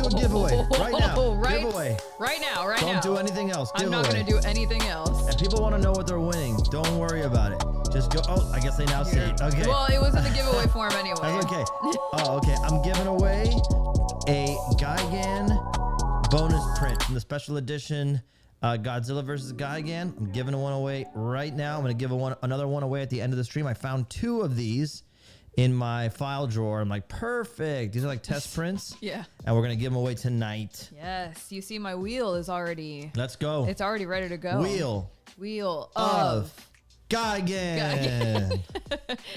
right to a giveaway. Right now. Right, giveaway. Right now. Right Don't now. do anything else. I'm Giveaway. not going to do anything else. And people want to know what they're winning. Don't worry about it. Just go. Oh, I guess they now see it. Okay. Well, it was in the giveaway form anyway. That's okay. Oh, okay. I'm giving away a Gigan bonus print from the special edition Godzilla vs. Gigan. I'm giving one away right now. I'm going to give another one away at the end of the stream. I found 2 of these in my file drawer. I'm like, perfect. These are like test prints. Yeah. And we're going to give them away tonight. Yes. You see, my wheel is already. Let's go. It's already ready to go. Wheel of Gigan.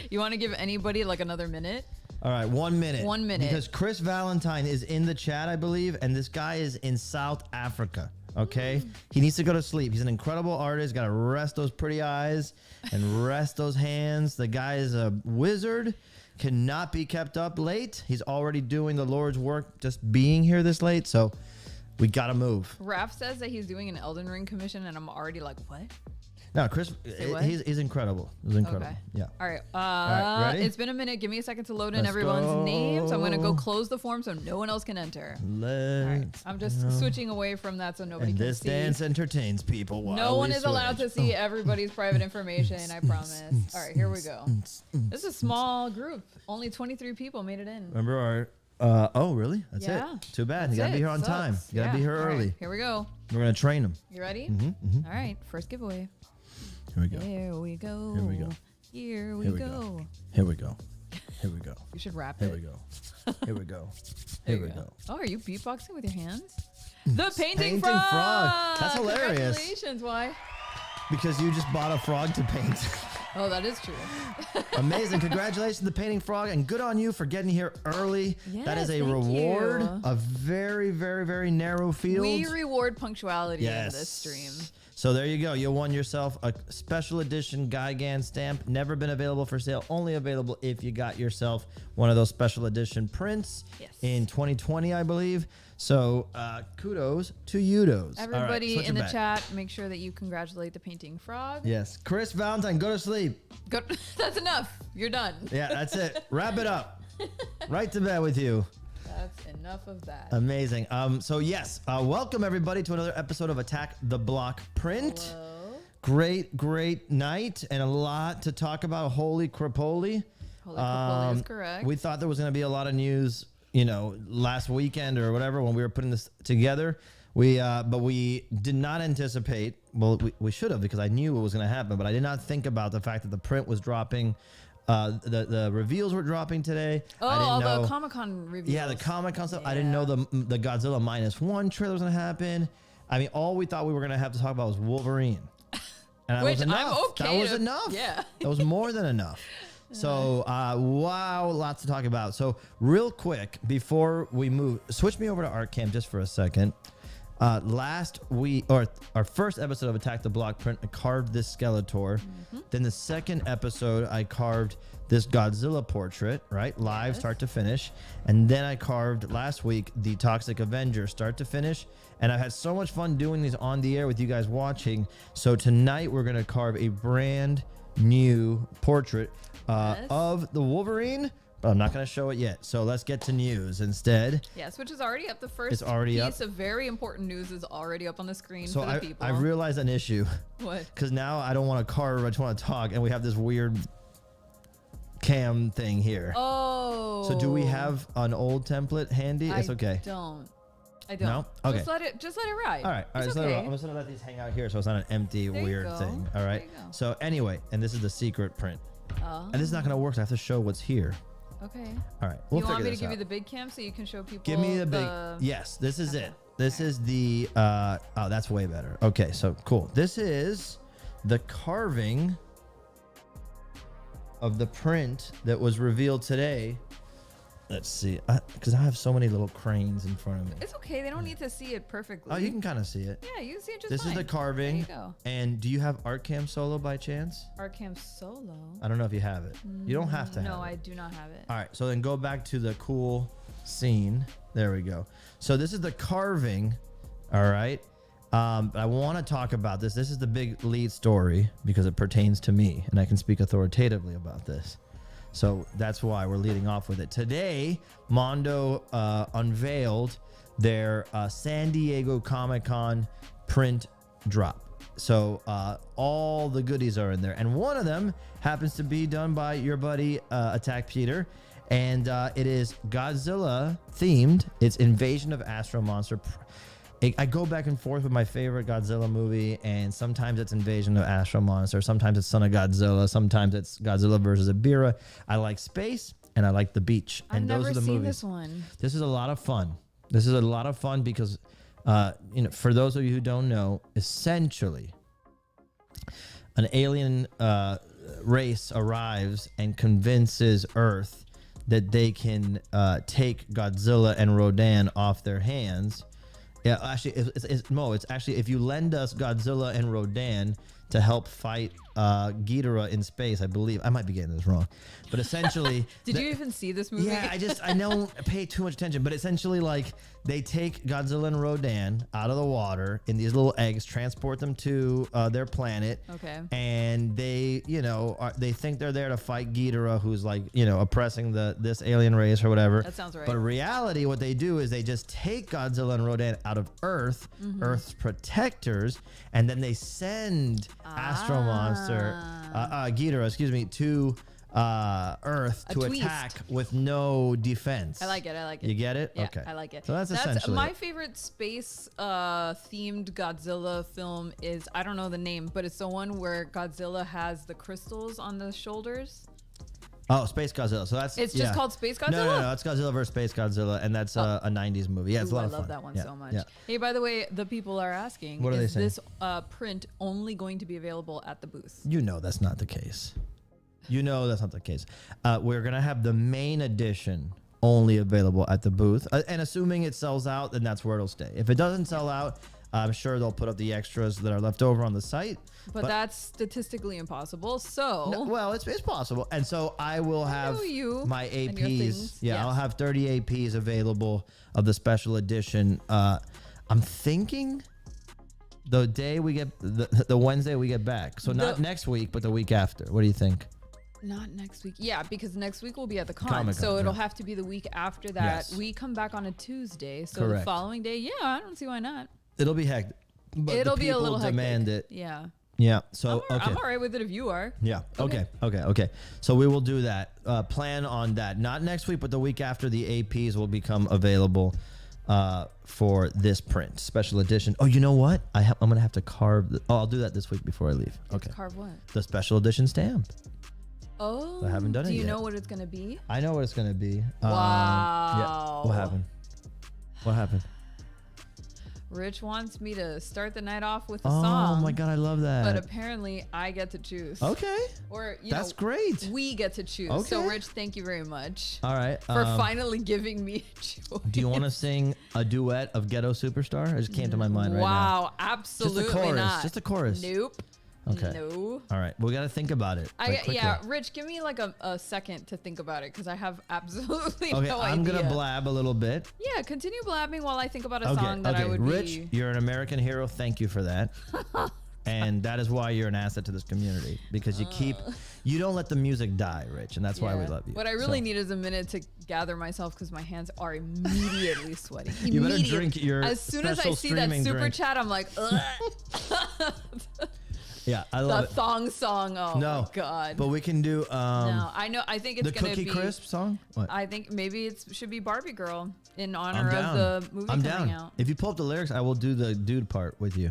You want to give anybody like another minute? All right, 1 minute. 1 minute. Because Chris Valentine is in the chat, I believe, and this guy is in South Africa. Okay, he needs to go to sleep. He's an incredible artist. Got to rest those pretty eyes and rest those hands. The guy is a wizard. Cannot be kept up late. He's already doing the Lord's work just being here this late. So we got to move. Raph says that he's doing an Elden Ring commission, and I'm already like, what? No, Chris, he's incredible. He's incredible. Okay. Yeah. All right. Ready? It's been a minute. Give me a second to load in Let's everyone's go. names. I'm going to go close the form so no one else can enter. All right. I'm just switching away from that so nobody And can this see. dance entertains people while No one we is allowed to switch. see everybody's private information, I promise. All right, here we go. This is a small group. Only 23 people made it in. Remember our... oh, really? That's Yeah. it. Too bad. That's You got to be here on Sucks. time. You got to be here All right, early. here we go. We're going to train them. You ready? Mm-hmm. All right, first giveaway. Here we go. Here we go. Here we go. Here we Here we go. go. Here we go. Here we go. You should rap Here it. we go. Here we go. There Here you we go. Oh, are you beatboxing with your hands? The painting, Painting frog. frog. That's hilarious. Congratulations. Why? Because you just bought a frog to paint. Oh, that is true. Amazing. Congratulations to the painting frog, and good on you for getting here early. That is Yes, a thank reward. you. A very, very, very narrow field. We reward punctuality Yes. in this stream. So there you go. You won yourself a special edition Gigan stamp. Never been available for sale. Only available if you got yourself one of those special edition prints in 2020, I believe. So kudos to you-dos. Everybody in the chat, make sure that you congratulate the painting frog. Yes. Chris Valentine, go to sleep. Go. That's enough. You're done. Yeah, that's it. Wrap it up. Right to bed with you. That's enough of that. Amazing. So yes, welcome everybody to another episode of Attack the Block Print. Hello. Great night and a lot to talk about. Holy crapoli. Holy crapoli is correct. We thought there was going to be a lot of news, last weekend or whatever when we were putting this together. But we did not anticipate. Well, we should have, because I knew what was going to happen, but I did not think about the fact that the print was dropping. The reveals were dropping today. Oh, I didn't know the Comic-Con reveals. Yeah, the Comic-Con stuff. Yeah. I didn't know the Godzilla -1 trailer was going to happen. I mean, all we thought we were going to have to talk about was Wolverine. And that Which was enough. I'm okay That was to- enough. yeah. That was more than enough. So, wow, lots to talk about. So, real quick, before we move, switch me over to ArtCam just for a second. Last week, or our first episode of Attack the Block Print, I carved this Skeletor. Then the second episode, I carved this Godzilla portrait, right? Live, start to finish. And then I carved last week the Toxic Avenger, start to finish. And I've had so much fun doing these on the air with you guys watching. So tonight we're going to carve a brand new portrait of the Wolverine. But I'm not going to show it yet. So let's get to news instead. Yes, which is already up. The first It's already piece up. of very important news is already up on the screen So for the people. I realized an issue. What? Because now I don't want to carve, I just want to talk. And we have this weird cam thing here. Oh. So do we have an old template handy? It's okay. I don't. No? Okay. Just let it ride. All right. It's So okay. I'm just going to let these hang out here so it's not an empty, There you weird go. thing. All right. There you go. So anyway, and this is the secret print. Oh. And this is not going to work. So I have to show what's here. Okay. All right. You We'll want me figure to this give out. you the big cam so you can show people? Give me the big. Yes, this is it. This is the. Oh, that's way better. Okay, so cool. This is the carving of the print that was revealed today. Let's see, because I have so many little cranes in front of me. It's okay. They don't need to see it perfectly. Oh, you can kind of see it. Yeah, you can see it just This fine. is the carving. There you go. And do you have ArtCam Solo by chance? ArtCam Solo. I don't know if you have it. You don't have to have No, it. I do not have it. All right, so then go back to the cool scene. There we go. So this is the carving. All right. I want to talk about this. This is the big lead story because it pertains to me and I can speak authoritatively about this. So that's why we're leading off with it. Today, Mondo unveiled their San Diego Comic-Con print drop. So all the goodies are in there. And one of them happens to be done by your buddy Attack Peter. And it is Godzilla themed. It's Invasion of Astro Monster. I go back and forth with my favorite Godzilla movie, and sometimes it's Invasion of Astro Monster, sometimes it's Son of Godzilla, sometimes it's Godzilla versus Ebirah. I like space and I like the beach, and I've those never are the seen movies. this one. This is a lot of fun. This is a lot of fun because, for those of you who don't know, essentially, an alien race arrives and convinces Earth that they can take Godzilla and Rodan off their hands. Yeah, actually, it's actually if you lend us Godzilla and Rodan to help fight Ghidorah in space, I believe. I might be getting this wrong, but essentially, Did you even see this movie? yeah, I don't pay too much attention, but essentially, like, they take Godzilla and Rodan out of the water in these little eggs, transport them to their planet. Okay. And they, they think they're there to fight Ghidorah, who's like, oppressing this alien race or whatever. That sounds right. But in reality, what they do is they just take Godzilla and Rodan out of Earth, Earth's protectors, and then they send Astro Monster, Ghidorah, to Earth to twist. attack with no defense. I like it. You get it? Yeah, Okay. I like it. So that's essentially my it. favorite space themed Godzilla film is, I don't know the name, but it's the one where Godzilla has the crystals on the shoulders. Oh, Space Godzilla. So that's It's just called Space Godzilla? No. It's Godzilla versus Space Godzilla, and that's a 90s movie. Yeah, it's a lot I of fun. love that one Yeah, so much. yeah. Hey, by the way, the people are asking, What are they is saying? this print only going to be available at the booth? You know that's not the case. That's not the case. We're going to have the main edition only available at the booth. And assuming it sells out, then that's where it'll stay. If it doesn't sell out, I'm sure they'll put up the extras that are left over on the site. But that's statistically impossible. So, No, well, it's possible. And so I will have know you my and your APs. things. Yeah, Yes. I'll have 30 APs available of the special edition. I'm thinking the day we get, the Wednesday we get back. So not next week, but the week after. What do you think? not next week. Yeah, because next week we'll be at the con. Comic-Con, so it'll yeah. have to be the week after that. Yes. We come back on a Tuesday. So Correct. the following day, yeah, I don't see why not. It'll be hectic. But It'll the be a people little demand hectic. it. Yeah. Yeah. So I'm all right with it if you are. Yeah. Okay. So we will do that. Plan on that. Not next week, but the week after. The APs will become available for this print, special edition. Oh, you know what? I'm gonna have to carve. I'll do that this week before I leave. Okay. Carve what? The special edition stamp. Oh. I haven't done it Do you yet. know what it's gonna be? I know what it's gonna be. Wow. Yeah. What happened? What happened? Rich wants me to start the night off with a Oh song. my god, I love that. But apparently I get to choose. Okay. Or That's great. We get to choose. So Okay. Rich, thank you very much All right. for finally giving me a choice. Do you want to sing a duet of Ghetto Superstar? It just came to my mind right now. Wow, absolutely Just a chorus. not. Just a chorus. Nope. Okay. No. All right. We got to think about it. like, quickly. Yeah, Rich, give me like a second to think about it because I have absolutely Okay, no I'm idea. going to blab a little bit. Yeah, continue blabbing while I think about a Okay. song that I would Rich, be. you're an American hero. Thank you for that. And that is why you're an asset to this community because you don't let the music die, Rich. And that's why we Yeah. love you. What I really need is a minute to gather myself because my hands are immediately sweaty. You better Immediately. drink your As soon as I special see that streaming super drink. chat, I'm like, ugh. Yeah, I The love it. thong song. Oh No, my god. But we can do No, I know. I think it's the gonna Cookie be. Crisp song. What? I think maybe it should be Barbie Girl in I'm honor down. of the movie I'm coming down. out. If you pull up the lyrics, I will do the dude part with you.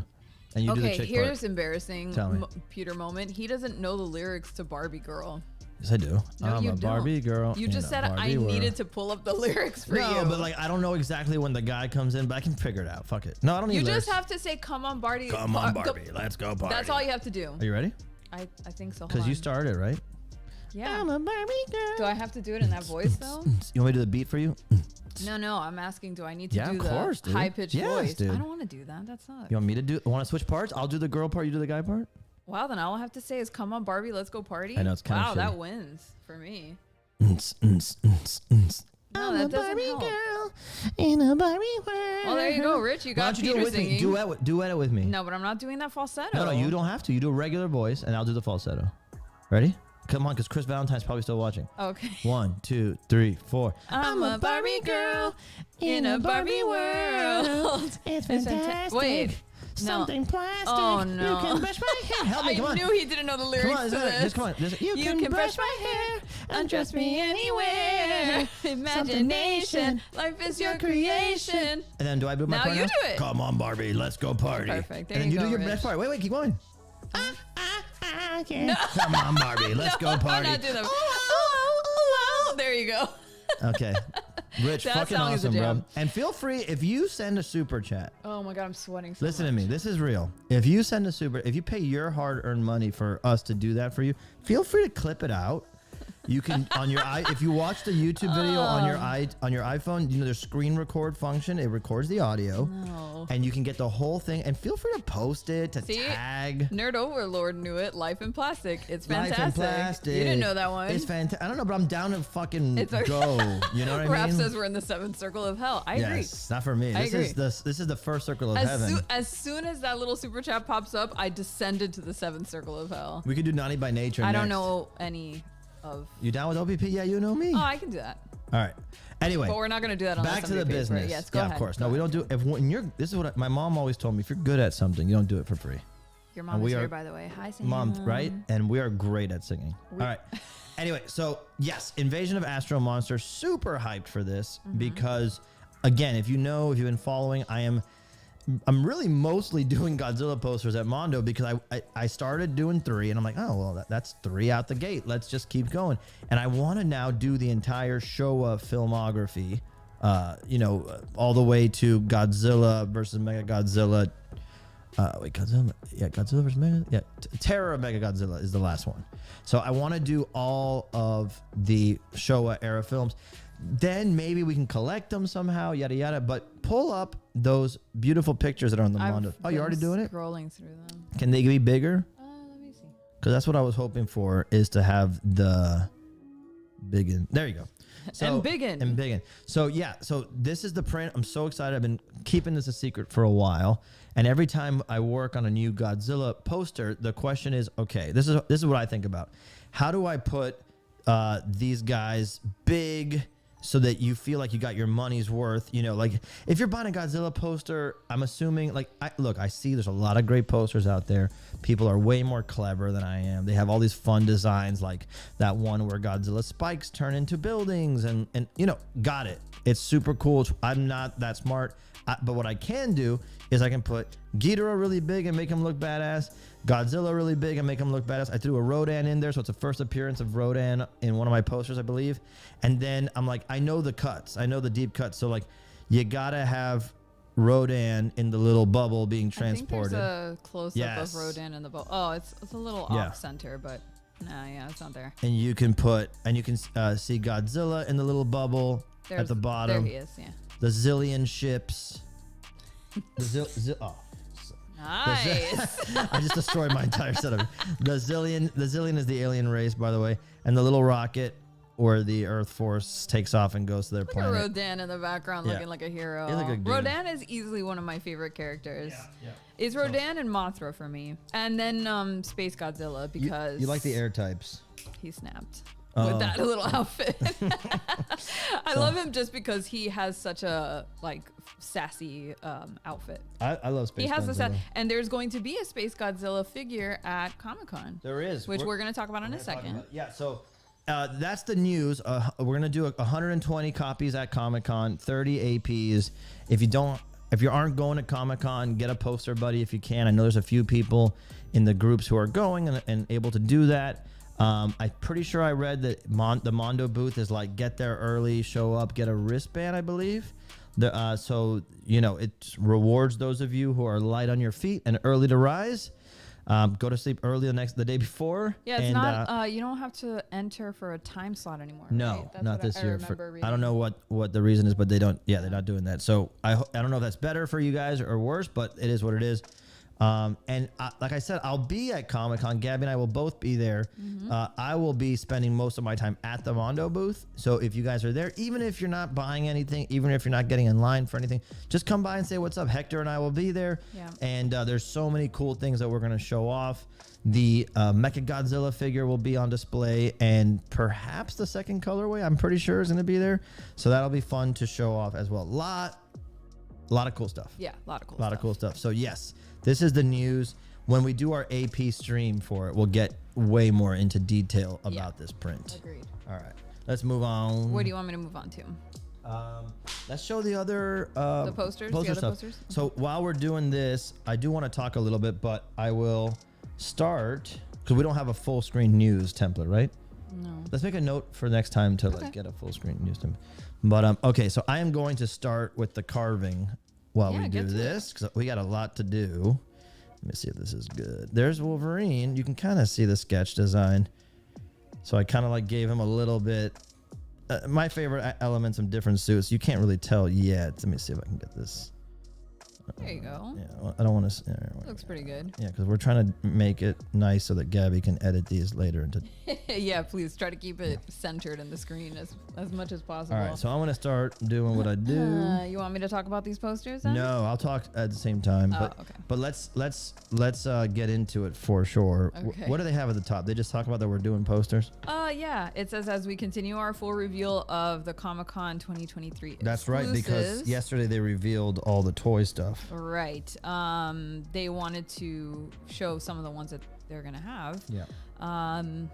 And you do the Okay, chick here's part. embarrassing Tell me. Peter moment. He doesn't know the lyrics to Barbie Girl. Yes, I do. No, I'm you a don't. Barbie girl. You in just a said I Barbie world. needed to pull up the lyrics for No, you. but like I don't know exactly when the guy comes in, but I can figure it out. Fuck it. No, I don't need You lyrics. just have to say, "Come on, Barbie." Come on, Barbie. Let's go, Barbie. That's all you have to do. Are you ready? I think so. Because Hold you on. started, right? Yeah. I'm a Barbie girl. Do I have to do it in that voice though? You want me to do the beat for you? No. I'm asking. Do I need to Yeah, do of the course, dude. high pitched Yes, voice? dude. I don't want to do that. That sucks. You want me to do? Want to switch parts? I'll do the girl part. You do the guy part. Wow. Then all I have to say is, "Come on, Barbie, let's go party." I know, it's kinda wow. That shitty. wins for me. No, No, that doesn't help. girl in a Barbie world. Well, there you go, Rich. You Why got don't you do Peter it with singing. me? Duet it with me. No, but I'm not doing that falsetto. No, you don't have to. You do a regular voice, and I'll do the falsetto. Ready? Come on, because Chris Valentine's probably still watching. Okay. 1, 2, 3, 4. I'm a Barbie girl in a Barbie world. It's fantastic. Wait. Something plastic. Oh, no. You can brush my hair. Help me, come on. I knew he didn't know the lyrics Come on, to this. just come on. You can brush my hair, undress me anywhere. Imagination, life is your creation. And then do I do my Now part you do it. Come on, Barbie, let's go party. Perfect. There And then you you go, do your Rich. best part. Wait, keep going. No. Come on, Barbie, let's go party. I'm not doing that. Oh, there you go. Okay. Rich, That fucking song is a awesome, bro. jam. And feel free, if you send a super chat, Oh my God, I'm sweating so listen to much. me, this is real. If you send a if you pay your hard-earned money for us to do that for you, feel free to clip it out. You can on your if you watch the YouTube video on your iPhone, you know there's screen record function. It records the audio, and you can get the whole thing. And feel free to post it to tag. Nerd Overlord knew it. Life in Plastic. It's fantastic. Life in Plastic. You didn't know that one. It's fantastic. I don't know, but I'm down to fucking go. You know what I Raph mean? says we're in the seventh circle of hell. I agree. Yes, not for me. I This is the first circle of heaven. As soon as that little super chat pops up, I descended to the seventh circle of hell. We could do Naughty by Nature. I don't next. know any of. You down with OPP? Yeah, you know me. Oh, I can do that. All right. Anyway, But we're not going to do that. back to the business. Yes, go yeah, ahead. of course. No, we don't do. When you're, this is what my mom always told me. If you're good at something, you don't do it for free. Your mom we is are- here, by the way. Hi, Sam. Mom, right? And we are great at singing. All right. Anyway, so yes, Invasion of Astro Monster. Super hyped for this because, again, if you've been following, I'm really mostly doing Godzilla posters at Mondo because I started doing 3 and I'm like, oh, well, that's 3 out the gate. Let's just keep going. And I want to now do the entire Showa filmography, all the way to Godzilla versus Mega Godzilla. Godzilla versus Mega. Yeah, Terror of Mega Godzilla is the last one. So I want to do all of the Showa era films. Then maybe we can collect them somehow, yada yada. But pull up those beautiful pictures that are on the Mondo. Oh, you're already doing it? Scrolling through them. Can they be bigger? Let me see. Because that's what I was hoping for, is to have the biggin. There you go. And biggin. So yeah, so this is the print. I'm so excited. I've been keeping this a secret for a while. And every time I work on a new Godzilla poster, the question is, okay, this is what I think about. How do I put these guys big so that you feel like you got your money's worth? You know, like if you're buying a Godzilla poster, I'm assuming, like, I see there's a lot of great posters out there. People are way more clever than I am. They have all these fun designs, like that one where Godzilla spikes turn into buildings and got it. It's super cool. I'm not that smart. But what I can do is I can put Ghidorah really big and make him look badass. Godzilla really big and make him look badass. I threw a Rodan in there, so it's the first appearance of Rodan in one of my posters, I believe. And then I'm like, I know the cuts. I know the deep cuts. So, like, you got to have Rodan in the little bubble being transported. I think there's a close-up of Rodan in the bubble. Oh, it's a little off-center, but it's not there. And you can see Godzilla in the little bubble at the bottom. There he is, yeah. The zillion ships. Nice. I just destroyed my entire setup. The zillion is the alien race, by the way, and the little rocket where the Earth Force takes off and goes to their Look planet. at Rodan in the background looking like a hero. He's like a dude. Rodan is easily one of my favorite characters. Yeah. It's Rodan and Mothra for me, and then Space Godzilla because you like the air types. he snapped with that little outfit. I love him just because he has such a sassy outfit. I love Space He has Godzilla. and there's going to be a Space Godzilla figure at Comic-Con. There is, which we're going to talk about in a second. Yeah, so that's the news. We're going to do 120 copies at Comic-Con, 30 APs. If you aren't going to Comic-Con, get a poster buddy if you can. I know there's a few people in the groups who are going and able to do that. I'm pretty sure I read that the Mondo booth is like get there early, show up, get a wristband, I believe. So it rewards those of you who are light on your feet and early to rise. Go to sleep early the day before. Yeah, it's not. You don't have to enter for a time slot anymore. No, right? That's not what this year. reading. I don't know what the reason is, but they don't. Yeah, they're not doing that. So I don't know if that's better for you guys or worse, but it is what it is. And like I said, I'll be at Comic-Con. Gabby and I will both be there. I will be spending most of my time at the Mondo booth. So if you guys are there, even if you're not buying anything, even if you're not getting in line for anything, just come by and say what's up. Hector and I will be there. Yeah. And there's so many cool things that we're going to show off. The Mechagodzilla figure will be on display, and perhaps the second colorway, I'm pretty sure, is going to be there. So that'll be fun to show off as well. Lot of cool stuff. Yeah, a lot of cool stuff. A lot of cool stuff. So yes, this is the news. When we do our AP stream for it, we'll get way more into detail about this print. Agreed. All right, let's move on. What do you want me to move on to? Let's show the other the posters. The other stuff. posters. So while we're doing this, I do want to talk a little bit, but I will start because we don't have a full screen news template, right? No. Let's make a note for next time to like get a full screen news template. But okay, so I am going to start with the carving while we do this because we got a lot to do. Let me see if this is good. There's Wolverine. You can kind of see the sketch design. So I kind of like gave him a little bit. My favorite elements of different suits. You can't really tell yet. Let me see if I can get this. There you go. Yeah, I don't want to. Looks pretty good. Yeah, because we're trying to make it nice so that Gabby can edit these later into. Yeah, please try to keep it centered in the screen as much as possible. All right, so I'm gonna start doing what I do. You want me to talk about these posters then? No, I'll talk at the same time. But okay. but let's get into it for sure. Okay. What do they have at the top? They just talk about that we're doing posters. Yeah. It says as we continue our full reveal of the Comic-Con 2023. That's right, because yesterday they revealed all the toy stuff. Right. They wanted to show some of the ones that they're gonna have. Yeah.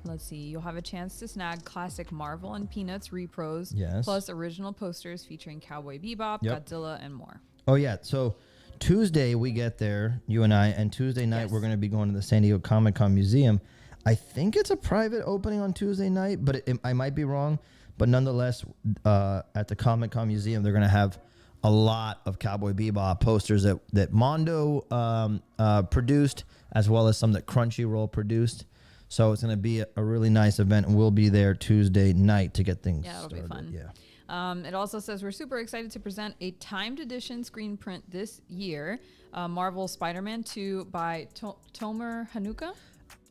Let's see. You'll have a chance to snag classic Marvel and Peanuts repros, Yes. plus original posters featuring Cowboy Bebop, Yep. Godzilla, and more. Oh yeah. So Tuesday we get there, you and I, and Tuesday night we're going to be going to the San Diego Comic-Con Museum. I think it's a private opening on Tuesday night, but I might be wrong. But nonetheless, at the Comic-Con Museum, they're going to have a lot of Cowboy Bebop posters that Mondo produced, as well as some that Crunchyroll produced. So it's going to be a really nice event, and we'll be there Tuesday night to get things started. It'll be fun. Yeah. It also says we're super excited to present a timed edition screen print this year, Marvel Spider-Man 2 by Tomer Hanukkah.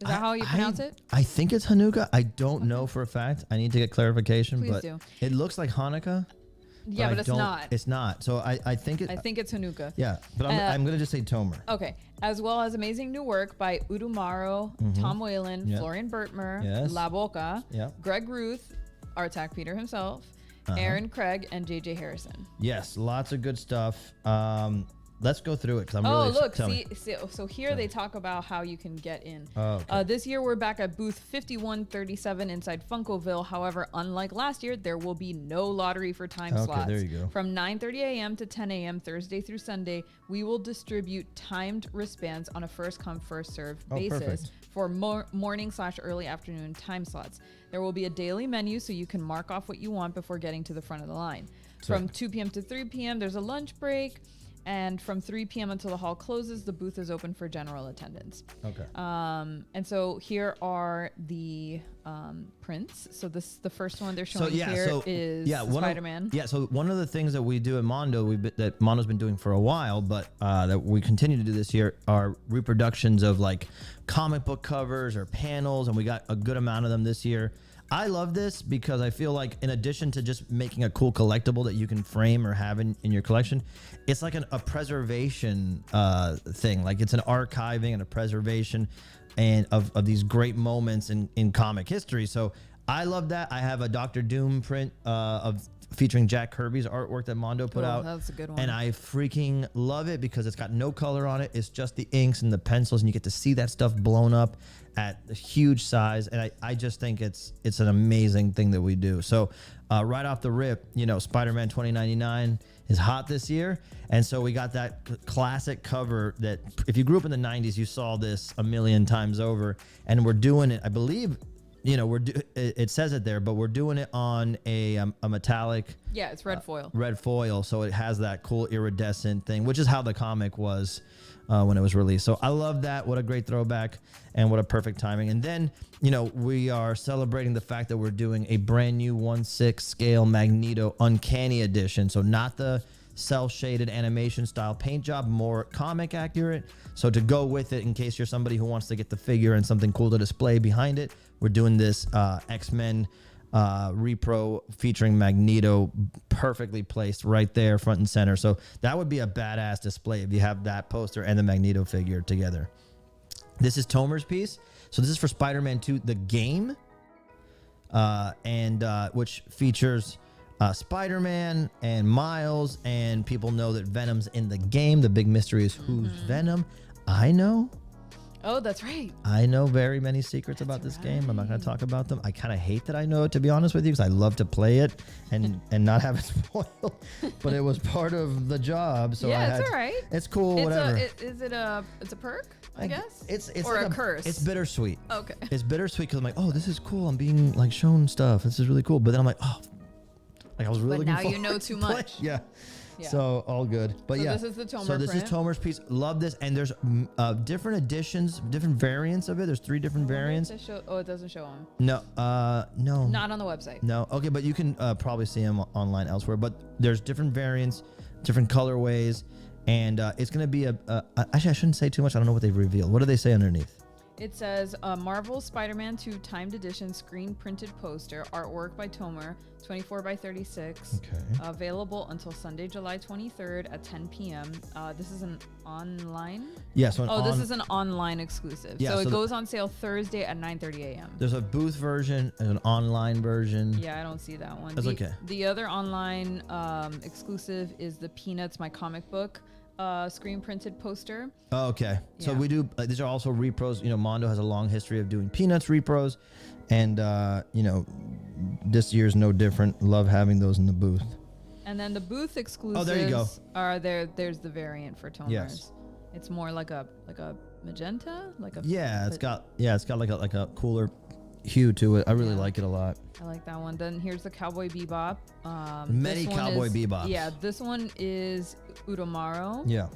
Is that how you pronounce it? I think it's Hanukkah. I don't know for a fact. I need to get clarification. Please but do. It looks like Hanukkah. Yeah, but it's not. It's not. So I think it. I think it's Hanukkah. Yeah, but I'm going to just say Tomer. Okay. As well as amazing new work by Udumaro, Tom Whalen, Florian Bertmer, La Boca, Greg Ruth, Artak Peter himself, Aaron Craig, and JJ Harrison. Yes, lots of good stuff. Let's go through it because I'm really. Oh, look! So here they talk about how you can get in. Oh, okay. This year we're back at booth 5137 inside Funkoville. However, unlike last year, there will be no lottery for time slots. Okay, there you go. From 9:30 a.m. to 10 a.m. Thursday through Sunday, we will distribute timed wristbands on a first-come, first-served basis perfect. for morning/early afternoon time slots. There will be a daily menu, so you can mark off what you want before getting to the front of the line. From 2 p.m. to 3 p.m., there's a lunch break. And from 3 p.m. until the hall closes, the booth is open for general attendance. Okay. And so here are the prints. So the first one they're showing is Spider-Man. So one of the things that we do at Mondo, that Mondo's been doing for a while, but that we continue to do this year, are reproductions of like comic book covers or panels, and we got a good amount of them this year. I love this because I feel like in addition to just making a cool collectible that you can frame or have in your collection, it's like a preservation thing. Like it's an archiving and a preservation and of these great moments in comic history. So I love that. I have a Dr. Doom print featuring Jack Kirby's artwork that Mondo put out. That's a good one. And I freaking love it because it's got no color on it. It's just the inks and the pencils, and you get to see that stuff blown up at a huge size. And I just think it's an amazing thing that we do. So right off the rip, Spider-Man 2099 is hot this year. And so we got that classic cover that if you grew up in the 90s, you saw this a million times over. And we're doing it, I believe, it says it there, but we're doing it on a metallic. Yeah, it's red foil. Red foil, so it has that cool iridescent thing, which is how the comic was when it was released. So I love that. What a great throwback and what a perfect timing. And then, we are celebrating the fact that we're doing a brand new 1/6 scale Magneto Uncanny edition. So not the cell-shaded animation style paint job, more comic accurate. So to go with it, in case you're somebody who wants to get the figure and something cool to display behind it, we're doing this X-Men repro featuring Magneto, perfectly placed right there front and center. So that would be a badass display if you have that poster and the Magneto figure together. This is Tomer's piece. So this is for Spider-Man 2 the game, which features Spider-Man and Miles, and people know that Venom's in the game. The big mystery is who's Venom. I know. Oh, that's right. I know very many secrets about this game. I'm not going to talk about them. I kind of hate that I know it, to be honest with you, because I love to play it and not have it spoiled. But it was part of the job, so yeah, it's all right. It's cool. Whatever. It's a perk? I guess. It's or like a curse. It's bittersweet. Okay. It's bittersweet because I'm like, oh, this is cool. I'm being like shown stuff. This is really cool. But then I'm like, oh, like I was really. But now you know too much. Yeah. So all good. But so yeah. this is the Tomer So this print. is Tomer's piece. Love this. And there's different editions, different variants of it. There's 3 different variants. It doesn't show them. No. No. Not on the website. No. Okay, but you can probably see them online elsewhere. But there's different variants, different colorways. And it's going to be actually, I shouldn't say too much. I don't know what they've revealed. What do they say underneath? It says Marvel Spider-Man 2 timed edition screen printed poster, artwork by Tomer, 24 by 36. Okay. Available until Sunday, July 23rd at 10 p.m. This is an online? Yeah. So this is an online exclusive. Yeah, so so it goes on sale Thursday at 9:30 a.m. There's a booth version and an online version. Yeah, I don't see that one. That's okay. The other online exclusive is the Peanuts My Comic Book screen printed poster. Oh, okay. So Yeah. we do, these are also repros. You know, Mondo has a long history of doing Peanuts repros. And, you know, this year's no different. Love having those in the booth. And then the booth exclusives there you go. are there. There's the variant for Tomer's. Yes. It's more like a magenta, like a It's got like a cooler hue to it. I really like it a lot. I like that one. Then here's the Cowboy Bebop. Many this one Cowboy is- Bebops. Yeah, this one is Udomaro. Yeah.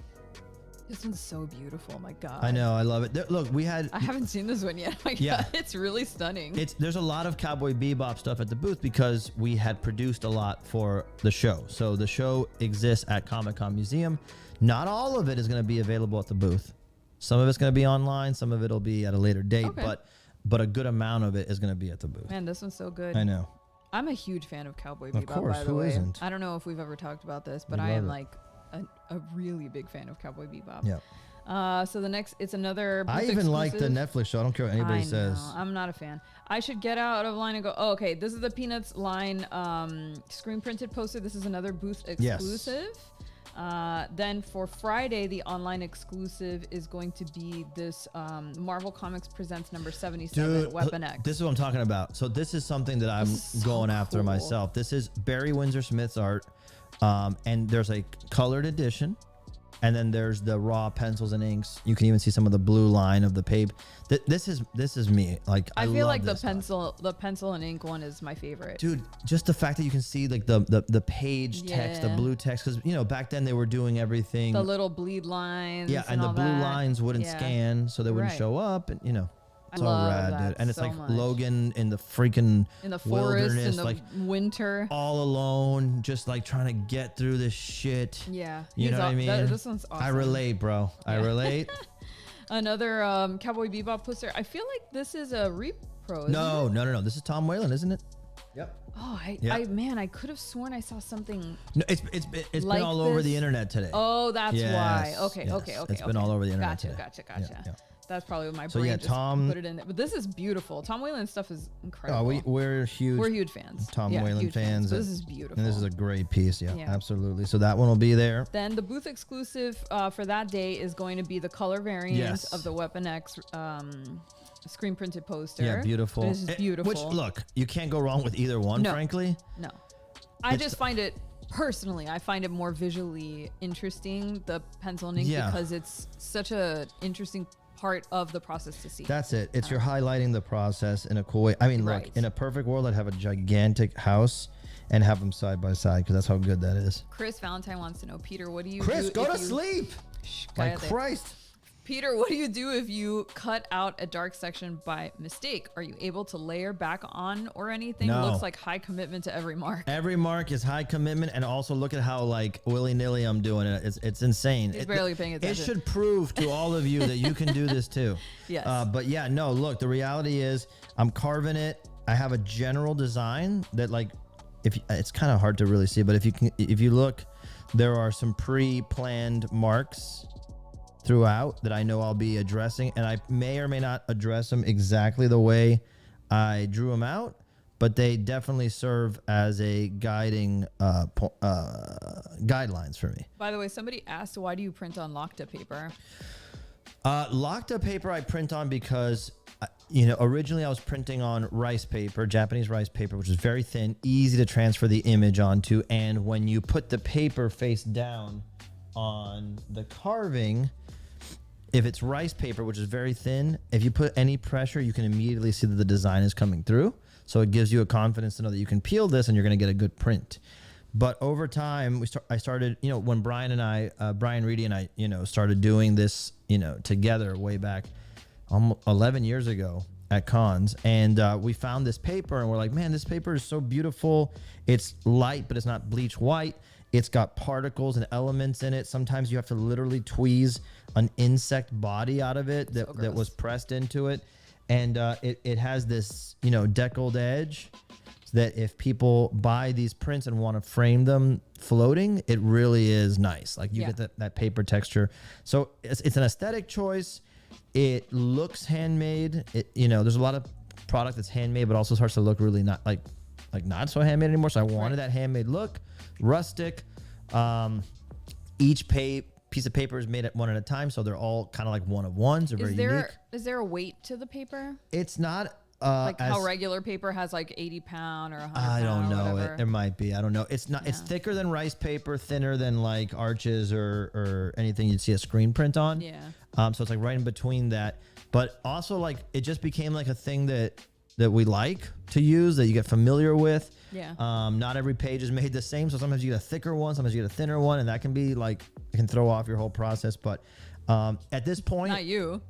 This one's so beautiful. My God. I know. I love it. Look, we had. I haven't seen this one yet. My God, it's really stunning. There's a lot of Cowboy Bebop stuff at the booth because we had produced a lot for the show. So the show exists at Comic-Con Museum. Not all of it is going to be available at the booth. Some of it's going to be online. Some of it'll be at a later date. Okay. But a good amount of it is going to be at the booth. Man, this one's so good. I know. I'm a huge fan of Cowboy Of Bebop, course, by the who way. isn't? I don't know if we've ever talked about this, but We I am love it. like a really big fan of Cowboy Bebop. Yeah. So the next, it's another booth I even like the exclusive. Netflix show. I don't care what anybody I says. know. I'm not a fan. I should get out of line and go, oh, okay, this is the Peanuts line screen printed poster. This is another booth exclusive. Then for Friday, the online exclusive is going to be this Marvel Comics Presents number 77, Dude, Weapon X. This is what I'm talking about. So this is something that I'm This is so going after cool. myself. This is Barry Windsor Smith's art. And there's a colored edition. And then there's the raw pencils and inks. You can even see some of the blue line of the page. This is me. Like I feel love like this stuff. the pencil and ink one is my favorite. Dude, just the fact that you can see like the page text, the Yeah. blue text, because you know back then they were doing everything. The little bleed lines. Yeah, and the all blue that. lines wouldn't Yeah. scan, so they wouldn't Right. show up, and you know. I So love rad, that dude. And it's so like much. Logan in the freaking In the forest, in wilderness, the like winter. all alone, just like trying to get through this shit. Yeah. You know what I mean? This one's awesome. I relate, bro. I relate. Another Cowboy Bebop poster. I feel like this is a repro. No, isn't it? no. This is Tom Whalen, isn't it? Yep. Oh, Yeah. I could have sworn I saw something. No, it's Like been all over this? the internet today. Oh, that's Yes, why. Okay, yes. okay. It's been all over the internet Gotcha, today. gotcha. Yeah. That's probably what my So, brain yeah, just Tom- put it in there. But this is beautiful. Tom Whalen stuff is incredible. Oh, we're huge. We're huge fans. Tom Yeah, Whalen huge fans. But this is beautiful. And this is a great piece. Yeah, Yeah. absolutely. So that one will be there. Then the booth exclusive for that day is going to be the color variant Yes. of the Weapon X screen printed poster. Yeah, beautiful. This is beautiful. Which, look, you can't go wrong with either one, No. frankly. No. I just find it, personally, I find it more visually interesting, the pencil and ink, Yeah. because it's such a interesting part of the process to see. That's it. It's you're highlighting the process in a cool way. I mean, Right. look, in a perfect world, I'd have a gigantic house and have them side by side because that's how good that is. Chris Valentine wants to know, Peter, what do you Chris, do go if to you- sleep. Shh, My cállate. Christ. Peter, what do you do if you cut out a dark section by mistake? Are you able to layer back on or anything? No. Looks like high commitment to every mark. Every mark is high commitment, and also look at how like willy-nilly I'm doing it. It's insane. He's barely paying attention. It should prove to all of you that you can do this too. Yes. But yeah, no, look, the reality is I'm carving it. I have a general design that like, it's kind of hard to really see, but if you look, there are some pre-planned marks throughout that I know I'll be addressing, and I may or may not address them exactly the way I drew them out, but they definitely serve as a guiding guidelines for me. By the way, somebody asked, why do you print on locked up paper? Locked up paper I print on because originally I was printing on rice paper, Japanese rice paper, which is very thin, easy to transfer the image onto, and when you put the paper face down on the carving, if it's rice paper, which is very thin, if you put any pressure, you can immediately see that the design is coming through. So it gives you a confidence to know that you can peel this and you're going to get a good print. But over time, I started, when Brian Reedy and I, started doing this, together way back 11 years ago at cons. And we found this paper and we're like, man, this paper is so beautiful. It's light, but it's not bleach white. It's got particles and elements in it. Sometimes you have to literally tweeze an insect body out of it that was pressed into it. And it has this, deckled edge that if people buy these prints and want to frame them floating, it really is nice. Like you get that paper texture. So it's an aesthetic choice. It looks handmade. There's a lot of product that's handmade, but also starts to look really not not so handmade anymore. So I wanted that handmade look. Rustic. Each piece of paper is made at one at a time, so they're all kind of like one of ones. They're very unique. Is there a weight to the paper? It's not like how regular paper has like 80 pound or 100 I don't pound know. or whatever. It might be. I don't know. It's not. Yeah. It's thicker than rice paper, thinner than like Arches or anything you'd see a screen print on. Yeah. So it's like right in between that, but also like it just became like a thing that we like to use, that you get familiar with. Yeah. Not every page is made the same, so sometimes you get a thicker one, sometimes you get a thinner one, and that can be like, it can throw off your whole process. But at this point, not you.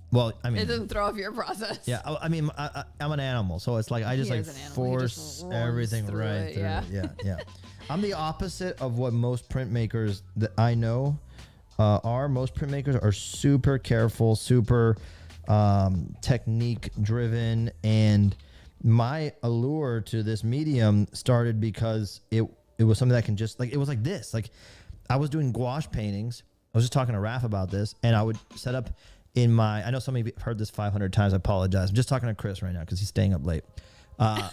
Well, I mean, it doesn't throw off your process. Yeah, I mean, I'm an animal, so it's like I just like force everything right through. Yeah. I'm the opposite of what most printmakers that I know are. Most printmakers are super careful, super technique driven, and my allure to this medium started because it was something that can just like, it was like this. Like I was doing gouache paintings. I was just talking to Raph about this, and I would set up in my, I know some of you have heard this 500 times. I apologize. I'm just talking to Chris right now because he's staying up late. I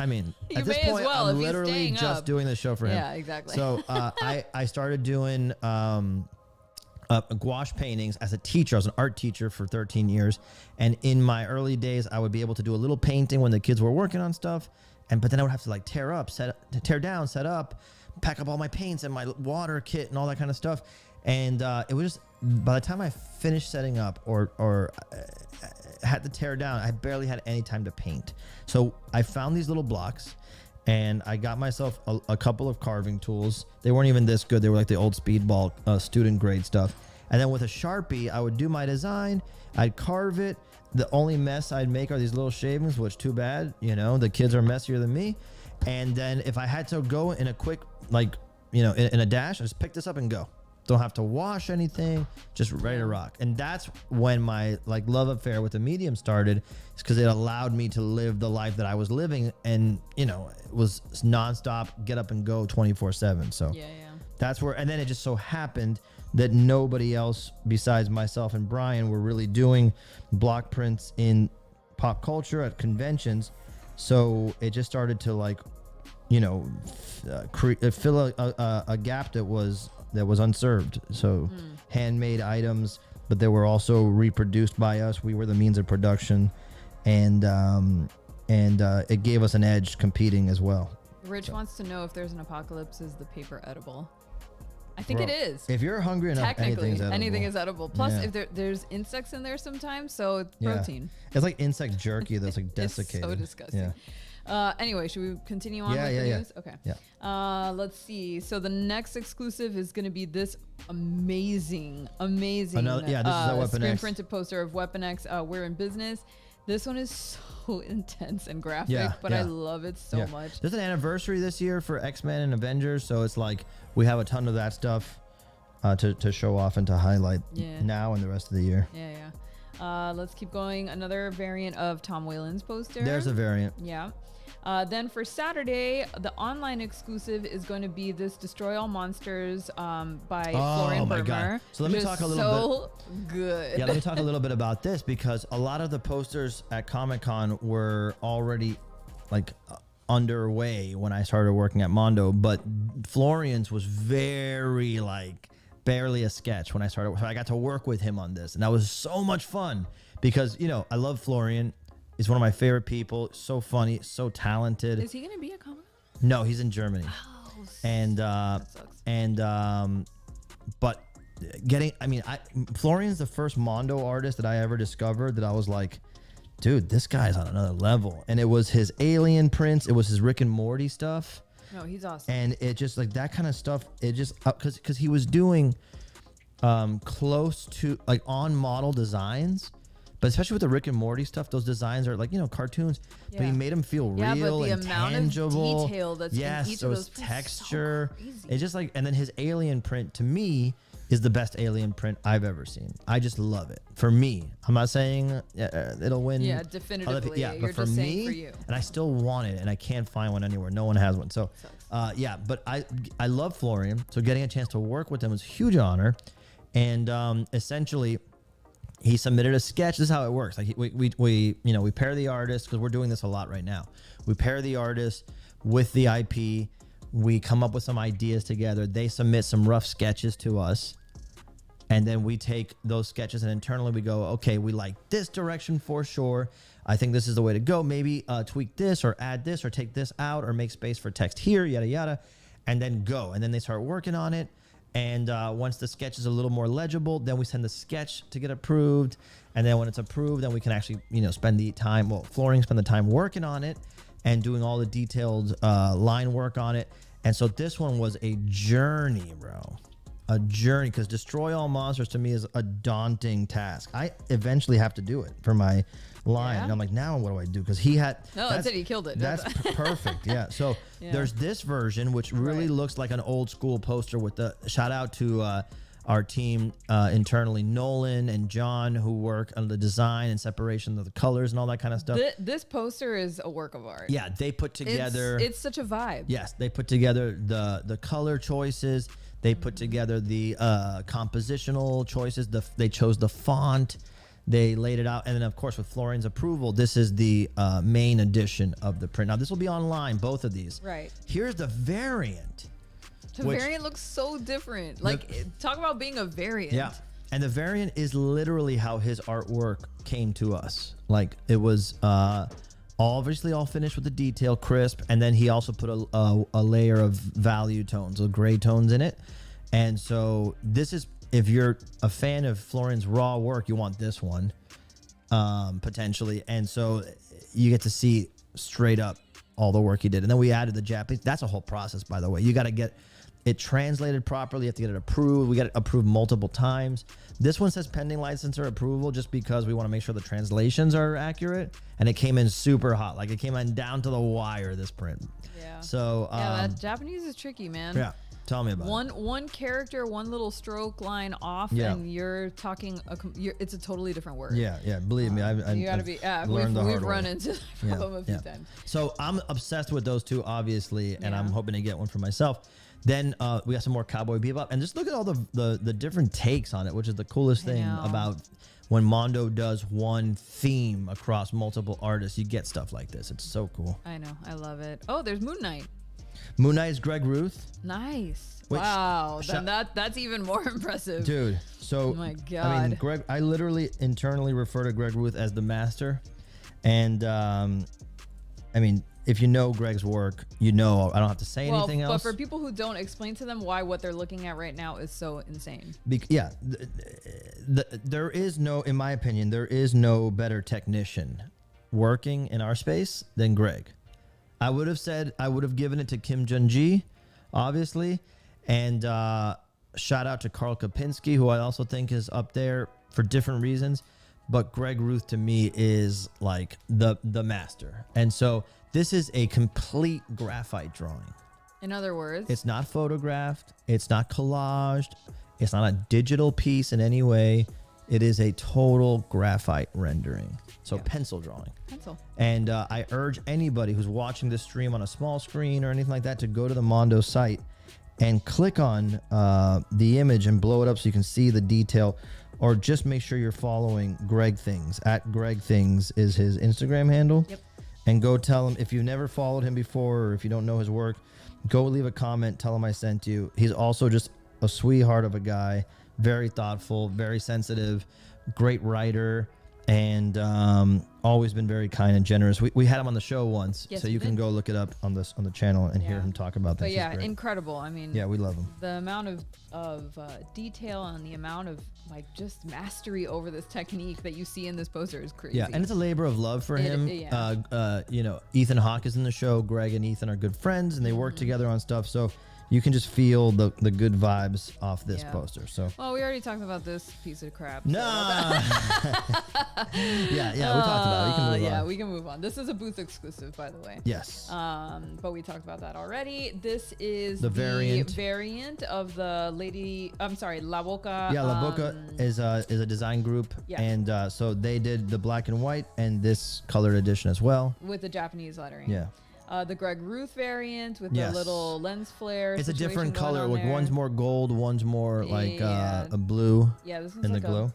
mean, at this point, I'm literally just doing this show for him. Yeah, exactly. So I started doing gouache paintings as a teacher. I was an art teacher for 13 years. And in my early days, I would be able to do a little painting when the kids were working on stuff. But then I would have to like tear down, set up, pack up all my paints and my water kit and all that kind of stuff. And it was just, by the time I finished setting up or had to tear down, I barely had any time to paint. So I found these little blocks and I got myself a couple of carving tools. They weren't even this good. They were like the old Speedball student grade stuff. And then with a Sharpie, I would do my design. I'd carve it. The only mess I'd make are these little shavings, which too bad, the kids are messier than me. And then if I had to go in a quick, in a dash, I just pick this up and go. Don't have to wash anything, just ready to rock. And that's when my love affair with the medium started, is because it allowed me to live the life that I was living, and it was nonstop, get up and go 24/7. So that's where, and then it just so happened that nobody else besides myself and Brian were really doing block prints in pop culture at conventions. So it just started to fill a gap that was unserved. So handmade items, but they were also reproduced by us. We were the means of production, and it gave us an edge competing as well. Rich wants to know if there's an apocalypse, is the paper edible? I think it is. If you're hungry enough, anything is edible. Plus, if there's insects in there sometimes, so it's protein. It's like insect jerky that's like desiccated. It's so disgusting. Anyway, should we continue on with the news? Okay. Yeah. Let's see. So the next exclusive is going to be this amazing this is our Weapon screen X. printed poster of Weapon X. We're in business. This one is so intense and graphic, but I love it so much. There's an anniversary this year for X-Men and Avengers, so it's like we have a ton of that stuff to show off and to highlight now and the rest of the year. Let's keep going. Another variant of Tom Whalen's poster. There's a variant. Yeah. Then for Saturday, the online exclusive is going to be this Destroy All Monsters by Florian Bergner. God. So let me talk a little bit. So good. Yeah, let me talk a little bit about this because a lot of the posters at Comic-Con were already like underway when I started working at Mondo, but Florian's was very like barely a sketch when I started. So I got to work with him on this, and that was so much fun because, you know, I love Florian. He's one of my favorite people. So funny, so talented. Is he going to be at Comic-Con? No, he's in Germany. Oh, and that sucks. But Florian's the first Mondo artist that I ever discovered that I was like, dude, this guy's on another level. And it was his Alien prints. It was his Rick and Morty stuff. No, he's awesome. And it just like that kind of stuff. It just because he was doing close to like on model designs. But especially with the Rick and Morty stuff, those designs are like, you know, cartoons. Yeah. But he made them feel real but the and amount tangible. of detail that's in each of those texture. So crazy. It's just like, and then his Alien print to me is the best Alien print I've ever seen. I just love it. For me, I'm not saying it'll win. Yeah, definitively. But You're for just saying me, for you. and I still want it, and I can't find one anywhere. No one has one. So, but I love Florian. So getting a chance to work with him was a huge honor, and essentially, he submitted a sketch. This is how it works. Like we pair the artist because we're doing this a lot right now. We pair the artist with the IP. We come up with some ideas together. They submit some rough sketches to us. And then we take those sketches and internally we go, okay, we like this direction for sure. I think this is the way to go. Maybe tweak this or add this or take this out or make space for text here, yada, yada. And then go. And then they start working on it. And once the sketch is a little more legible, then we send the sketch to get approved. And then when it's approved, then we can actually, spend the time, Florian spend the time working on it and doing all the detailed line work on it. And so this one was a journey, bro. A journey, because Destroy All Monsters to me is a daunting task. I eventually have to do it for my line. And I'm like, now what do I do? Because he had... No, that's it. He killed it. That's perfect. Yeah. So there's this version, which really looks like an old school poster with the... Shout out to our team internally, Nolan and John, who work on the design and separation of the colors and all that kind of stuff. This poster is a work of art. Yeah, they put together... It's such a vibe. Yes, they put together the color choices. They put together the compositional choices. They chose the font. They laid it out. And then, of course, with Florian's approval, this is the main edition of the print. Now, this will be online, both of these. Right. Here's the variant. The variant looks so different. Like, talk about being a variant. Yeah. And the variant is literally how his artwork came to us. Like, it was... obviously all finished with the detail, crisp, and then he also put a layer of value tones, of gray tones in it. And so this is, if you're a fan of Florian's raw work, you want this one, potentially. And so you get to see straight up all the work he did. And then we added the Japanese. That's a whole process, by the way. You got to get it translated properly. You have to get it approved. We got it approved multiple times. This one says pending licensor approval just because we want to make sure the translations are accurate. And it came in super hot. Like it came in down to the wire, this print. Yeah. So, that Japanese is tricky, man. Yeah. Tell me about it. One character, one little stroke line off, and you're talking. It's a totally different word. Yeah, yeah. Believe me, you gotta be. We've run into that problem a few times. So I'm obsessed with those two, obviously, and I'm hoping to get one for myself. Then we got some more Cowboy Bebop, and just look at all the different takes on it, which is the coolest thing about when Mondo does one theme across multiple artists. You get stuff like this. It's so cool. I know. I love it. Oh, there's Moon Knight. Moon Knight is Greg Ruth. Nice. Wow. Then that's even more impressive. Dude. So, oh my God. I mean, Greg, I literally internally refer to Greg Ruth as the master. And, I mean, if you know Greg's work, I don't have to say anything else. But for people who don't, explain to them why what they're looking at right now is so insane. There is no, in my opinion, there is no better technician working in our space than Greg. I would have given it to Kim Jun-ji, obviously. And shout out to Karl Kopinski, who I also think is up there for different reasons. But Greg Ruth to me is like the master. And so this is a complete graphite drawing. In other words, it's not photographed. It's not collaged. It's not a digital piece in any way. It is a total graphite rendering. So pencil drawing. Pencil. And I urge anybody who's watching this stream on a small screen or anything like that to go to the Mondo site and click on the image and blow it up so you can see the detail. Or just make sure you're following Greg Things. @GregThings is his Instagram handle. Yep. And go tell him, if you've never followed him before or if you don't know his work, go leave a comment, tell him I sent you. He's also just a sweetheart of a guy, very thoughtful, very sensitive, great writer, and always been very kind and generous. We had him on the show once, yes, so you can go look it up on the channel and hear him talk about that. But yeah, incredible. I mean, yeah, we love him. The amount of detail and the amount of like just mastery over this technique that you see in this poster is crazy. Yeah, and it's a labor of love for him. You know, Ethan Hawke is in the show. Greg and Ethan are good friends, and they work together on stuff. So you can just feel the good vibes off this poster. So well, we already talked about this piece of crap. No. yeah, we talked about it. We can move on. We can move on. This is a booth exclusive, by the way. Yes. But we talked about that already. This is the variant of the La Boca. Yeah, La Boca is a design group, and so they did the black and white and this colored edition as well with the Japanese lettering. Yeah. The Greg Ruth variant with the little lens flare. It's a different color. Like one's more gold, one's more like a blue. Yeah, this one's in like the glow.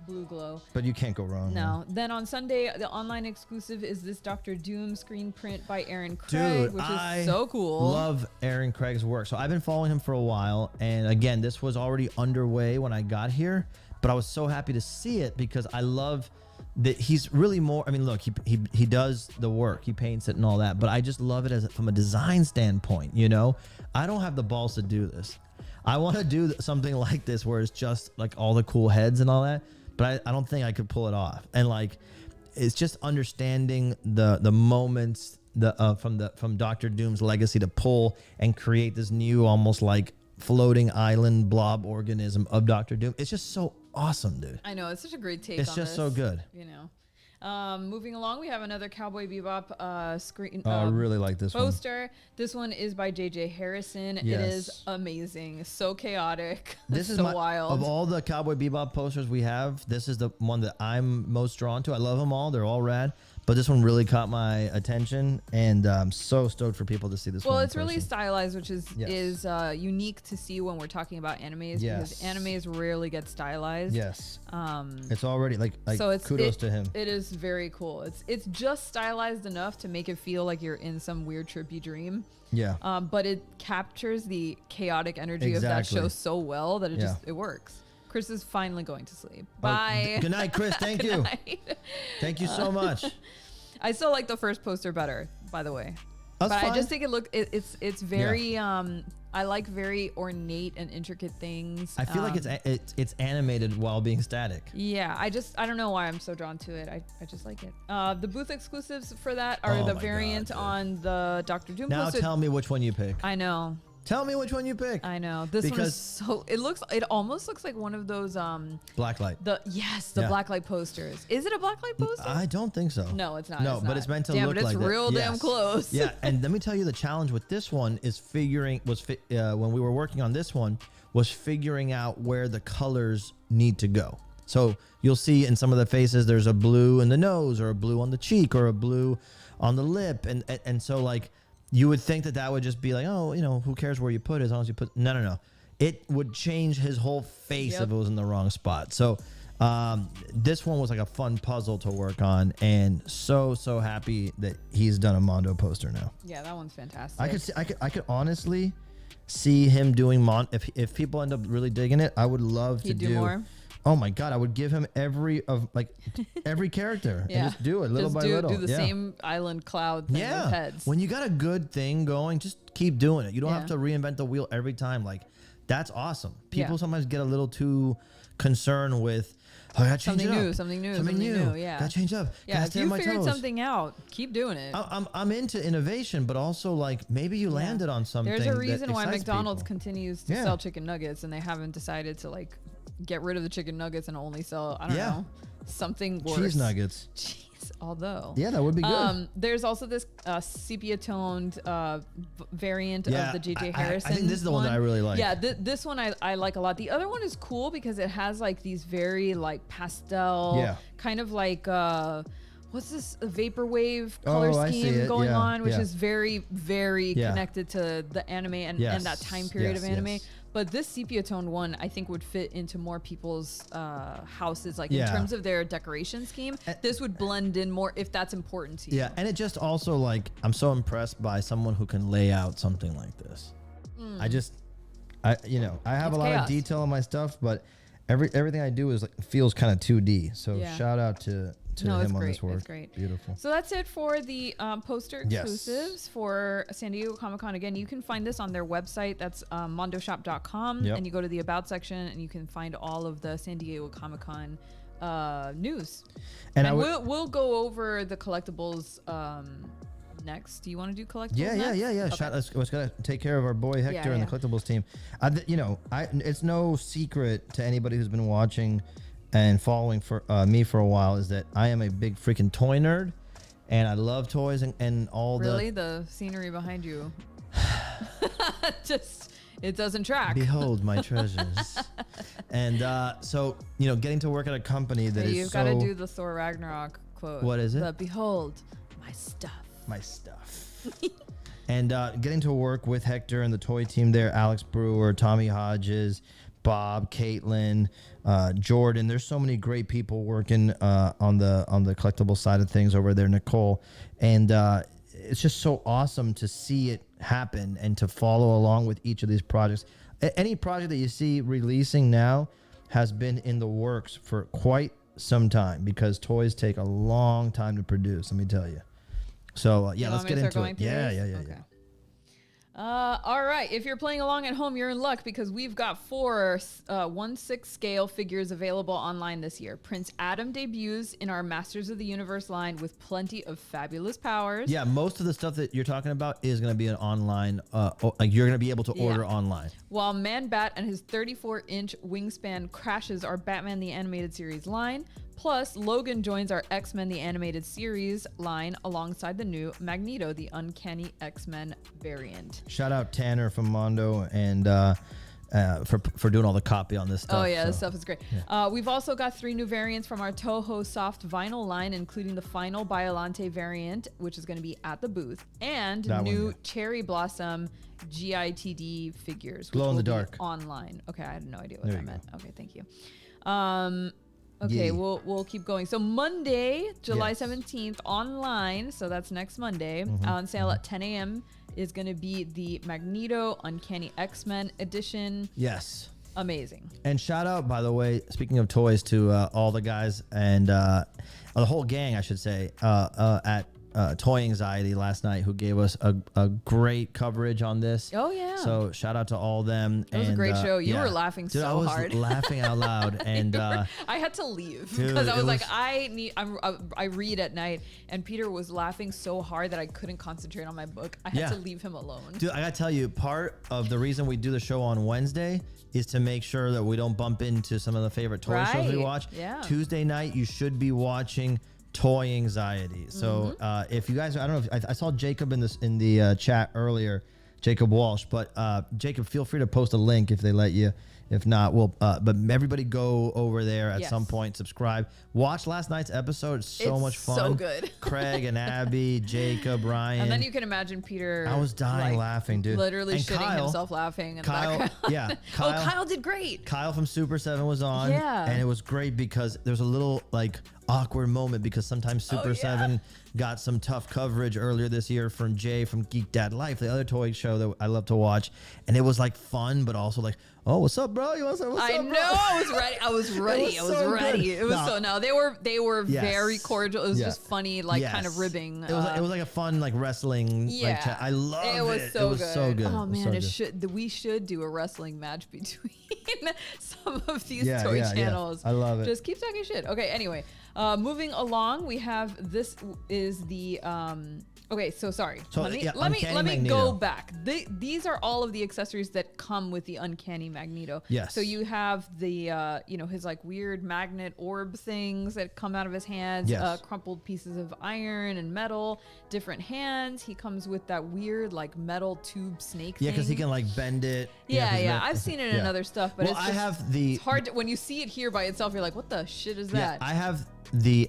Blue glow. But you can't go wrong. No. Then on Sunday, the online exclusive is this Dr. Doom screen print by Aaron Craig, which is so cool. Love Aaron Craig's work. So I've been following him for a while, and again, this was already underway when I got here, but I was so happy to see it because I love that he's really more. I mean, look, he does the work, he paints it and all that, but I just love it from a design standpoint. You know, I don't have the balls to do this. I want to do something like this where it's just like all the cool heads and all that, but I don't think I could pull it off. And like, it's just understanding the moments from Dr. Doom's legacy to pull and create this new almost like floating island blob organism of Dr. Doom. It's just so awesome, dude. I know, it's such a great take. It's just so good. You know, moving along, we have another Cowboy Bebop screen. I really like this poster. This one is by J.J. Harrison. Yes. It is amazing, so chaotic. This is so wild. Of all the Cowboy Bebop posters we have, this is the one that I'm most drawn to. I love them all; they're all rad. But this one really caught my attention, and I'm so stoked for people to see this one. Well, it's really stylized, which is unique to see when we're talking about animes, because animes rarely get stylized. Yes. It's already like so kudos to him. It is very cool. It's just stylized enough to make it feel like you're in some weird trippy dream. Yeah. But it captures the chaotic energy of that show so well that it works. Chris is finally going to sleep. Bye. Good night, Chris. Thank you. Night. Thank you so much. I still like the first poster better, by the way. That's fine. I just think it's very I like very ornate and intricate things. I feel like it's animated while being static. Yeah, I don't know why I'm so drawn to it. I just like it. The booth exclusives for that are the variant on the Dr. Doom now poster. Tell me which one you pick. I know. Tell me which one you pick. I know. This one is so it almost looks like one of those blacklight. The blacklight posters. Is it a blacklight poster? I don't think so. No, it's not. No, but it's meant to look like that. It's real damn close. Yeah, and let me tell you, the challenge with this one is when we were working on this one was figuring out where the colors need to go. So you'll see in some of the faces there's a blue in the nose or a blue on the cheek or a blue on the lip, and so like. You would think that would just be like, oh, you know, who cares where you put it as long as you put... No. It would change his whole face if it was in the wrong spot. So this one was like a fun puzzle to work on, and so happy that he's done a Mondo poster now. Yeah, that one's fantastic. I could honestly see him doing if people end up really digging it. I would love to do more. Oh my God, I would give him every character and just do it little by little. Do the same island cloud thing with heads. When you got a good thing going, just keep doing it. You don't have to reinvent the wheel every time. Like, that's awesome. People sometimes get a little too concerned with Oh, I gotta change something it new, up. something new. Yeah. Gotta change up. Yeah, Gotta if stay you on my figured toes. something out, keep doing it. I'm into innovation, but also like maybe you landed on something. There's a that reason why excites McDonald's people. continues to sell chicken nuggets, and they haven't decided to like get rid of the chicken nuggets and only sell, I don't know, something worse. Cheese nuggets. Cheese, although. Yeah, that would be good. There's also this sepia toned variant of the JJ Harrison. I think this is the one that I really like. Yeah, this one I like a lot. The other one is cool because it has like these very like pastel, kind of like what's this, a vaporwave color scheme going on, which is very, very connected to the anime and that time period of anime. But this sepia toned one, I think, would fit into more people's houses, like in terms of their decoration scheme. This would blend in more if that's important to you. Yeah, and it just also like, I'm so impressed by someone who can lay out something like this. I have a lot of detail on my stuff, but everything I do is like feels kind of 2D. So shout out to him on this work. That's great. Beautiful. So that's it for the poster exclusives for San Diego Comic-Con. Again, you can find this on their website. That's mondoshop.com. And you go to the About section and you can find all of the San Diego Comic-Con news. And we'll go over the collectibles next. Do you want to do collectibles next? Yeah. Okay. Let's gotta take care of our boy Hector and the collectibles team. It's no secret to anybody who's been watching and following for me for a while is that I am a big freaking toy nerd, and I love toys and all the scenery behind you. Just it doesn't track. Behold my treasures. And so getting to work at a company that is you've got to do the Thor Ragnarok quote. What is it? The behold my stuff. My stuff. And getting to work with Hector and the toy team there, Alex Brewer, Tommy Hodges, Bob, Caitlin, Jordan. There's so many great people working on the collectible side of things over there, Nicole. And it's just so awesome to see it happen and to follow along with each of these projects. Any project that you see releasing now has been in the works for quite some time because toys take a long time to produce, let me tell you. So let's get into it. Yeah. Okay. All right. If you're playing along at home, you're in luck because we've got 4 1/6 scale figures available online this year. Prince Adam debuts in our Masters of the Universe line with plenty of fabulous powers. Yeah, most of the stuff that you're talking about is going to be an online, like you're going to be able to order online. While Man-Bat and his 34-inch wingspan crashes our Batman the Animated Series line. Plus, Logan joins our X-Men the Animated Series line alongside the new Magneto, the Uncanny X-Men variant. Shout out Tanner from Mondo and for doing all the copy on this stuff. Oh yeah, this stuff is great. Yeah. We've also got 3 new variants from our Toho Soft vinyl line, including the final Biolante variant, which is going to be at the booth, and new Cherry Blossom GITD figures. Glow in the dark. Online. Okay, I had no idea what that meant. Okay, thank you. Okay, we'll keep going. So Monday, July 17th, online, so that's next Monday, on sale at 10 a.m. is going to be the Magneto Uncanny X-Men edition. Yes. Amazing. And shout out, by the way, speaking of toys, to all the guys and the whole gang, I should say, at Toy Anxiety last night, who gave us a great coverage on this. Oh yeah. So shout out to all of them. It was a great show. You were laughing so hard. I was laughing out loud, and I had to leave because I was like, I read at night, and Peter was laughing so hard that I couldn't concentrate on my book. I had to leave him alone. Dude, I gotta tell you, part of the reason we do the show on Wednesday is to make sure that we don't bump into some of the favorite toy shows we watch. Yeah. Tuesday night, you should be watching Toy Anxiety. So if you guys, I don't know if I saw Jacob in the chat earlier, Jacob Walsh, but Jacob, feel free to post a link if they let you. If not, we'll but everybody go over there at some point, subscribe, watch last night's episode. It's so much fun. So good. Craig and Abby, Jacob, Ryan. And then you can imagine Peter. I was dying laughing, dude. Literally and shitting Kyle, himself laughing in Kyle, the background. Kyle did great. Kyle from Super 7 was on. Yeah. And it was great because there was a little like awkward moment because sometimes Super 7 got some tough coverage earlier this year from Jay from Geek Dad Life, the other toy show that I love to watch. And it was like fun, but also like, Oh, what's up, bro? You want to say what's I up, bro? know. I was ready. I was ready. It was so no. They were Yes. very cordial. It was Yeah. just funny, like kind of Yes. ribbing. It was like a fun like wrestling. Yeah, Like, chat. I love it. It was so good. So good. Oh It was man, so it good. we should do a wrestling match between some of these Yeah, toy yeah. channels. I love it. Just keep talking shit. Okay. Anyway, moving along, we have this is the Okay, so sorry. So, let me Uncanny go Magneto. back. These are all of the accessories that come with the Uncanny Magneto. Yes. So you have the his like weird magnet orb things that come out of his hands. Yes. Crumpled pieces of iron and metal. Different hands. He comes with that weird like metal tube snake. Yeah, because he thing. can like bend it. Yeah. I've seen it in yeah. other stuff, but Well, it's I just, have the. it's hard when you see it here by itself. You're like, what the shit is that? I have the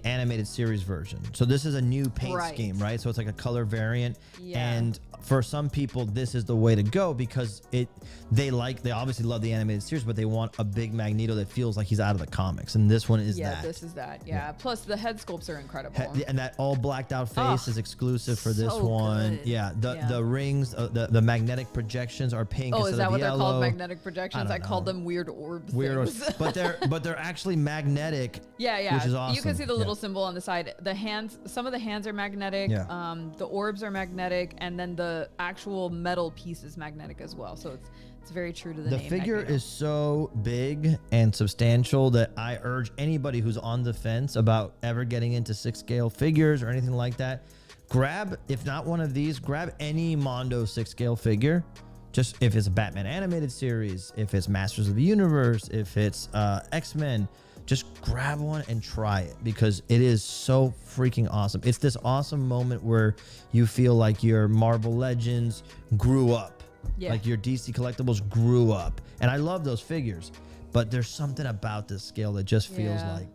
animated series version. So this is a new paint Right. scheme, right? So it's like a color variant. Yeah. And for some people, this is the way to go because they obviously love the animated series, but they want a big Magneto that feels like he's out of the comics. And this one is that. This is that. Yeah. Plus the head sculpts are incredible. And that all blacked out face is exclusive for this so one. good. Yeah. Yeah. The rings, the magnetic projections are pink. Oh, instead is that of what they're yellow. called? Magnetic projections? I I don't called know. them weird orbs. Weird, things. but they're actually magnetic. Yeah. Which is awesome. You can see the little Yeah. symbol on the side. The hands, some of the hands are magnetic. Yeah. The orbs are magnetic, and then the actual metal piece is magnetic as well. So it's very true to the name. The figure Magneto. is so big and substantial that I urge anybody who's on the fence about ever getting into 6-scale figures or anything like that, grab, if not one of these, grab any Mondo 6-scale figure. Just if it's a Batman animated series, if it's Masters of the Universe, if it's X-Men, just grab one and try it because it is so freaking awesome. It's this awesome moment where you feel like your Marvel Legends grew up. Yeah. Like your DC Collectibles grew up. And I love those figures, but there's something about this scale that just feels Yeah. like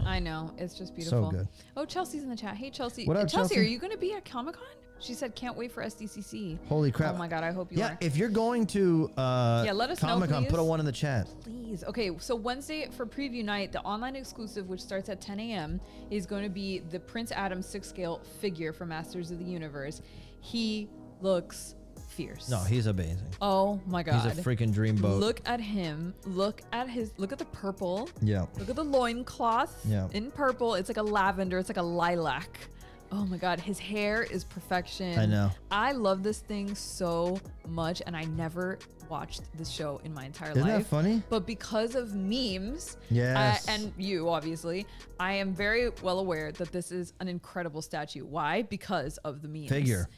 I know. It's just beautiful. good. Oh, Chelsea's in the chat. Hey, Chelsea. What up, Chelsea, Chelsea? are you going to be at Comic-Con? She said, can't wait for SDCC. holy crap. Oh my God, I hope you Yeah, are. if you're going to let us know, Comic-Con, put a please. 1 in the chat. Please. Okay, so Wednesday for preview night, the online exclusive, which starts at 10 a.m., is going to be the Prince Adam 6-scale figure from Masters of the Universe. He looks fierce. No, he's amazing. Oh my God. He's a freaking dreamboat. Look at him. Look at the purple. Yeah. Look at the loincloth Yeah. in purple. It's like a lavender. It's like a lilac. Oh my God. His hair is perfection. I know. I love this thing so much, and I never watched this show in my entire Isn't life. that funny? But because of memes, Yes. and you obviously, I am very well aware that this is an incredible statue. Why? Because of the memes. Figure.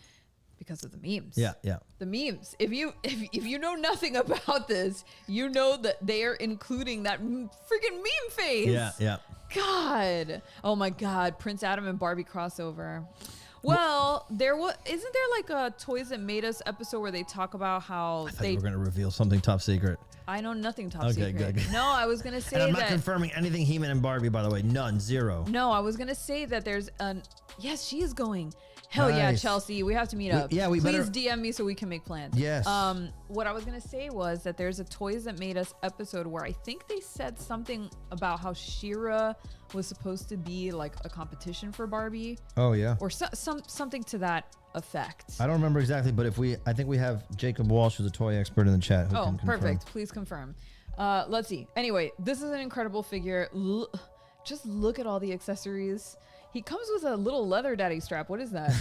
Because of the memes. Yeah, yeah. The memes. If you know nothing about this, you know that they are including that freaking meme face. Yeah, yeah. God. Oh my God. Prince Adam and Barbie crossover. Well, isn't there like a Toys That Made Us episode where they talk about how I thought you were going to reveal something top secret. I know nothing top Okay, secret. good. No, I was gonna say And I'm not that. confirming anything He-Man and Barbie, by the way. None. Zero. No, I was gonna say that there's yes, she is going. Hell yeah, Nice. Chelsea, we have to meet up. we Please better- DM me so we can make plans. Yes. What I was gonna say was that there's a Toys That Made Us episode where I think they said something about how She-Ra was supposed to be like a competition for Barbie, Oh, yeah. or something to that effect. I don't remember exactly, but I think we have Jacob Walsh, who's a toy expert in the chat. Who Oh, can confirm. perfect. Please confirm. Let's see. Anyway, this is an incredible figure. Just look at all the accessories. He comes with a little leather daddy strap. What is that?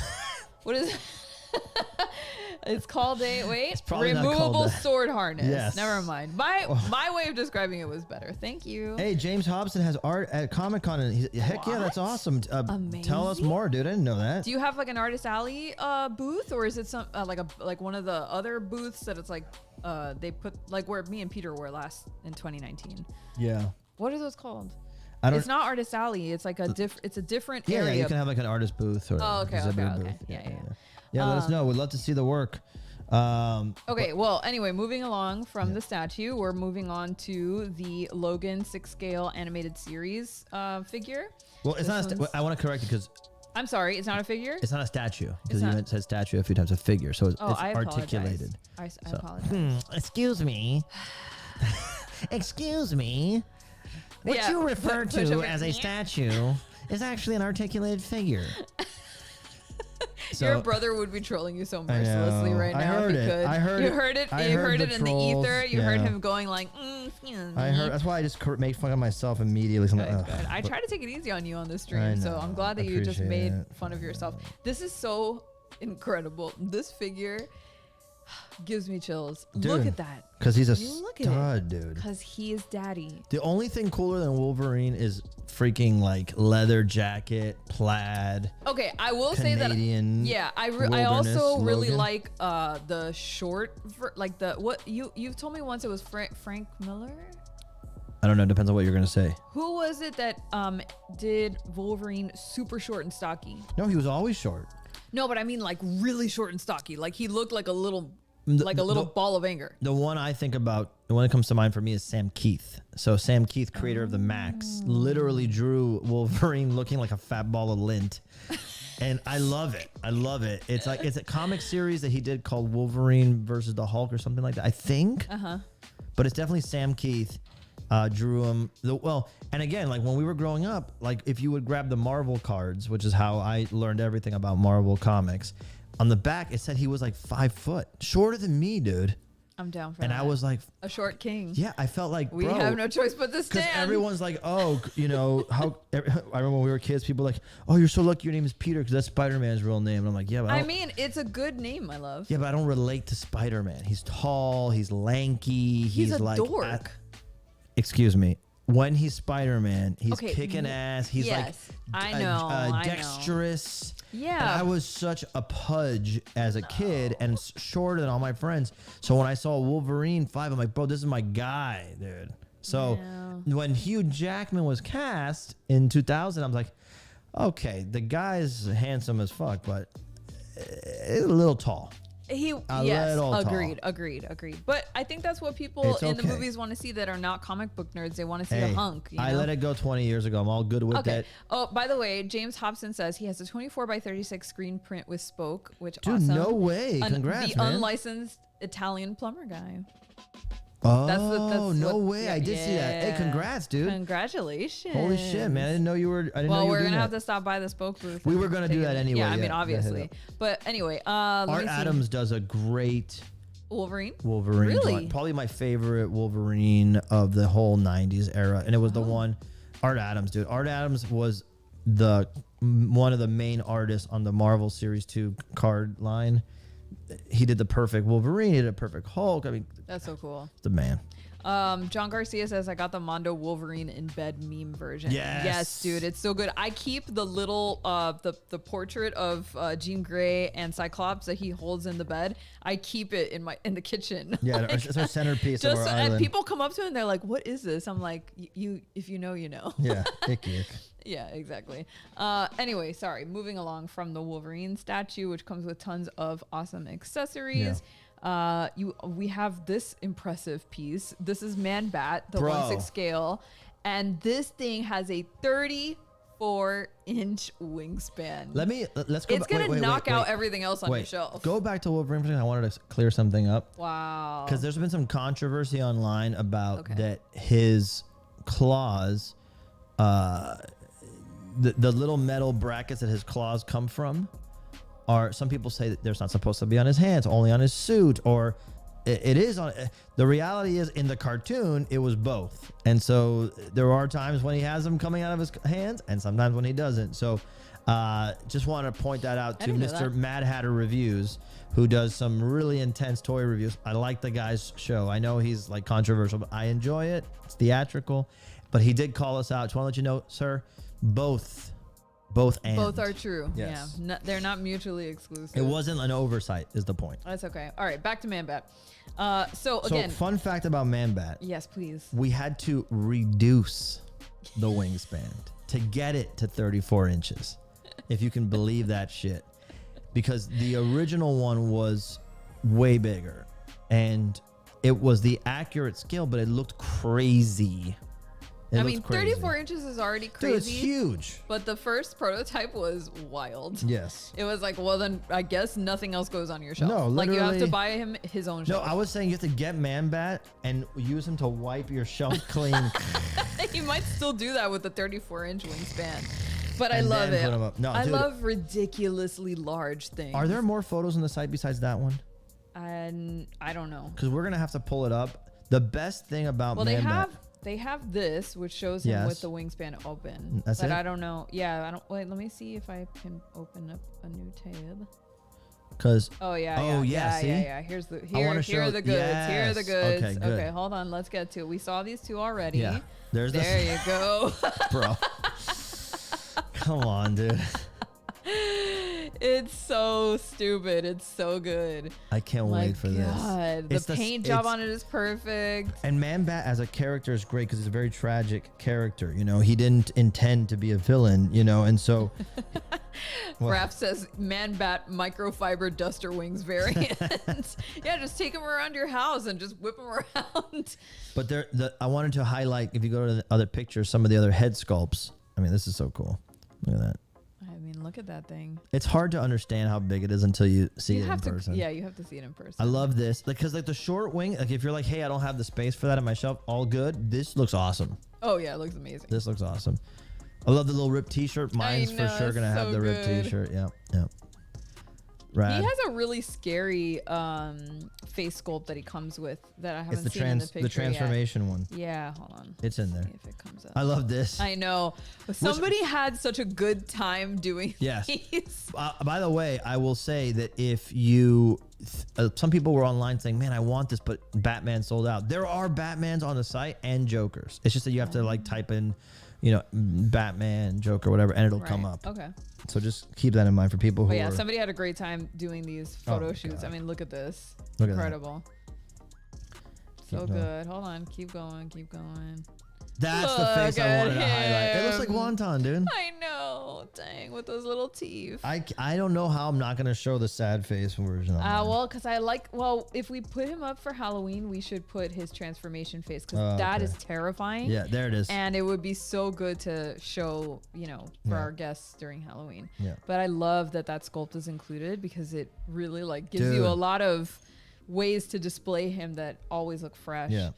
What is It's called probably not called removable that. sword harness. Yes. Never mind. My way of describing it was better. Thank you. Hey, James Hobson has art at Comic-Con. And heck yeah, that's What? awesome. Tell us Amazing. more, dude. I didn't know that. Do you have like an Artist Alley booth, or is it some like one of the other booths that it's like they put like where me and Peter were last in 2019? Yeah. What are those called? I don't. It's not Artist Alley. It's like it's a different Yeah, area. you can have like an artist booth or Oh, okay, exhibitor okay. booth. Yeah. Yeah, let us know. We'd love to see the work. Okay, well, anyway, moving along from the statue, we're moving on to the Logan 6-scale animated series figure. Well, it's This not. one's- I want to correct you because I'm sorry, it's not a figure? it's not a statue because It's you not- said statue a few times. A figure, so it's I articulated. apologize. I apologize. Excuse me. Excuse me. What Yeah, you refer push to over. as a statue is actually an articulated figure. Your brother would be trolling you so I mercilessly know. right I now if heard he it. could. I heard you it. heard it. I You heard heard the it in the trolls. ether. You heard Yeah. him going like. I heard. That's why I just make fun of myself immediately. So I'm like, Good. I try to take it easy on you on this stream, so I'm glad that you just Appreciate made it. fun of yourself. This is so incredible. This figure gives me chills. Look Dude. at that. Because he's a Look at stud, dude. Because he is daddy. The only thing cooler than Wolverine is freaking like leather jacket, plaid. Okay, I will Canadian say that. Yeah, I also wilderness really Logan. like the short, like the what you told me once it was Frank Miller. I don't know. Depends on what you're gonna say. Who was it that did Wolverine super short and stocky? No, he was always short. No, but I mean like really short and stocky. Like he looked like a little The- ball of anger. The one I think about, the one that comes to mind for me is Sam Keith. So Sam Keith, creator of the Max, literally drew Wolverine looking like a fat ball of lint. And I love it. I love it. It's like, it's a comic series that he did called Wolverine versus the Hulk or something like that, I think. But it's definitely Sam Keith. Drew him. And again, like when we were growing up, like if you would grab the Marvel cards, which is how I learned everything about Marvel comics, on the back it said he was like 5 foot, shorter than me, dude. I'm down for And that. I was like, a short king. yeah, I felt like, We bro, have no choice but to because stand. everyone's like, oh, you know how. I remember when we were kids, people were like, oh, you're so lucky your name is Peter because that's Spider-Man's real name. And I'm like, yeah, but I mean, it's a good name, my love. yeah, but I don't relate to Spider-Man. He's tall, he's lanky, He's a like dork. excuse me. When he's Spider-Man, he's Okay, kicking ass. He's yes, like I know, I know. dexterous. Yeah. And I was such a pudge as a kid and shorter than all my friends. So when I saw Wolverine 5, I'm like, bro, this is my guy, dude. So when Hugh Jackman was cast in 2000, I was like, okay, the guy's handsome as fuck, but a little tall. Yes, little agreed. But I think that's what people It's in the okay. movies want to see that are not comic book nerds. They want to see Hey, a hunk. You know? I let it go 20 years ago. I'm all good with Okay. it. Oh, by the way, James Hobson says he has a 24 by 36 screen print with spoke, which Dude, awesome. no way. Congrats, the man. unlicensed Italian plumber guy. Oh, that's no what- way. I did see that. Hey, yeah. congrats, dude. Congratulations. Holy shit, man. I didn't know you were. I didn't know Well, you were we're doing gonna have that. to stop by the spoke booth. We and were gonna take do that it. anyway, Yeah, I mean, yeah. obviously. But anyway, let Art me see. Adams does a great Wolverine. Wolverine. Really? drawing. Probably my favorite Wolverine of the whole 90s era. And it was the one, Art Adams, dude. Art Adams was one of the main artists on the Marvel Series 2 card line. He did the perfect Wolverine. He did a perfect Hulk. I mean, That's so cool. the man. John Garcia says I got the Mondo Wolverine in bed meme version. Yes. Yes, dude, it's so good. I keep the little the portrait of Jean Grey and Cyclops that he holds in the bed. I keep it in the kitchen. Yeah, Like, it's our centerpiece of our and island. people come up to it and they're like, "What is this?" I'm like, "You, if you know, you know." Yeah, icky. Yeah, exactly. Anyway, sorry. Moving along from the Wolverine statue, which comes with tons of awesome accessories. We have this impressive piece. This is Man Bat, the Bro. 1/6 scale, and this thing has a 34-inch wingspan. Let's go. It's gonna knock out wait. everything else on your Wait, shelf. go back to Wolverine for a second. I wanted to clear something up. Wow. Because there's been some controversy online about Okay. that his claws, the little metal brackets that his claws come from, are, some people say that there's not supposed to be on his hands, only on his suit, or it is on. The reality is, in the cartoon, it was both, and so there are times when he has them coming out of his hands, and sometimes when he doesn't. So, just want to point that out I to didn't know Mr. that. Mad Hatter Reviews, who does some really intense toy reviews. I like the guy's show. I know he's like controversial, but I enjoy it. It's theatrical, but he did call us out. Just want to let you know, sir, both are true. Yes. Yeah. They're not mutually exclusive. It wasn't an oversight, is the point. That's okay. All right, back to Man Bat. So So, again, fun fact about Man-Bat, yes, please. we had to reduce the wingspan to get it to 34 inches, if you can believe that shit. Because the original one was way bigger, and it was the accurate scale, but it looked crazy. I mean, 34 inches is already Dude, crazy. it's huge. But the first prototype was wild. Yes. It was like, well, then I guess nothing else goes on your shelf. No, like you have to literally- buy him his own No, shelf. I was saying you have to get Man-Bat and use him to wipe your shelf clean. You might still do that with the 34-inch wingspan. But I And love then it. put 'em up. No, I dude. love ridiculously large things. Are there more photos on the site besides that one? And I don't know. Because we're gonna have to pull it up. The best thing about They have this, which shows him with the wingspan open. That's but it? I don't know. Yeah, I don't. Wait, let me see if I can open up a new tab. Because yeah. Here's the here are the goods. Yes. Here are the goods. Okay, good. Okay, hold on. Let's get to it. We saw these two already. Yeah, there you go. Bro. Come on, dude. It's so stupid. It's so good. I can't wait for this. The paint job on it is perfect. And Man-Bat as a character is great because he's a very tragic character. You know, he didn't intend to be a villain, you know, and so... Raph says Man-Bat microfiber duster wings variant. Yeah, just take him around your house and just whip him around. But I wanted to highlight, if you go to the other pictures, some of the other head sculpts. I mean, this is so cool. Look at that. I mean, look at that thing. It's hard to understand how big it is until you see it in person. Yeah, you have to see it in person. I love this because like the short wing, like if you're like, hey, I don't have the space for that on my shelf, all good. This looks awesome. Oh yeah, it looks amazing. This looks awesome. I love the little ripped t-shirt. Mine's for sure gonna have the ripped t-shirt. Yeah. Rad. He has a really scary face sculpt that he comes with that I haven't seen in the picture the transformation yet. One. Yeah, hold on. It's in there. See if it comes up. I love this. I know. Somebody had such a good time doing these. By the way, I will say that if you, some people were online saying, "Man, I want this," but Batman sold out. There are Batmans on the site and Jokers. It's just that you have to like type in, you know, Batman, Joker, whatever, and it'll come up. Okay. So just keep that in mind for people who. But yeah, somebody had a great time doing these photo shoots. God. I mean, look at this. Look Incredible. Keep So going. Good. Hold on. Keep going. Keep going. That's the face I wanted to highlight. It looks like Wonton, dude. I know. Dang, with those little teeth. I don't know how I'm not going to show the sad face version of it. Well, because if we put him up for Halloween, we should put his transformation face because that is terrifying. Yeah, there it is. And it would be so good to show, you know, for our guests during Halloween. Yeah. But I love that sculpt is included because it really like gives you a lot of ways to display him that always look fresh. Yeah.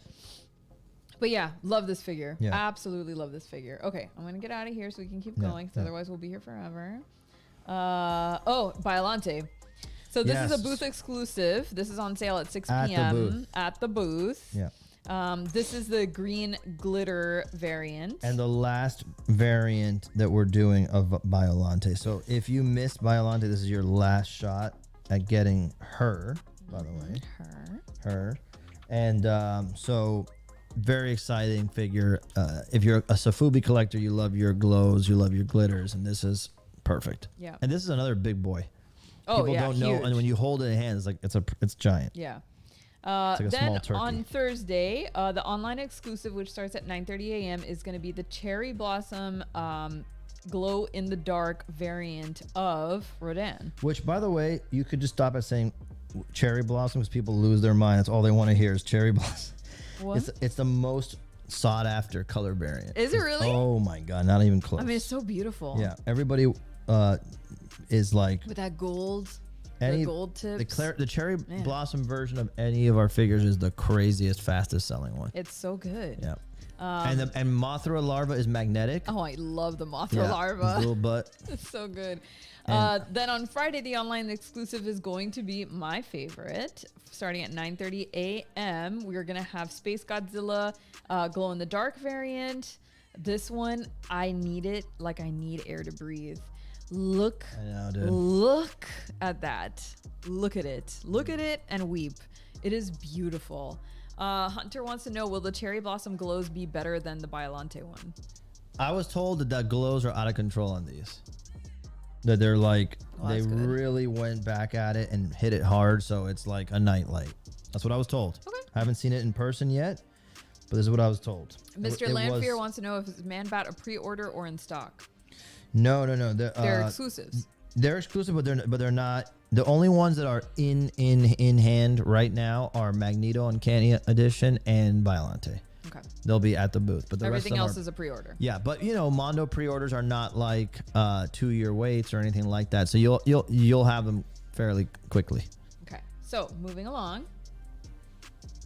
But yeah, love this figure. Yeah. Absolutely love this figure. Okay, I'm going to get out of here so we can keep going because otherwise we'll be here forever. Biollante. So this is a booth exclusive. This is on sale at 6 p.m. At the booth. Yeah. This is the green glitter variant. And the last variant that we're doing of Biollante. So if you missed Biollante, this is your last shot at getting her, by the way. Her. And so... very exciting figure. If you're a Safubi collector, you love your glows, you love your glitters, and this is perfect. Yeah. And this is another big boy. Oh, People don't know, and when you hold it in hand, it's like it's giant. Yeah. It's like a small then turkey. on Thursday, the online exclusive, which starts at 9:30 a.m., is going to be the Cherry Blossom glow in the dark variant of Rodan. Which, by the way, you could just stop at saying cherry blossom because people lose their mind. That's all they want to hear is cherry blossom. What? It's the most sought after color variant. Is it really? Oh my god, not even close. I mean, it's so beautiful. Yeah, everybody is like with that gold, the gold tips. The cherry blossom version of any of our figures is the craziest, fastest selling one. It's so good. Yeah. And Mothra larva is magnetic. Oh, I love the Mothra larva. Little butt. It's so good. Then on Friday, the online exclusive is going to be my favorite. Starting at 9:30 a.m., we're going to have Space Godzilla glow in the dark variant. This one, I need it like I need air to breathe. Look at that. Look at it. Look at it and weep. It is beautiful. Hunter wants to know, will the Cherry Blossom glows be better than the Biollante one? I was told that the glows are out of control on these. That they're like, they really went back at it and hit it hard, so it's like a nightlight. That's what I was told. Okay. I haven't seen it in person yet, but this is what I was told. Mr. Lanfear wants to know if it's Man-Bat a pre-order or in stock. No. They're exclusives. They're exclusive, but they're not. The only ones that are in hand right now are Magneto Uncanny Edition and Biollante. Okay. They'll be at the booth, but everything else is a pre-order. Yeah, but you know, Mondo pre-orders are not like 2-year waits or anything like that. So you'll have them fairly quickly. Okay. So moving along.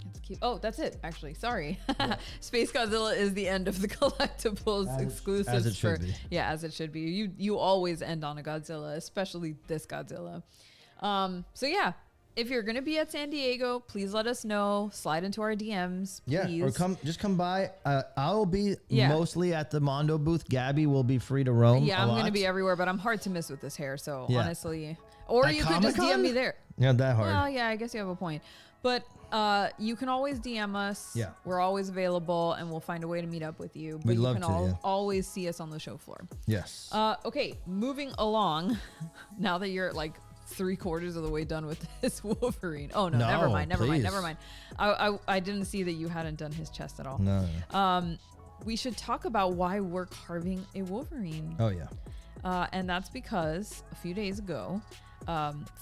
Let's keep. Oh, that's it. Actually, sorry. Yeah. Space Godzilla is the end of the collectibles exclusives. As it should be. Yeah, as it should be. You always end on a Godzilla, especially this Godzilla. So yeah. if you're gonna be at San Diego, please let us know. Slide into our DMs, please. Yeah, or come by. I'll be mostly at the Mondo booth. Gabby will be free to roam. Yeah, I'm gonna be everywhere, but I'm hard to miss with this hair. So honestly, or at you Comic-Con? could just DM me there. Not that hard. Well, yeah, I guess you have a point. But you can always DM us. Yeah. We're always available, and we'll find a way to meet up with you. But We'd you love can to, always see us on the show floor. Yes. Okay, moving along. Now that you're like 3/4 of the way done with this Wolverine. Oh no, never mind. I didn't see that you hadn't done his chest at all. No. We should talk about why we're carving a Wolverine. Oh yeah. And that's because a few days ago,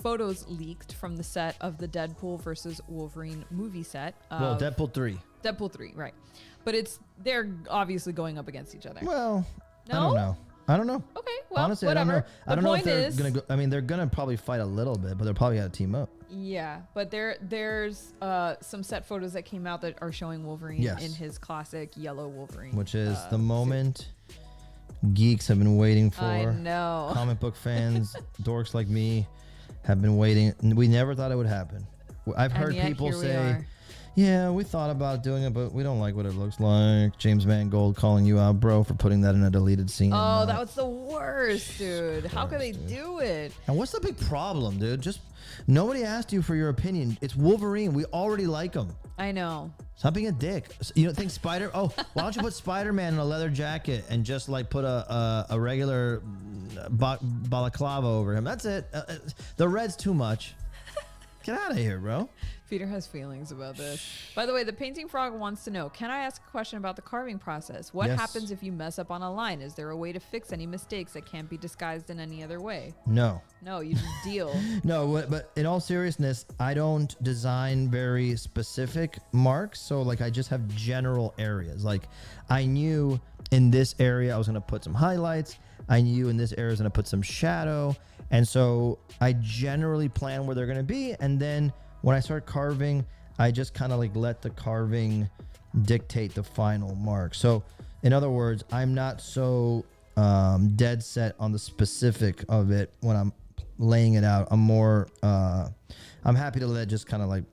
photos leaked from the set of the Deadpool versus Wolverine movie set. Well, Deadpool 3. Deadpool 3, right. But they're obviously going up against each other. Well, no? I don't know. Okay, well, honestly, whatever. I don't know if they're gonna go. I mean, they're gonna probably fight a little bit, but they're probably gonna team up. Yeah, but there's some set photos that came out that are showing Wolverine in his classic yellow Wolverine, which is the moment geeks have been waiting for. I know. Comic book fans, dorks like me, have been waiting. We never thought it would happen. I've heard people say, yeah, we thought about doing it, but we don't like what it looks like. James Mangold calling you out, bro, for putting that in a deleted scene. Oh, that was the worst, dude. How could they do it? And what's the big problem, dude? Just nobody asked you for your opinion. It's Wolverine. We already like him. I know. Stop being a dick. You don't think why don't you put Spider-Man in a leather jacket and just like put a regular balaclava over him? That's it. The red's too much. Get out of here, bro. Peter has feelings about this. By the way, the Painting Frog wants to know, can I ask a question about the carving process? What happens if you mess up on a line? Is there a way to fix any mistakes that can't be disguised in any other way? No. No, you just deal. No, but in all seriousness, I don't design very specific marks. So like I just have general areas. Like I knew in this area I was going to put some highlights. I knew in this area I was going to put some shadow. And so I generally plan where they're going to be. And then when I start carving, I just kind of like let the carving dictate the final mark. So in other words, I'm not so dead set on the specific of it when I'm laying it out. I'm more, I'm happy to let it just kind of like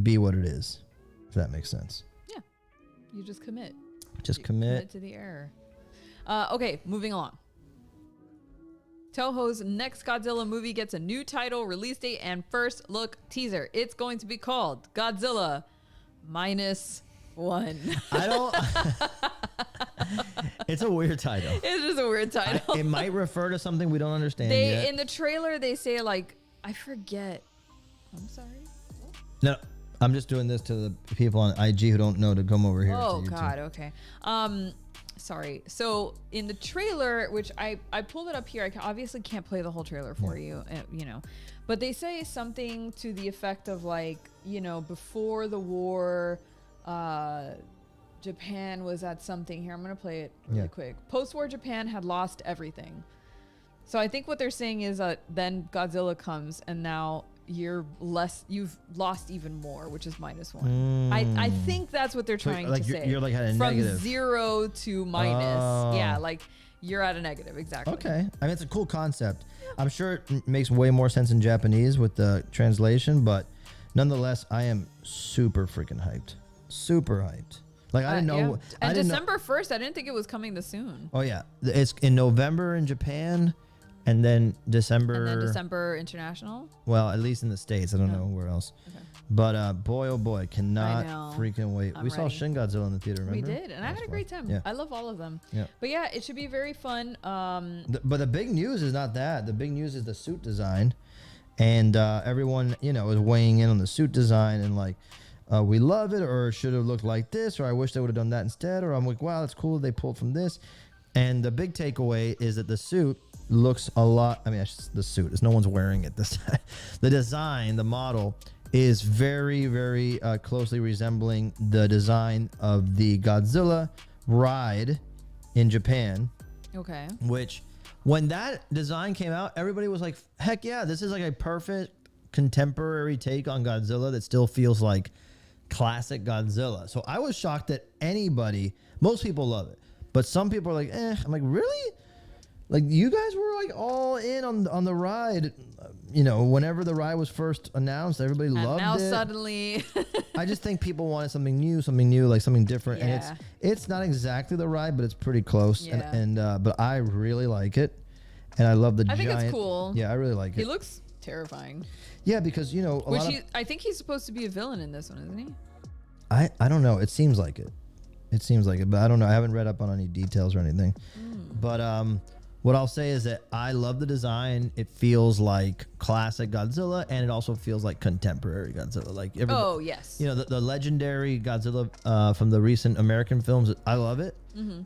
be what it is. If that makes sense. Yeah. You just commit. Commit to the error. Okay, moving along. Toho's next Godzilla movie gets a new title, release date, and first look teaser. It's going to be called Godzilla -1. I don't. It's a weird title. It is a weird title. It might refer to something we don't understand yet. In the trailer, they say like, I forget. I'm sorry. No, I'm just doing this to the people on IG who don't know to come over here. Oh God. Okay. Sorry. So in the trailer, which I pulled it up here, I obviously can't play the whole trailer for you, but they say something to the effect of like, before the war, Japan was at something here. I'm going to play it really quick. Post-war Japan had lost everything. So I think what they're saying is then Godzilla comes and now you've lost even more, which is -1. I think that's what they're trying to say. You're like at a from negative. 0 to minus. Yeah, like you're at a negative. Exactly. Okay. I mean, it's a cool concept. I'm sure it makes way more sense in Japanese with the translation, but nonetheless, I am super freaking hyped. Super hyped. Like I didn't know. Yeah. And December 1st, I didn't think it was coming this soon. Oh yeah, it's in November in Japan. And then December. And then December international? Well, at least in the States. I don't know where else. Okay. But boy, oh boy, cannot freaking wait. We saw Shin Godzilla in the theater, remember? We did. And I had a great time. Yeah. I love all of them. Yeah. But yeah, it should be very fun. But the big news is not that. The big news is the suit design. And everyone, is weighing in on the suit design and like, we love it, or it should have looked like this, or I wish they would have done that instead. Or I'm like, wow, that's cool. They pulled from this. And the big takeaway is that the suit looks a lot. I mean, the suit is no one's wearing it. The design, the model is very, very closely resembling the design of the Godzilla ride in Japan. Okay. Which, when that design came out, everybody was like, "Heck yeah, this is like a perfect contemporary take on Godzilla that still feels like classic Godzilla." So I was shocked that most people love it, but some people are like, "Eh." I'm like, really? Like you guys were like all in on the ride, whenever the ride was first announced, everybody loved now it. Suddenly, I just think people wanted something new, like something different. Yeah. And it's not exactly the ride, but it's pretty close. Yeah. But I really like it, and I love the I giant. think it's cool. Yeah, I really like it. He looks terrifying. Yeah, because I think he's supposed to be a villain in this one, isn't he? I don't know. It seems like it. But I don't know. I haven't read up on any details or anything. But what I'll say is that I love the design. It feels like classic Godzilla, and it also feels like contemporary Godzilla. Like oh yes, the legendary Godzilla from the recent American films. I love it,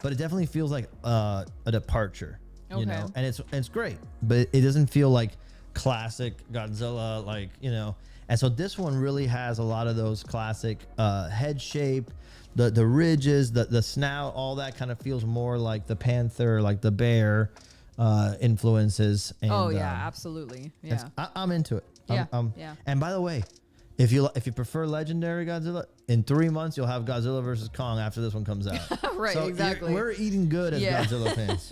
but it definitely feels like a departure. Okay. And it's great, but it doesn't feel like classic Godzilla, like. And so this one really has a lot of those classic head shape, the ridges, the snout, all that kind of feels more like the panther, like the bear influences. And, absolutely. Yeah, I'm into it. Yeah. Yeah. And by the way, if you prefer legendary Godzilla, in 3 months you'll have Godzilla versus Kong after this one comes out. Right, so exactly. We're eating good as Godzilla fans.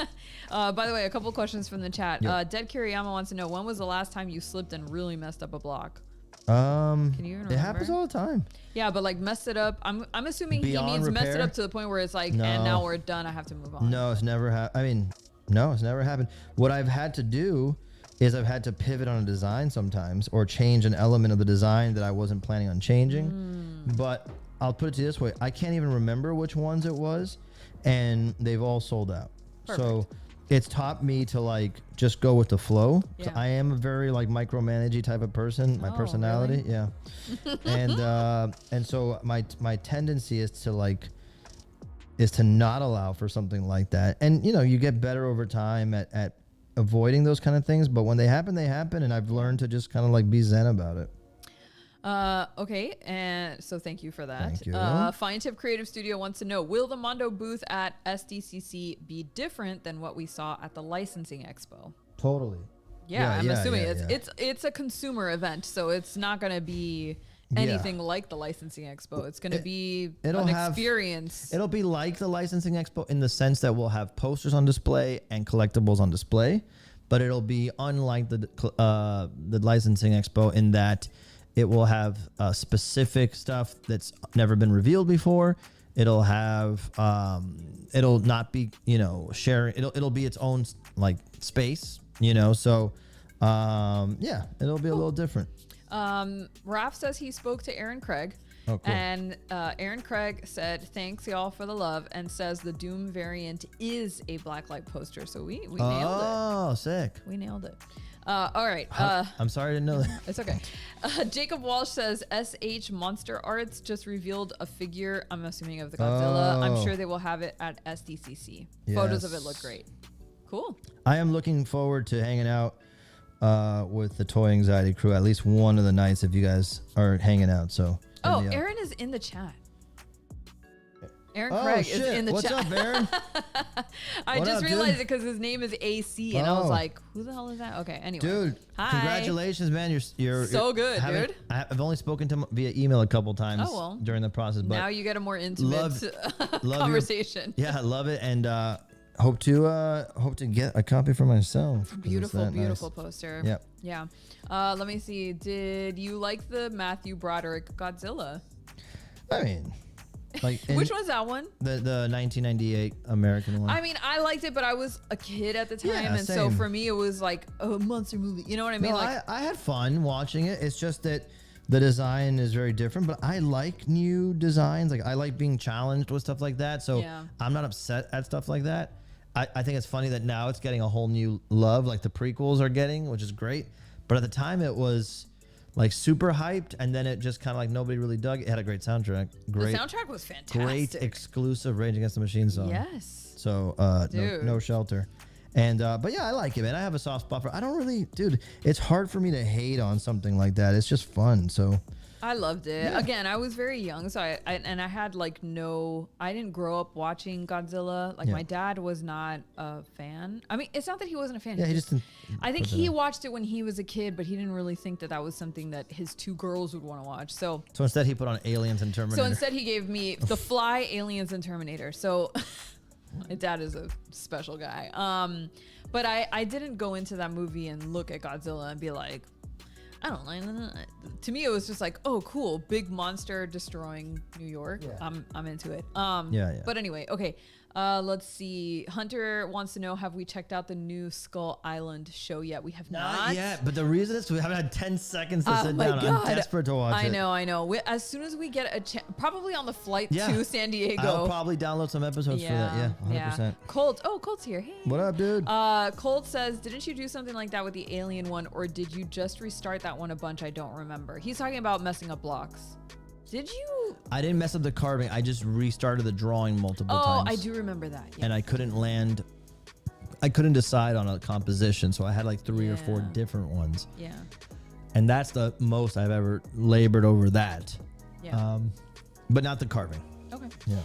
By the way, a couple questions from the chat. Yep. Dead Kiriyama wants to know, when was the last time you slipped and really messed up a block? Can you even remember? It happens all the time. Yeah, but like messed it up. I'm assuming Beyond he means messed it repair? up to the point where it's like, No. and now we're done. I have to move on. No, it's never happened. No, it's never happened. What I've had to do is I've had to pivot on a design sometimes, or change an element of the design that I wasn't planning on changing. But I'll put it to you this way: I can't even remember which ones it was, and they've all sold out. Perfect. So it's taught me to like just go with the flow. So Yeah. I am a very like micromanagey type of person. My Oh, personality, really? yeah. And so my tendency is to not allow for something like that. And you get better over time at avoiding those kind of things. But when they happen, and I've learned to just kind of like be zen about it. Okay, and so thank you for that. Thank you. Fine Tip Creative Studio wants to know, will the Mondo booth at SDCC be different than what we saw at the licensing expo? Totally. Yeah, I'm assuming yeah. it's a consumer event, so it's not going to be anything like the licensing expo. It's going to be an experience. It'll be like the licensing expo in the sense that we'll have posters on display and collectibles on display, but it'll be unlike the licensing expo in that it will have specific stuff that's never been revealed before. It'll have it'll not be sharing. It'll be its own like space. So it'll be a little different. Raph says he spoke to Aaron Craig. Oh, cool. And Aaron Craig said, thanks y'all for the love, and says the Doom variant is a blacklight poster. So we nailed it. Oh, sick. We nailed it. All right. I'm sorry I didn't know that. It's okay. Jacob Walsh says SH Monster Arts just revealed a figure, I'm assuming of the Godzilla. I'm sure they will have it at SDCC. Photos of it look great. Cool. I am looking forward to hanging out with the Toy Anxiety crew at least one of the nights if you guys are hanging out. So. Aaron is in the chat. Aaron Craig is in the What's chat. What's up, Aaron? I just realized it because his name is AC, and I was like, "Who the hell is that?" Okay, anyway, dude, hi. Congratulations, man! You're so good, dude. I've only spoken to him via email a couple times during the process, but now you get a more intimate conversation. I love it, and hope to get a copy for myself. Beautiful poster. Yep. Yeah. Let me see. Did you like the Matthew Broderick Godzilla? I mean, like which one's that one? The 1998 American one. I mean, I liked it, but I was a kid at the time, and same. so for me, it was like a monster movie. You know what I mean? No, I had fun watching it. It's just that the design is very different, but I like new designs. Like I like being challenged with stuff like that. So I'm not upset at stuff like that. I think it's funny that now it's getting a whole new love, like the prequels are getting, which is great. But at the time, it was like super hyped, and then it just kind of like nobody really dug it. It had a great soundtrack. The soundtrack was fantastic. Great exclusive Rage Against the Machine song. Yes. So no shelter. And but yeah, I like it, man. I have a soft spot for. I don't really, dude. It's hard for me to hate on something like that. It's just fun. So. I loved it. Yeah. Again, I was very young, so I had like I didn't grow up watching Godzilla. Like my dad was not a fan. I mean, it's not that he wasn't a fan. Yeah, I think he watched it when he was a kid, but he didn't really think that was something that his two girls would want to watch. So instead he put on Aliens and Terminator. So instead he gave me The Fly, Aliens, and Terminator. So my dad is a special guy. But I didn't go into that movie and look at Godzilla and be like, I don't know. To me, it was just like, oh, cool, big monster destroying New York. Yeah. I'm into it. Yeah. But anyway, okay. Let's see. Hunter wants to know, have we checked out the new Skull Island show yet? We have not. yet, but the reason is we haven't had 10 seconds to sit my down. God. I'm desperate to watch it. I know. As soon as we get a chance, probably on the flight to San Diego. I'll probably download some episodes for that. Yeah, 100%. Colt. Oh, Colt's here. Hey. What up, dude? Colt says, didn't you do something like that with the Alien one, or did you just restart that one a bunch? I don't remember. He's talking about messing up blocks. Did you? I didn't mess up the carving. I just restarted the drawing multiple times. Oh, I do remember that. Yeah. And I couldn't land. I couldn't decide on a composition, so I had like 3 or 4 different ones. Yeah. And that's the most I've ever labored over that. Yeah. But not the carving. Okay. Yeah.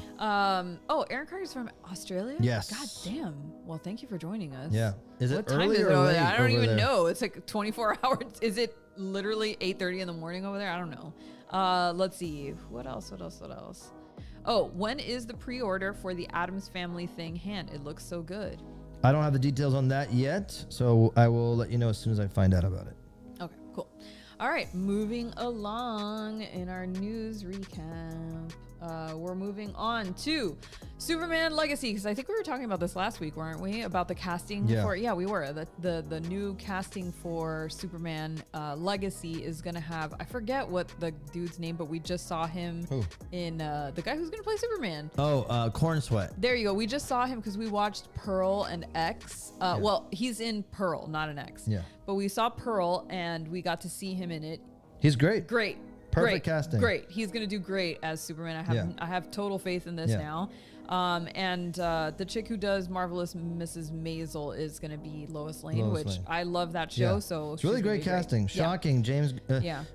Oh, Aaron Carter's from Australia? Yes. God damn. Well, thank you for joining us. Yeah. Is it What time early is it or over late there? I don't over even there? know. It's like 24 hours. Is it literally 8:30 in the morning over there? I don't know. Let's see. What else? Oh, when is the pre-order for the Addams Family thing hand? It looks so good. I don't have the details on that yet, so I will let you know as soon as I find out about it. Okay, cool. All right, moving along in our news recap. We're moving on to Superman Legacy, because I think we were talking about this last week, weren't we? About the casting for we were. The new casting for Superman Legacy is gonna have, I forget what the dude's name, but we just saw him in the guy who's gonna play Superman. Oh, Corn Sweat. There you go. We just saw him because we watched Pearl and X. Well, he's in Pearl, not an X. Yeah. But we saw Pearl and we got to see him in it. He's great. Great. Perfect casting. Great. He's going to do great as Superman. I have total faith in this now. And the chick who does Marvelous Mrs. Maisel is going to be Lois Lane, I love that show. Yeah. So it's really great casting. Great. Shocking. James.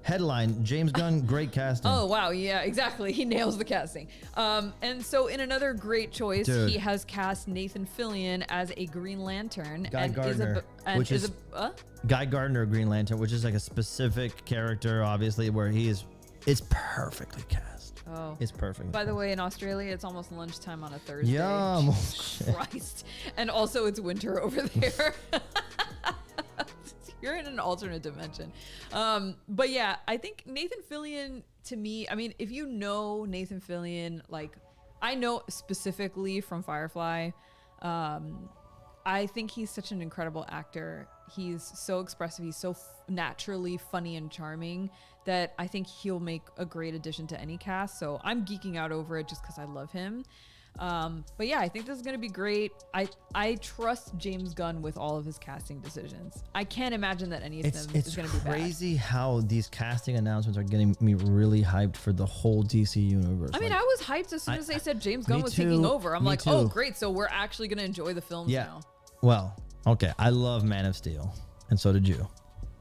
Headline: James Gunn. Great casting. Oh wow, yeah, exactly. He nails the casting. And so in another great choice, he has cast Nathan Fillion as a Green Lantern. Guy Gardner, which is Guy Gardner, Green Lantern, which is like a specific character, obviously, where he is. It's perfectly cast. Oh, it's perfect. By the way, in Australia, it's almost lunchtime on a Thursday. Yum. Christ. And also, it's winter over there. You're in an alternate dimension. But yeah, I think Nathan Fillion, to me, I mean, if you know Nathan Fillion, like I know specifically from Firefly, I think he's such an incredible actor. He's so expressive. He's so naturally funny and charming that I think he'll make a great addition to any cast. So I'm geeking out over it just because I love him. But yeah, I think this is going to be great. I trust James Gunn with all of his casting decisions. I can't imagine that any of them is going to be bad. It's crazy how these casting announcements are getting me really hyped for the whole DC universe. I mean, I was hyped as soon as they said James Gunn was taking over. I'm like, oh, great. So we're actually going to enjoy the films now. Well, okay. I love Man of Steel, and so did you.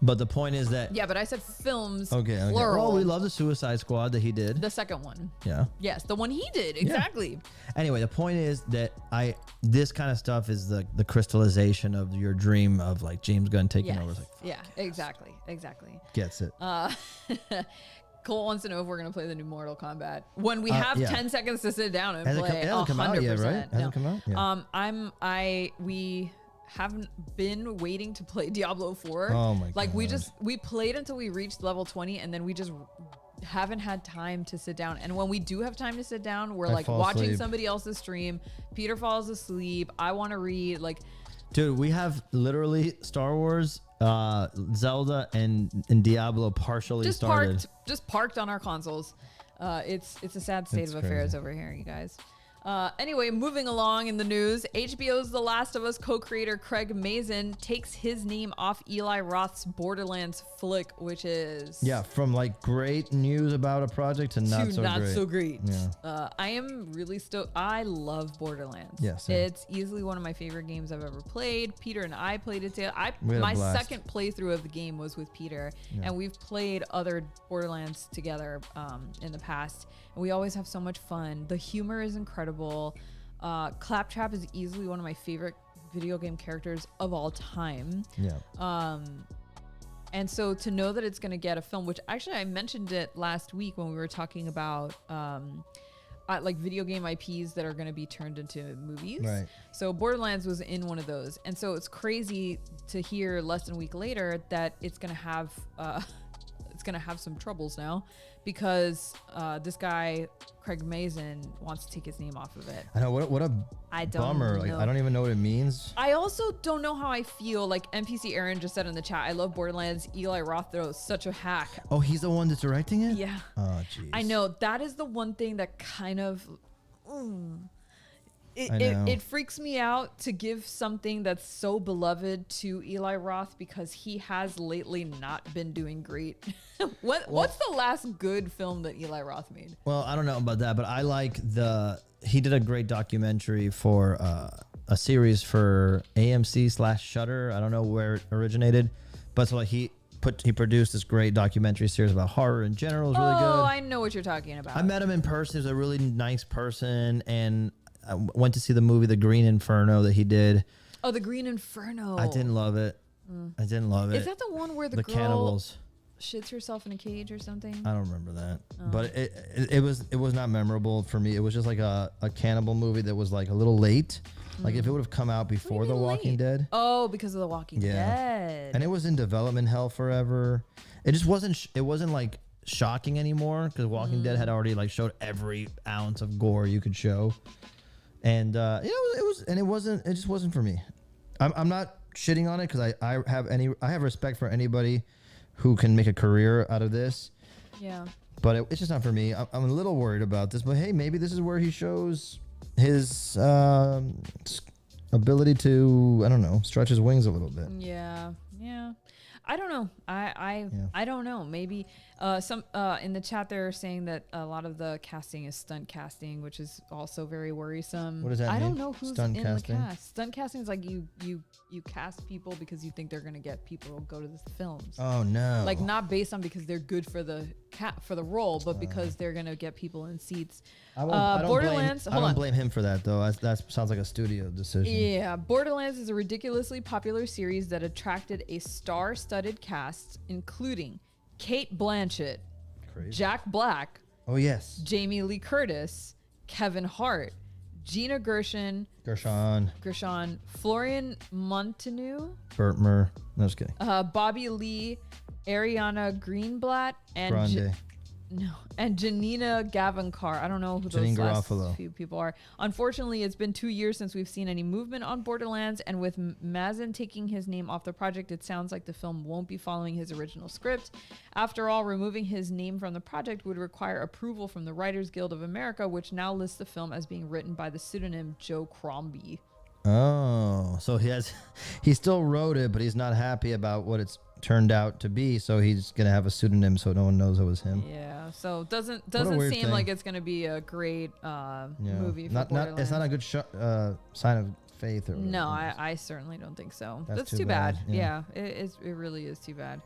But the point is that... Yeah, but I said films, okay. plural. Well, we love the Suicide Squad that he did. The second one. Yeah. Yes, the one he did. Exactly. Yeah. Anyway, the point is that this kind of stuff is the crystallization of your dream of like James Gunn taking over. It's like, yeah, exactly. Gets it. Cole wants to know if we're going to play the new Mortal Kombat when we have 10 seconds to sit down and play. It hasn't come out yet, right? Hasn't come out? Yeah. We haven't been waiting to play Diablo 4. Oh my god. Like we played until we reached level 20 and then we just haven't had time to sit down. And when we do have time to sit down, we're like watching somebody else's stream. Peter falls asleep. I want to read. Like, dude, we have literally Star Wars, Zelda, and Diablo partially started. Just parked on our consoles. It's a sad state of affairs over here, you guys. Anyway, moving along in the news, HBO's The Last of Us co-creator Craig Mazin takes his name off Eli Roth's Borderlands flick, which is... Yeah, from like great news about a project to not so great. Yeah. I am really stoked. I love Borderlands. Yes. It's easily one of my favorite games I've ever played. Peter and I played it together. My second playthrough of the game was with Peter, and we've played other Borderlands together in the past. And we always have so much fun. The humor is incredible. Claptrap is easily one of my favorite video game characters of all time. Yeah. And so to know that it's going to get a film, which actually I mentioned it last week when we were talking about like video game IPs that are going to be turned into movies. Right. So Borderlands was in one of those. And so it's crazy to hear less than a week later that it's going to have gonna have some troubles now because this guy Craig Mazin wants to take his name off of it. I know what a bummer. Like I don't even know what it means. I also don't know how I feel. Like NPC Aaron just said in the chat, I love Borderlands. Eli Roth though is such a hack. Oh, he's the one that's directing it? Yeah. Oh, jeez. I know. That is the one thing that kind of it freaks me out to give something that's so beloved to Eli Roth because he has lately not been doing great. What's the last good film that Eli Roth made? Well, I don't know about that, but I like he did a great documentary for a series for AMC/Shudder. I don't know where it originated, but so like he produced this great documentary series about horror in general. It was really good. Oh, I know what you're talking about. I met him in person. He was a really nice person, and I went to see the movie The Green Inferno that he did. Oh, The Green Inferno. I didn't love it. I didn't love it. Is that the one where the girl cannibals shits herself in a cage or something? I don't remember that, but it was not memorable for me. It was just like a cannibal movie that was like a little late. Like if it would have come out before The Walking Dead. Oh, because of The Walking Dead. And it was in development hell forever. It just wasn't. It wasn't like shocking anymore because Walking Dead had already like showed every ounce of gore you could show. And it just wasn't for me. I'm not shitting on it because I have respect for anybody who can make a career out of this. Yeah. But it's just not for me. I'm a little worried about this. But hey, maybe this is where he shows his ability to, I don't know, stretch his wings a little bit. Yeah. I don't know. I don't know. Maybe some in the chat they're saying that a lot of the casting is stunt casting, which is also very worrisome. What does that mean? I don't know who's stunt in casting? the cast. Stunt casting is like you cast people because you think they're gonna get people to go to the films. Oh no! Like not based on because they're good for the role, but because they're gonna get people in seats. Borderlands. I don't blame him for that though. That sounds like a studio decision. Yeah, Borderlands is a ridiculously popular series that attracted a star-studded cast, including Kate Blanchett, Jack Black, oh yes, Jamie Lee Curtis, Kevin Hart, Gina Gershon, Florian Montagu, Burtmer. No, just kidding. Bobby Lee, Ariana Greenblatt, and Janina Gavankar. I don't know who those last few people are. Unfortunately, it's been 2 years since we've seen any movement on Borderlands, and with Mazin taking his name off the project, it sounds like the film won't be following his original script. After all, removing his name from the project would require approval from the Writers Guild of America, which now lists the film as being written by the pseudonym Joe Crombie. Oh, so he still wrote it, but he's not happy about what it's turned out to be, so he's gonna have a pseudonym so no one knows it was him. Yeah, so doesn't seem like it's gonna be a great movie for Borderlands. It's not a good sign of faith. Or no, I certainly don't think so. That's too bad. Yeah, it really is too bad.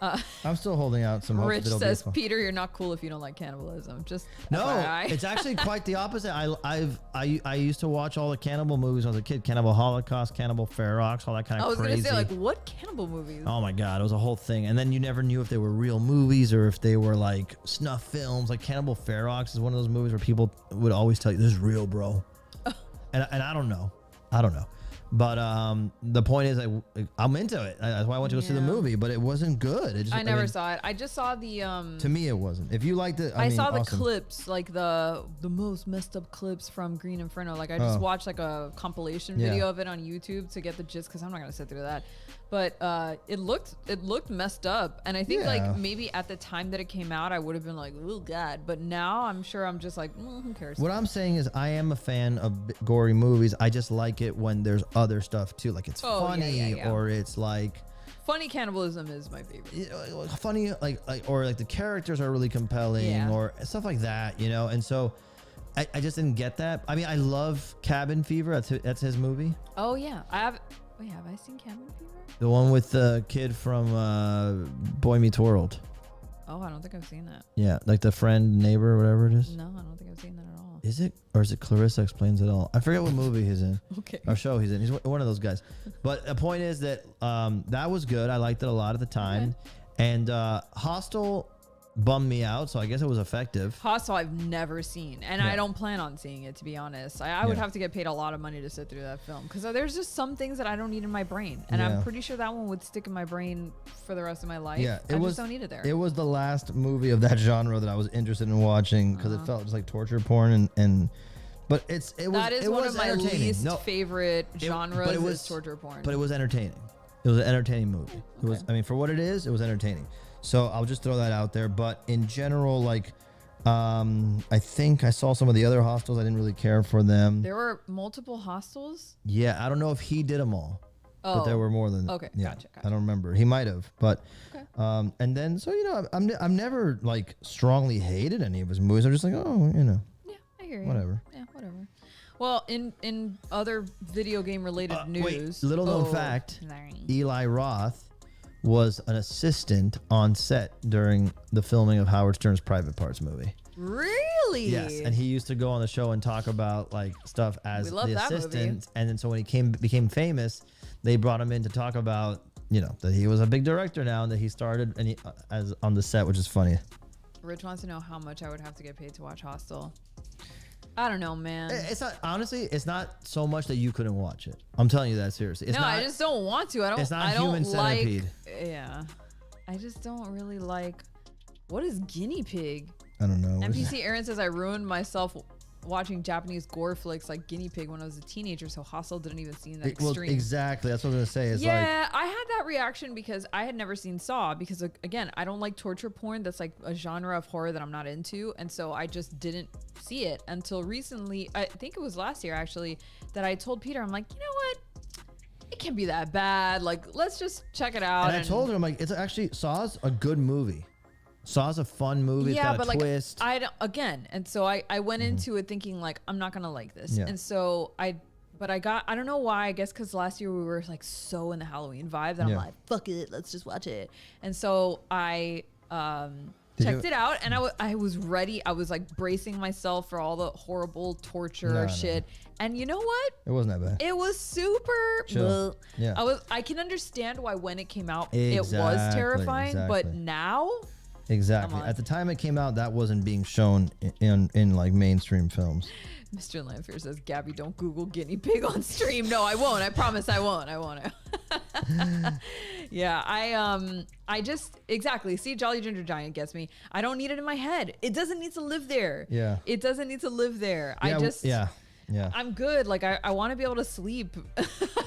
I'm still holding out some hope. Rich says, Peter, you're not cool if you don't like cannibalism. Just no, FYI. It's actually quite the opposite. I used to watch all the cannibal movies when I was a kid. Cannibal Holocaust, Cannibal Ferox, all that kind of crazy. I was gonna say, like, what cannibal movies? Oh my god, it was a whole thing. And then you never knew if they were real movies or if they were like snuff films. Like Cannibal Ferox is one of those movies where people would always tell you, "This is real, bro." And I don't know. But the point is, I'm into it. That's why I went to go see the movie. But it wasn't good. I never saw it. I just saw the. To me, it wasn't. If you liked it, I saw the clips, like the most messed up clips from Green Inferno. Like I just watched like a compilation video of it on YouTube to get the gist, because I'm not gonna sit through that. But it looked messed up, and I think like maybe at the time that it came out, I would have been like, oh god. But now I'm sure I'm just like, who cares? What I'm saying is, I am a fan of gory movies. I just like it when there's other stuff too, like it's funny or it's like. Funny cannibalism is my favorite. Funny, or like the characters are really compelling or stuff like that, you know. And so, I just didn't get that. I mean, I love Cabin Fever. That's his movie. Oh yeah, have I seen Cabin Fever? The one with the kid from Boy Meets World. Oh, I don't think I've seen that. Yeah, like the friend, neighbor, whatever it is. No, I don't think I've seen that at all. Is it? Or is it Clarissa Explains It All? I forget what movie he's in. Okay. Or show he's in. He's one of those guys. But the point is that that was good. I liked it a lot at the time. Okay. And Hostel, bummed me out. So I guess it was effective. Hostel I've never seen, and Yeah. I don't plan on seeing it, to be honest. I would Yeah. have to get paid a lot of money to sit through that film because there's just some things that I don't need in my brain, and Yeah. I'm pretty sure that one would stick in my brain for the rest of my life. Yeah, I just don't need it there. It was the last movie of that genre that I was interested in watching because it felt just like torture porn and but it was that is it one was of my entertaining. least favorite but genres it was is torture porn. But it was entertaining. It was an entertaining movie. It was, I mean, for what it is, it was entertaining. So I'll just throw that out there. But in general, like, I think I saw some of the other Hostels. I didn't really care for them. There were multiple Hostels. Yeah, I don't know if he did them all. But there were more than Okay, yeah, gotcha. I don't remember. He might have, but Okay. and then so I'm never like strongly hated any of his movies. I'm just like, oh, Yeah, I hear you. whatever. Yeah, whatever. Well, in other video game related news. Wait, little known fact: sorry. Eli Roth was an assistant on set during the filming of Howard Stern's Private Parts movie. Really? Yes, and he used to go on the show and talk about like stuff as We love the that movie. assistant. And then so when he became famous, they brought him in to talk about that he was a big director now and that he started and he as on the set, which is funny. Rich wants to know how much I would have to get paid to watch Hostel. I don't know, man. It's not honestly. It's not so much that you couldn't watch it. I'm telling you that seriously. It's no, not, I just don't want to. I don't. It's not I don't Human like. Centipede. Yeah, I just don't really like. What is guinea pig? I don't know. NPC Aaron says I ruined myself watching Japanese gore flicks like Guinea Pig when I was a teenager, so Hostel didn't even seem that Well, extreme. exactly. That's what I was gonna say. It's Yeah, I had that reaction because I had never seen Saw because again, I don't like torture porn. That's like a genre of horror that I'm not into, and so I just didn't see it until recently. I think it was last year actually that I told Peter, I'm like, you know what? It can't be that bad. Like, let's just check it out. and I told her, I'm like, it's actually Saw's a good movie. Saw's a fun movie. Yeah, it's got but a twist. like I don't, again, and so I went into it thinking like I'm not gonna like this, Yeah. and so I don't know why. I guess because last year we were like so in the Halloween vibe that I'm Yeah. like, fuck it, let's just watch it. And so I checked it out, and I was ready. I was like bracing myself for all the horrible torture No. shit. And you know what? It wasn't that bad. It was super. Chill. Yeah. I can understand why when it came out it was Exactly, terrifying, but exactly. now. Exactly. Come on. At the time it came out, that wasn't being shown in like mainstream films. Mr. Lanfear says, Gabby, don't Google guinea pig on stream. No, I won't. I promise I won't. Yeah, I just, exactly. See, Jolly Ginger Giant gets me. I don't need it in my head. It doesn't need to live there. Yeah. It doesn't need to live there. Yeah. I'm good. Like, I want to be able to sleep.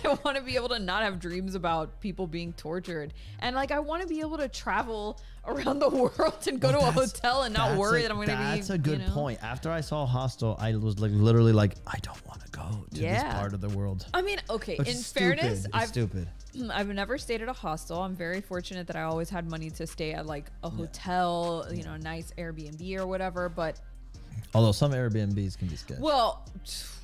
I want to be able to not have dreams about people being tortured. And, like, I want to be able to travel around the world and go to a hotel and not worry that I'm going to be, That's a good point. After I saw Hostel, I was like literally like, I don't want to go to this part of the world. I mean, okay, Which in is fairness, stupid. It's stupid. I've never stayed at a hostel. I'm very fortunate that I always had money to stay at, like, a hotel, a nice Airbnb or whatever, but... Although some Airbnbs can be sketchy. Well,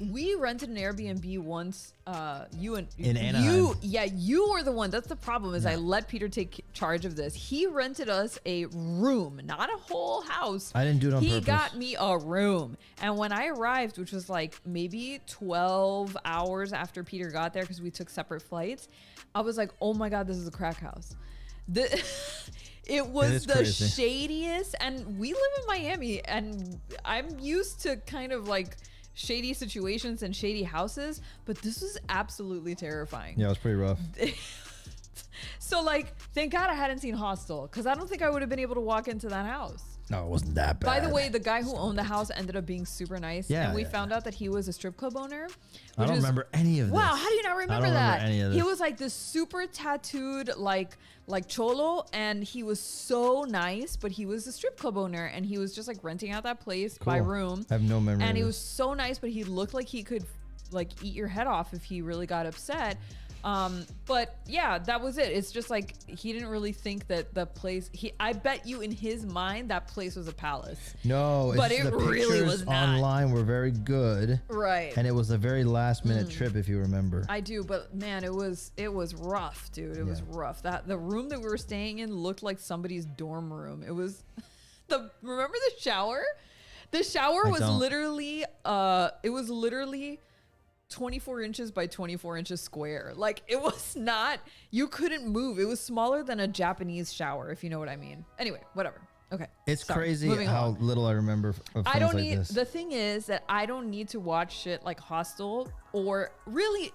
we rented an Airbnb once. In Anaheim. You were the one. That's the problem. Is I let Peter take charge of this. He rented us a room, not a whole house. I didn't do it on purpose. He got me a room, and when I arrived, which was like maybe 12 hours after Peter got there, because we took separate flights, I was like, "Oh my god, this is a crack house." It was the crazy. shadiest, and we live in Miami, and I'm used to kind of like shady situations and shady houses, but this was absolutely terrifying. Yeah, it was pretty rough. So, like, thank God I hadn't seen Hostel, because I don't think I would have been able to walk into that house. No, it wasn't that bad. By the way, the guy who owned the house ended up being super nice. Yeah, and we yeah. found out that he was a strip club owner. I don't remember any of this. Wow, how do you not remember don't that? remember any of He this. was like this super tattooed, like cholo, and he was so nice, but he was a strip club owner, and he was just like renting out that place by Cool. room. I have no memory And of he this. was so nice, but he looked like he could like eat your head off if he really got upset. But yeah, that was it. It's just like he didn't really think that the place. I bet you in his mind that place was a palace. No, it's but just it the really pictures was not. online were very good. Right. And it was a very last minute trip, if you remember. I do, but man, it was rough, dude. It was rough. That the room that we were staying in looked like somebody's dorm room. It was remember the shower? The shower was literally 24 inches by 24 inches square. Like, it was not, you couldn't move. It was smaller than a Japanese shower, if you know what I mean. Anyway, whatever. Okay. It's sorry. crazy Moving how along. little I remember of things I don't like need. this. The thing is that I don't need to watch shit like Hostel or really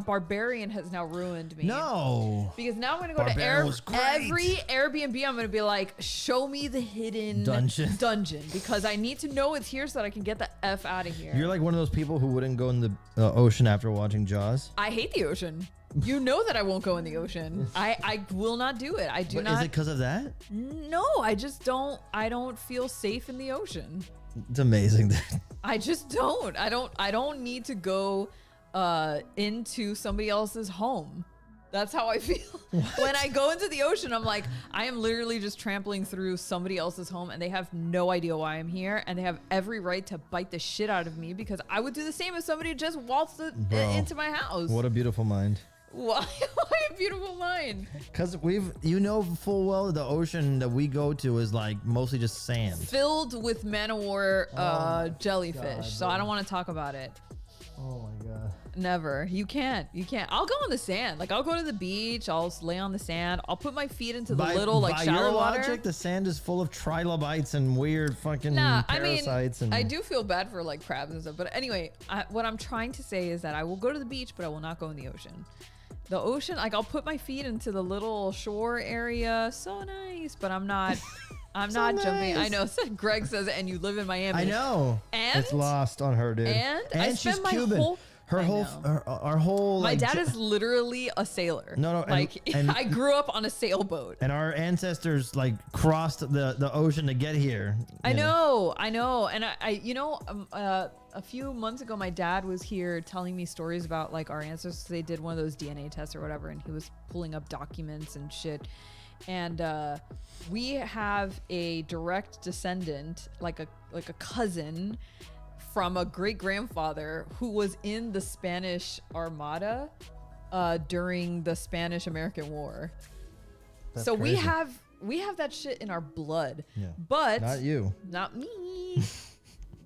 Barbarian has now ruined me. No. Because now I'm gonna go Barbarian to was great. every Airbnb. I'm gonna be like, show me the hidden dungeon because I need to know it's here so that I can get the f out of here. You're like one of those people who wouldn't go in the ocean after watching Jaws. I hate the ocean. You know that I won't go in the ocean. I will not do it. I do But not. Is it because of that? No, I just don't. I don't feel safe in the ocean. It's amazing. I just don't. I don't need to go into somebody else's home. That's how I feel. When I go into the ocean, I'm like, I am literally just trampling through somebody else's home and they have no idea why I'm here and they have every right to bite the shit out of me because I would do the same if somebody just waltzed into my house. What a beautiful mind. Why a beautiful mind? Because you know full well the ocean that we go to is like mostly just sand. Filled with man-o-war jellyfish. God, so I don't want to talk about it. Oh my God. Never. You can't. I'll go on the sand. Like I'll go to the beach. I'll lay on the sand. I'll put my feet into the little like shallow your water. logic, the sand is full of trilobites and weird fucking parasites. I do feel bad for like crabs and stuff. But anyway, what I'm trying to say is that I will go to the beach, but I will not go in the ocean. The ocean, like I'll put my feet into the little shore area. So nice, but I'm not. I'm not jumping. I know. Greg says, and you live in Miami. I know. And it's lost on her, dude. And I she's spent my Cuban. Our whole. My like, dad is literally a sailor. No, like and I grew up on a sailboat. And our ancestors like crossed the ocean to get here. I know. And a few months ago, my dad was here telling me stories about like our ancestors. They did one of those DNA tests or whatever, and he was pulling up documents and shit. And we have a direct descendant, like a cousin from a great grandfather who was in the Spanish Armada during the Spanish American War. That's so crazy. we have that shit in our blood. Yeah. But Not you. Not me.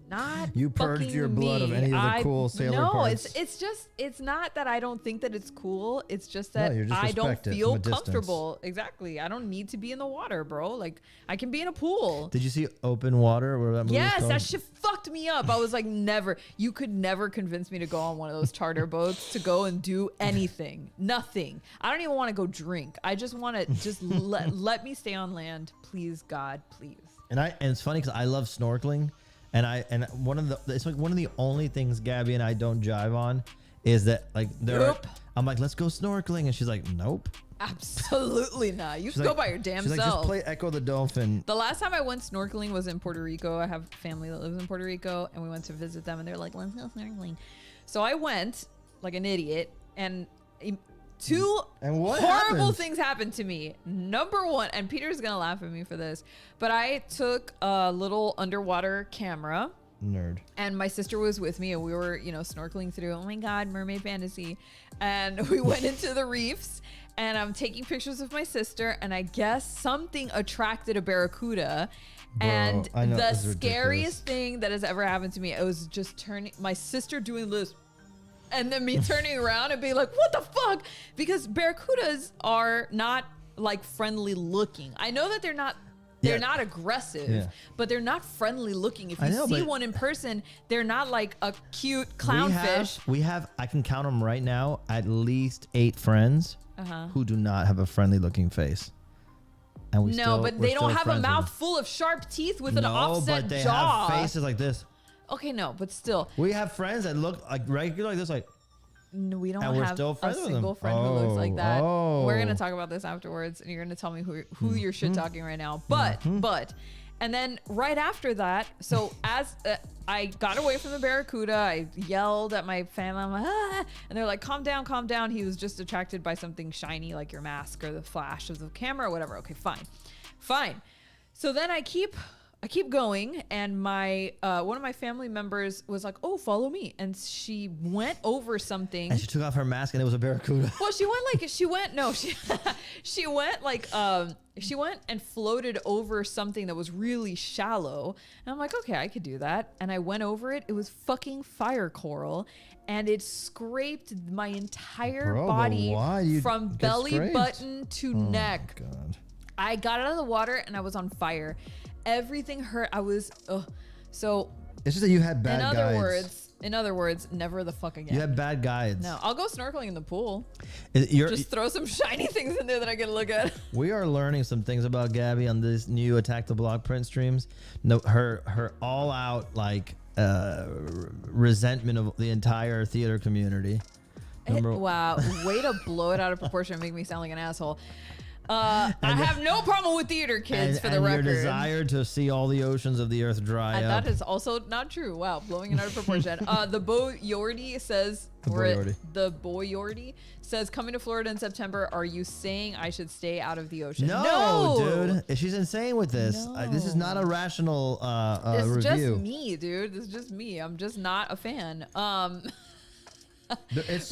Not you purged your blood me. of any of the cool sailor parts. it's not that I don't think that it's cool. It's just that just I don't respect it feel from a distance. comfortable. Exactly. I don't need to be in the water, bro. Like I can be in a pool. Did you see Open Water? Where that movie was Yes, called? that shit fucked me up. I was like, never. You could never convince me to go on one of those charter boats to go and do anything. Nothing. I don't even want to go drink. I just want to let me stay on land, please, God, please. And it's funny because I love snorkeling, and it's like one of the only things Gabby and I don't jive on is that like Nope. I'm like, let's go snorkeling, and she's like, nope. Absolutely not. You She's go like- by your damn she's self. like, just play Echo the Dolphin. The last time I went snorkeling was in Puerto Rico. I have family that lives in Puerto Rico, and we went to visit them, and they're like, let's go snorkeling. So I went like an idiot, and two And what horrible happens? things happened to me. Number one, and Peter's gonna laugh at me for this, but I took a little underwater camera. Nerd. And my sister was with me, and we were, snorkeling through. Oh my God, mermaid fantasy! And we went into the reefs, and I'm taking pictures of my sister, and I guess something attracted a barracuda. Bro, And I know, the this is ridiculous. scariest thing that has ever happened to me, it was just my sister doing this, and then me turning around and being like, "What the fuck?" Because barracudas are not like friendly looking. I know that they're not. They're not aggressive, but they're not friendly looking. If you see one in person, they're not like a cute clownfish. I can count them right now, at least 8 friends who do not have a friendly looking face. And but they don't have a mouth full of sharp teeth with an offset but they jaw. have faces like this. Okay, no, but still. We have friends that look like regular like this, like. No, we don't And we're have still a friends with single them. friend who looks like that. Oh. We're gonna talk about this afterwards, and you're gonna tell me who you're shit talking right now. But, and then right after that, so as I got away from the barracuda, I yelled at my family, I'm like, ah! And they're like, calm down, calm down. He was just attracted by something shiny, like your mask or the flash of the camera or whatever. Okay, fine. So then I keep going, and my one of my family members was like, "Oh, follow me," and she went over something. And she took off her mask, and it was a barracuda. Well, she went and floated over something that was really shallow, and I'm like, okay, I could do that. And I went over it. It was fucking fire coral, and it scraped my entire body from belly button to neck. God. I got out of the water and I was on fire. everything hurt. I was so. It's just that you had bad guides. In other words, never the fuck again. You had bad guides. No, I'll go snorkeling in the pool. You're, just throw some shiny things in there that I can look at. We are learning some things about Gabby on this new Attack the Block print streams. No, her all out like resentment of the entire theater community. Wow, way to blow it out of proportion and make me sound like an asshole. I have no problem with theater, kids, for the record. Your desire to see all the oceans of the earth dry up. That is also not true. Wow, blowing it out of proportion. The Boyordi says, the Boyordi says, coming to Florida in September, are you saying I should stay out of the ocean? No, dude. She's insane with this. No. This is not a rational review. It's just me, dude. This is just me. I'm just not a fan.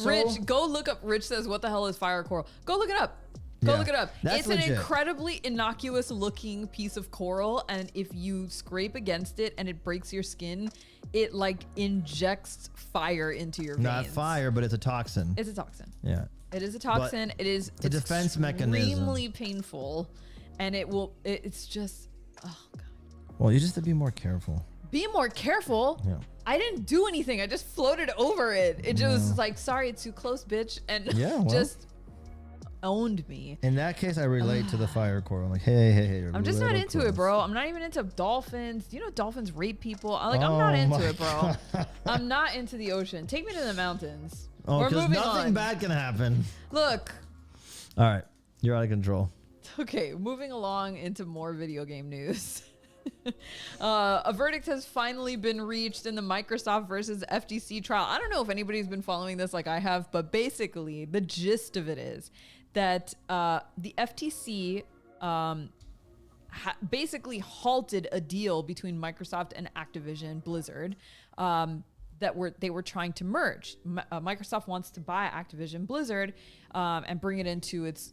Rich, go look up. Rich says, what the hell is fire coral? Go look it up. Look it up. It's legit. An incredibly innocuous looking piece of coral, and if you scrape against it and it breaks your skin, it like injects fire into your veins. Not fire, but it's a toxin. It's a toxin. Yeah. It is a toxin. It is a defense mechanism. Extremely painful, and it's just, oh god. Well, you just have to be more careful. Be more careful. Yeah. I didn't do anything. I just floated over it. It just was like, sorry, it's too close, bitch, and just owned me. In that case, I relate to the fire coral. I'm like, hey. I'm just not into it, bro. I'm not even into dolphins. You know, dolphins rape people. I'm not into it, bro. I'm not into the ocean. Take me to the mountains. Oh, we're moving nothing bad can happen. Look. All right, you're out of control. Okay, moving along into more video game news. A verdict has finally been reached in the Microsoft versus FTC trial. I don't know if anybody's been following this like I have, but basically the gist of it is that the FTC basically halted a deal between Microsoft and Activision Blizzard they were trying to merge. Microsoft wants to buy Activision Blizzard and bring it into its,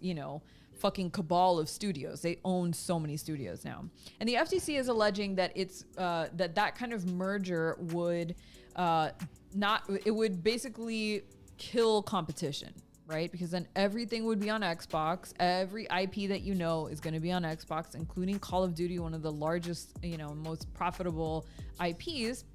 fucking cabal of studios. They own so many studios now. And the FTC is alleging that it's that kind of merger would it would basically kill competition. Right? Because then everything would be on Xbox. Every IP that is going to be on Xbox, including Call of Duty, one of the largest, most profitable IPs.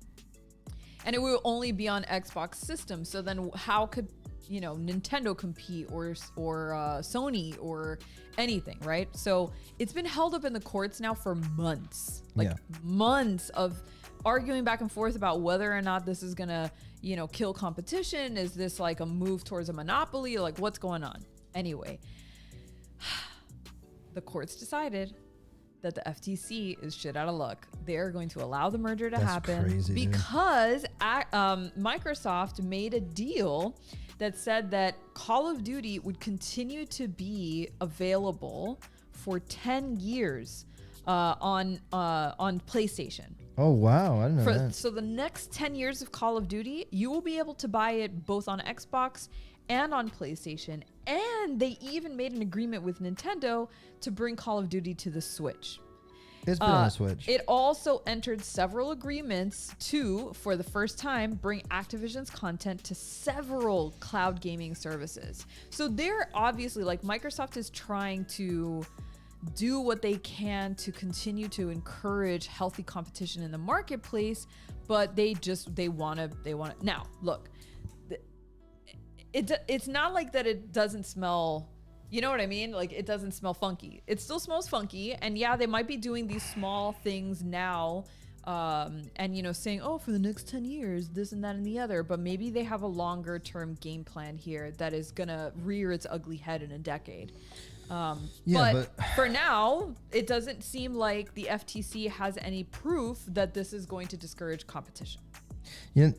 And it will only be on Xbox systems. So then how could, Nintendo compete or Sony or anything, right? So it's been held up in the courts now for months. Months of arguing back and forth about whether or not this is going to kill competition. Is this like a move towards a monopoly? Like, what's going on? Anyway, the courts decided that the FTC is shit out of luck. They're going to allow the merger to happen crazy, because Microsoft made a deal that said that Call of Duty would continue to be available for 10 years on PlayStation. Oh, wow. I didn't know that. So the next 10 years of Call of Duty, you will be able to buy it both on Xbox and on PlayStation. And they even made an agreement with Nintendo to bring Call of Duty to the Switch. It's been on the Switch. It also entered several agreements to, for the first time, bring Activision's content to several cloud gaming services. So they're obviously, like, Microsoft is trying to do what they can to continue to encourage healthy competition in the marketplace, but they want to now look, it's not like that it doesn't smell, you know what I mean? Like, it doesn't smell funky. It still smells funky. And yeah, they might be doing these small things now, and saying, oh, for the next 10 years, this and that and the other, but maybe they have a longer term game plan here that is gonna rear its ugly head in a decade. But for now, it doesn't seem like the FTC has any proof that this is going to discourage competition. I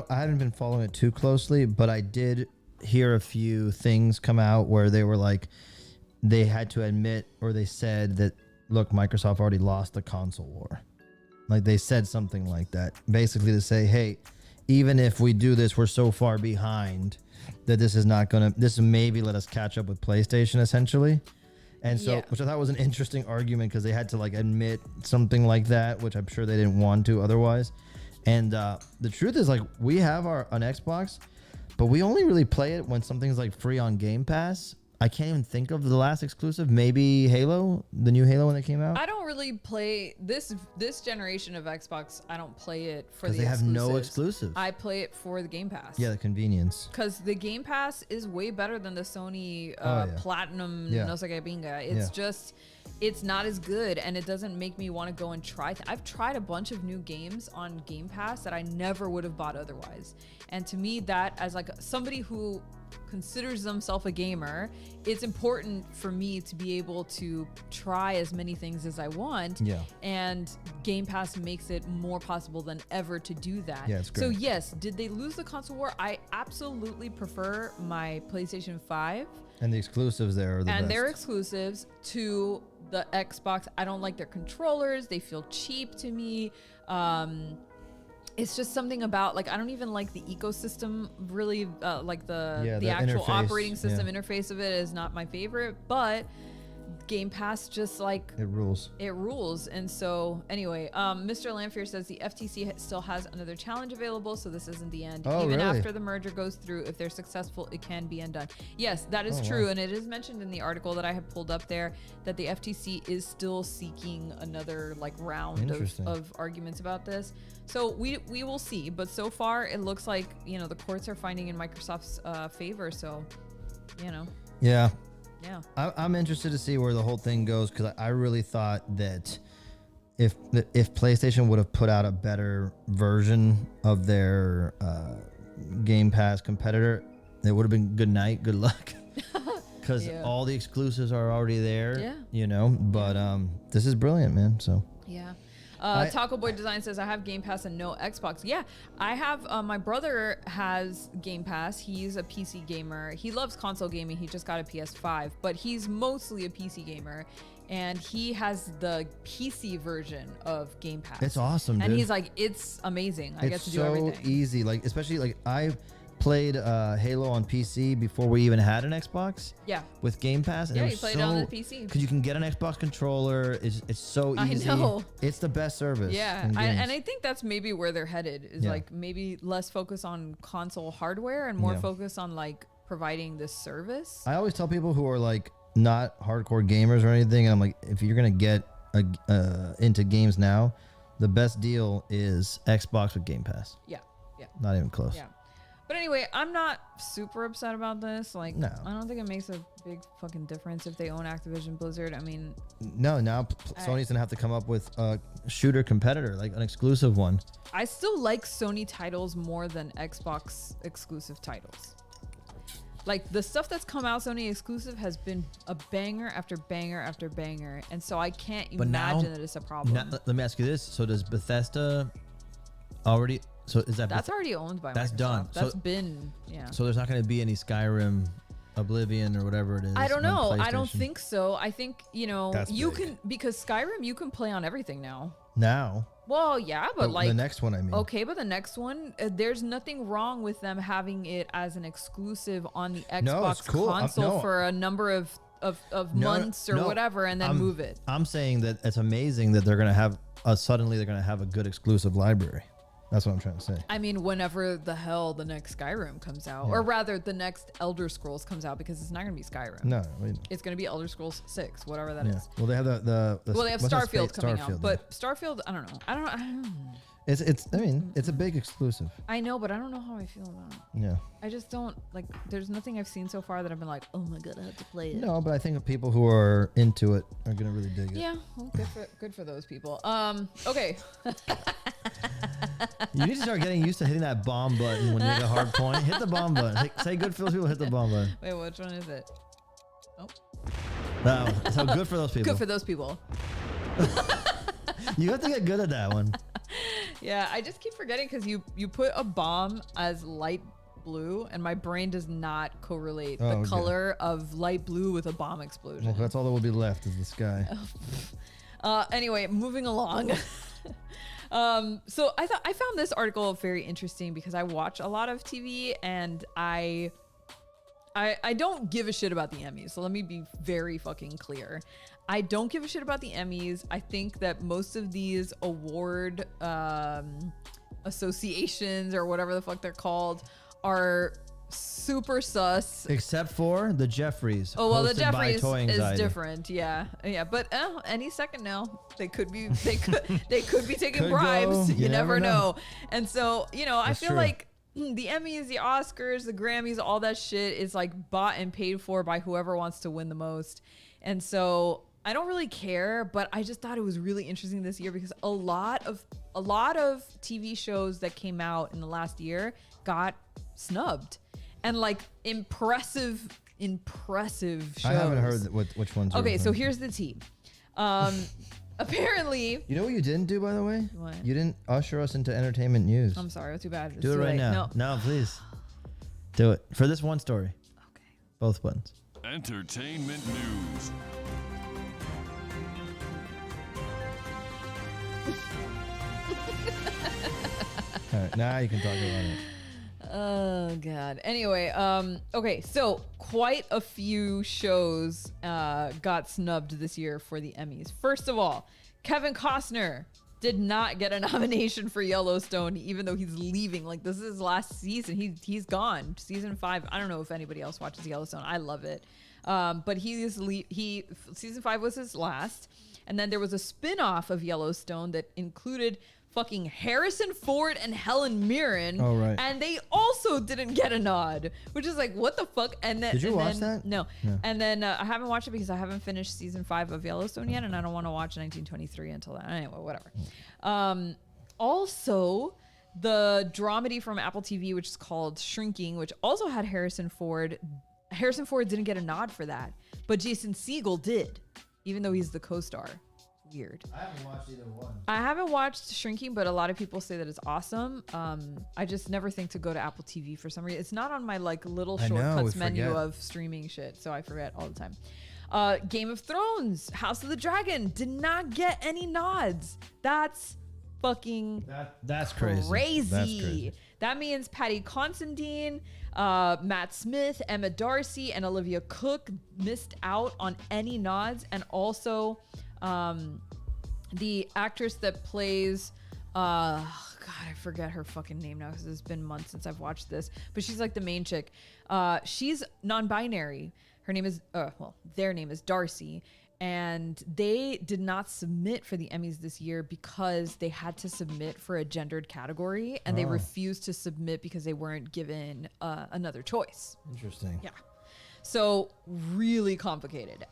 haven't been following it too closely, but I did hear a few things come out where they were like, they had to admit, or they said that, look, Microsoft already lost the console war. Like, they said something like that, basically to say, hey, even if we do this, we're so far behind that this maybe let us catch up with PlayStation, essentially. And so, which I thought was an interesting argument, because they had to like admit something like that, which I'm sure they didn't want to otherwise. And the truth is, like, we have an Xbox, but we only really play it when something's like free on Game Pass. I can't even think of the last exclusive. Maybe Halo, the new Halo when it came out. I don't really play this generation of Xbox. I don't play it for the Because they have no exclusives. exclusives. I play it for the Game Pass. Yeah, the convenience. Because the Game Pass is way better than the Sony Platinum no sé qué pinga. It's just, it's not as good, and it doesn't make me want to go and try. I've tried a bunch of new games on Game Pass that I never would have bought otherwise. And to me, that as like somebody who considers themselves a gamer, it's important for me to be able to try as many things as I want. Yeah. And Game Pass makes it more possible than ever to do that. Yeah, it's great. So yes, did they lose the console war? I absolutely prefer my PlayStation 5 And the exclusives there are the best. and their exclusives to the Xbox. I don't like their controllers. They feel cheap to me. It's just something about, like, I don't even like the ecosystem really, like the actual interface, operating system interface of it is not my favorite, but Game Pass just like It rules. it rules. And so anyway, Mr. Lanfear says the FTC still has another challenge available, so this isn't the end. Oh, Even really? after the merger goes through, if they're successful, it can be undone. Yes, that is Oh, true. wow. And it is mentioned in the article that I had pulled up there that the FTC is still seeking another like round Interesting. of arguments about this. So we will see. But so far it looks like, you know, the courts are finding in Microsoft's favor. So, you know, Yeah. yeah. I'm interested to see where the whole thing goes, because I really thought that if PlayStation would have put out a better version of their Game Pass competitor, it would have been good night, good luck. Because Yeah. all the exclusives are already there, Yeah. you know. But this is brilliant, man. So Yeah. I- Taco Boy Design says, I have Game Pass and no Xbox. Yeah, I have. My brother has Game Pass. He's a PC gamer. He loves console gaming. He just got a PS5, but he's mostly a PC gamer. And he has the PC version of Game Pass. it's awesome, And dude. he's like, it's amazing. I get It's to do so everything. easy. Like, especially like I played Halo on PC before we even had an Xbox Yeah. with Game Pass. And Yeah, it you was played it on the PC. Because you can get an Xbox controller. It's so I easy. know. It's the best service. Yeah, in games. and I think that's maybe where they're headed is Yeah. like maybe less focus on console hardware and more Yeah. focus on like providing this service. I always tell people who are like not hardcore gamers or anything, and I'm like, if you're gonna get into games now, the best deal is Xbox with Game Pass. Yeah, yeah, Not even close. yeah. But anyway, I'm not super upset about this. Like, No. I don't think it makes a big fucking difference if they own Activision Blizzard. I mean, No, now Sony's gonna have to come up with a shooter competitor, like an exclusive one. I still like Sony titles more than Xbox exclusive titles. Like, the stuff that's come out Sony exclusive has been a banger after banger after banger. And so I can't But now- imagine that it's a problem. Now, let me ask you this: so does Bethesda already? So is that That's already owned by That's Microsoft. done. That's So- been, yeah. So there's not going to be any Skyrim, Oblivion, or whatever it is. I don't on know. I don't PlayStation? think so. I think, you know, That's you big. can, because Skyrim, you can play on everything now. Now. Well, yeah, but like, the next one, I mean. okay, but the next one, there's nothing wrong with them having it as an exclusive on the Xbox No, it's cool. console No. for a number of months or whatever, and then move it. I'm saying that it's amazing that they're going to have suddenly they're going to have a good exclusive library. That's what I'm trying to say. I mean, whenever the hell the next Skyrim comes out, Yeah. or rather the next Elder Scrolls comes out, because it's not going to be Skyrim. No, wait. It's going to be Elder Scrolls 6, whatever that is. Yeah. Well, they have the Well, they have what's the Starfield space- coming Starfield, out, but Starfield, I don't know. I don't know. it's I mean, it's a big exclusive. I know, but I don't know how I feel about it. Yeah. I just don't like. There's nothing I've seen so far that I've been like, oh my god, I have to play it. No, but I think people who are into it are going to really dig it. Yeah, well, good for those people. Okay. You need to start getting used to hitting that bomb button when you get a hard point. Hit the bomb button. Say good for those people. Hit the bomb button. Wait, which one is it? Oh, No, so good for those people. good for those people. You have to get good at that one. Yeah, I just keep forgetting because you put a bomb as light blue, and my brain does not correlate Oh, the okay. color of light blue with a bomb explosion. Well, that's all that will be left is the sky. Anyway, moving along. So I found this article very interesting because I watch a lot of TV, and I don't give a shit about the Emmys. So let me be very fucking clear. I don't give a shit about the Emmys. I think that most of these award associations or whatever the fuck they're called are super sus. Except for the Jeffries. Oh well, the hosted by Jeffries Toy is Anxiety. different. Yeah. But any second now, they could be taking Could bribes. go. You never know. And so I That's feel true. like the Emmys, the Oscars, the Grammys, all that shit is like bought and paid for by whoever wants to win the most. And so I don't really care, but I just thought it was really interesting this year because a lot of TV shows that came out in the last year got snubbed, and like impressive shows. I haven't heard which ones. Okay, so here's the tea. Apparently, You know what you didn't do, by the way? What? You didn't usher us into entertainment news. I'm sorry, too bad. It's Do it too right late. now. No, please. Do it. For this one story. Okay. Both buttons. Entertainment news. All right, now you can talk about it. Oh God. Anyway, okay, so quite a few shows got snubbed this year for the Emmys. First of all, Kevin Costner did not get a nomination for Yellowstone, even though he's leaving. Like, this is his last season. He's gone. Season 5. I don't know if anybody else watches Yellowstone. I love it. But season 5 was his last. And then there was a spin-off of Yellowstone that included fucking Harrison Ford and Helen Mirren. Oh, right. And they also didn't get a nod, which is like, what the fuck? And then Did you and watch then- that? No. No. And then I haven't watched it because I haven't finished season 5 of Yellowstone yet, and I don't want to watch 1923 until then. Anyway, whatever. Also, the dramedy from Apple TV, which is called Shrinking, which also had Harrison Ford. Harrison Ford didn't get a nod for that, but Jason Segel did, even though he's the co-star. Weird. I haven't watched either one. I haven't watched Shrinking, but a lot of people say that it's awesome. I just never think to go to Apple TV for some reason. It's not on my like little I know, shortcuts we menu forget. of streaming shit, so I forget all the time. Game of Thrones, House of the Dragon did not get any nods. That's fucking That's crazy. crazy. That's crazy. That means Patty Considine, Matt Smith, Emma Darcy, and Olivia Cook missed out on any nods, and also the actress that plays God, I forget her fucking name now because it's been months since I've watched this, but she's like the main chick. She's non-binary. Her name is their name is Darcy, and they did not submit for the Emmys this year because they had to submit for a gendered category, and they refused to submit because they weren't given another choice. Interesting. Yeah. So really complicated.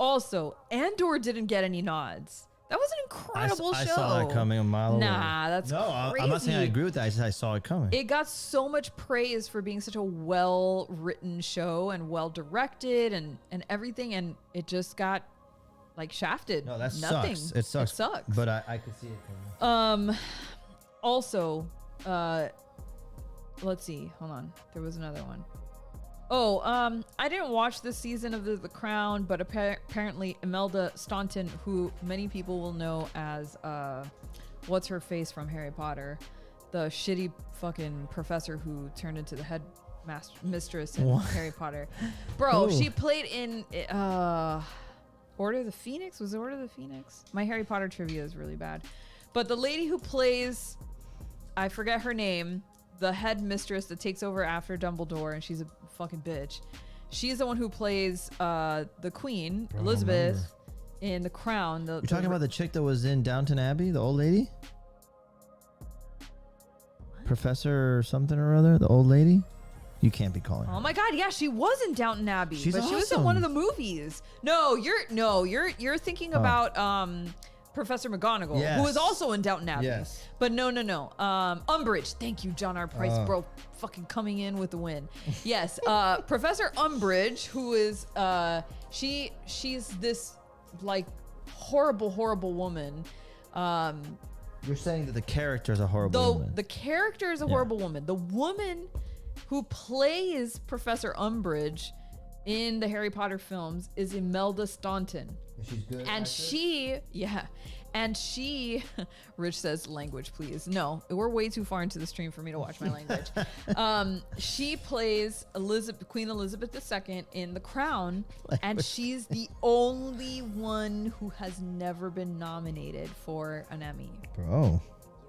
Also, Andor didn't get any nods. That was an incredible show. I saw that coming a mile away. Nah, that's No, crazy. I'm not saying I agree with that. I said I saw it coming. It got so much praise for being such a well-written show and well-directed and everything, and it just got like shafted. No, that Nothing. sucks. It sucks. It sucks. But I could see it coming. Also, let's see. Hold on. There was another one. Oh, I didn't watch this season of The Crown, but apparently Imelda Staunton, who many people will know as what's her face from Harry Potter, the shitty fucking professor who turned into the head mistress in What? Harry Potter. Bro, Who? she played in Order of the Phoenix. Was it Order of the Phoenix? My Harry Potter trivia is really bad. But the lady who plays, I forget her name, the head mistress that takes over after Dumbledore, and she's a fucking bitch. She's the one who plays the Queen, Bro, I Elizabeth, remember. in The Crown. You're talking about the chick that was in Downton Abbey, the old lady? Professor or something or other? The old lady? You can't be calling her. Oh my God! Yeah, she was in Downton Abbey, She's but she was in one of the awesome. movies. No, you're thinking about Professor McGonagall, Yes. who is also in Downton Abbey. Yes. But no. Umbridge. Thank you, John R. Price, Oh. bro. Fucking coming in with the win. Yes. Professor Umbridge, who is she's this like horrible woman. You're saying that the character is a horrible woman. The character is a horrible woman. The woman who plays Professor Umbridge in the Harry Potter films is Imelda Staunton. She's good. And she, Rich says language, please. No, we're way too far into the stream for me to watch my language. She plays Queen Elizabeth II in The Crown, and she's the only one who has never been nominated for an Emmy. Bro.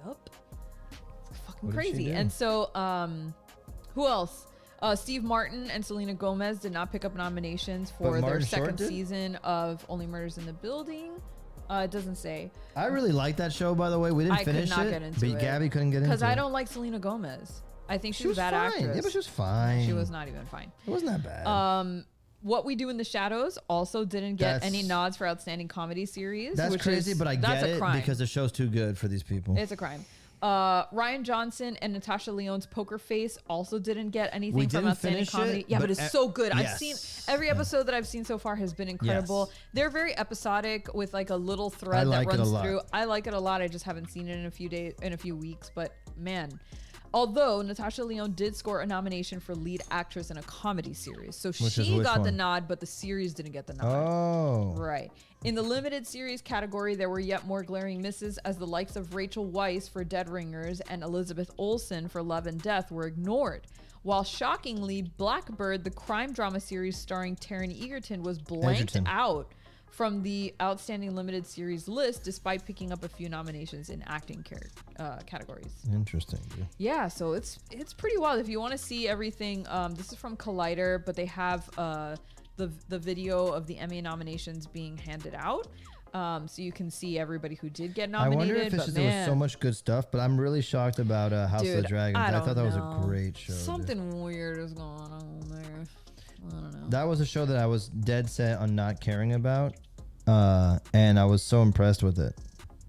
Yup. It's fucking What did she crazy. do? And so, who else? Steve Martin and Selena Gomez did not pick up nominations for their Martin Short second did? season of Only Murders in the Building. It doesn't say. I really like that show, by the way. We didn't I could finish not it. get into but it. Gabby couldn't get into it. Because I don't like Selena Gomez. I think She she's was a bad fine. actress. Yeah, but she was fine. She was not even fine. It wasn't that bad. What We Do in the Shadows also didn't get That's- any nods for Outstanding Comedy Series. That's which crazy, is, but I that's get a it crime. because the show's too good for these people. It's a crime. Ryan Johnson and Natasha Lyonne's Poker Face also didn't get anything We from didn't Outstanding finish Comedy. it, Yeah, but but it's so good. I've yes. seen every episode that I've seen so far has been incredible. Yes. They're very episodic with like a little thread like that it a runs lot. through. I like it a lot. I just haven't seen it in a few weeks, but man. Although Natasha Lyonne did score a nomination for lead actress in a comedy series. So Which is she which got the one? nod, but the series didn't get the nod. Oh. Right. In the limited series category, there were yet more glaring misses as the likes of Rachel Weisz for Dead Ringers and Elizabeth Olsen for Love and Death were ignored. While shockingly, Blackbird, the crime drama series starring Taron Egerton, was blanked Egerton. out from the outstanding limited series list despite picking up a few nominations in acting categories. Interesting. Dude. Yeah, so it's pretty wild. If you want to see everything, this is from Collider, but they have the video of the Emmy nominations being handed out, so you can see everybody who did get I nominated. wonder if it's but just there was man, so much good stuff, but I'm really shocked about House of the dude, Dragon. I don't thought that was know. a great show. dude. Something weird is going on there. I don't know. That was a show that I was dead set on not caring about, and I was so impressed with it.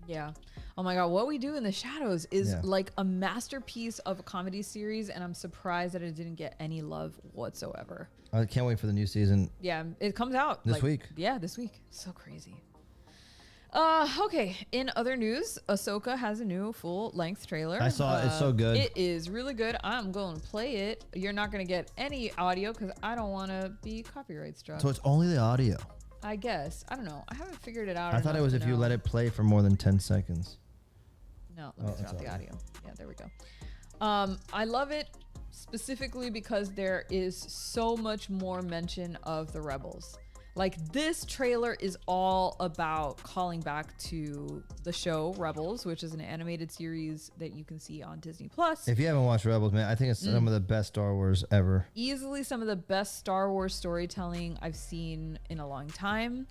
Yeah. Oh my God, What We Do in the Shadows is Yeah. like a masterpiece of a comedy series, and I'm surprised that it didn't get any love whatsoever. I can't wait for the new season. Yeah, it comes out This week. Yeah, this week. So crazy. Okay. In other news, Ahsoka has a new full-length trailer. I saw it. It's so good. It is really good. I'm going to play it. You're not going to get any audio because I don't want to be copyright struck. So it's only the audio. I guess. I don't know. I haven't figured it out. I thought it was if you let it play for more than 10 seconds. No, let me turn it's off the audio. audio. Yeah, there we go. I love it specifically because there is so much more mention of the Rebels. Like, this trailer is all about calling back to the show Rebels, which is an animated series that you can see on Disney Plus. If you haven't watched Rebels, man, I think it's some of the best Star Wars ever. Easily some of the best Star Wars storytelling I've seen in a long time.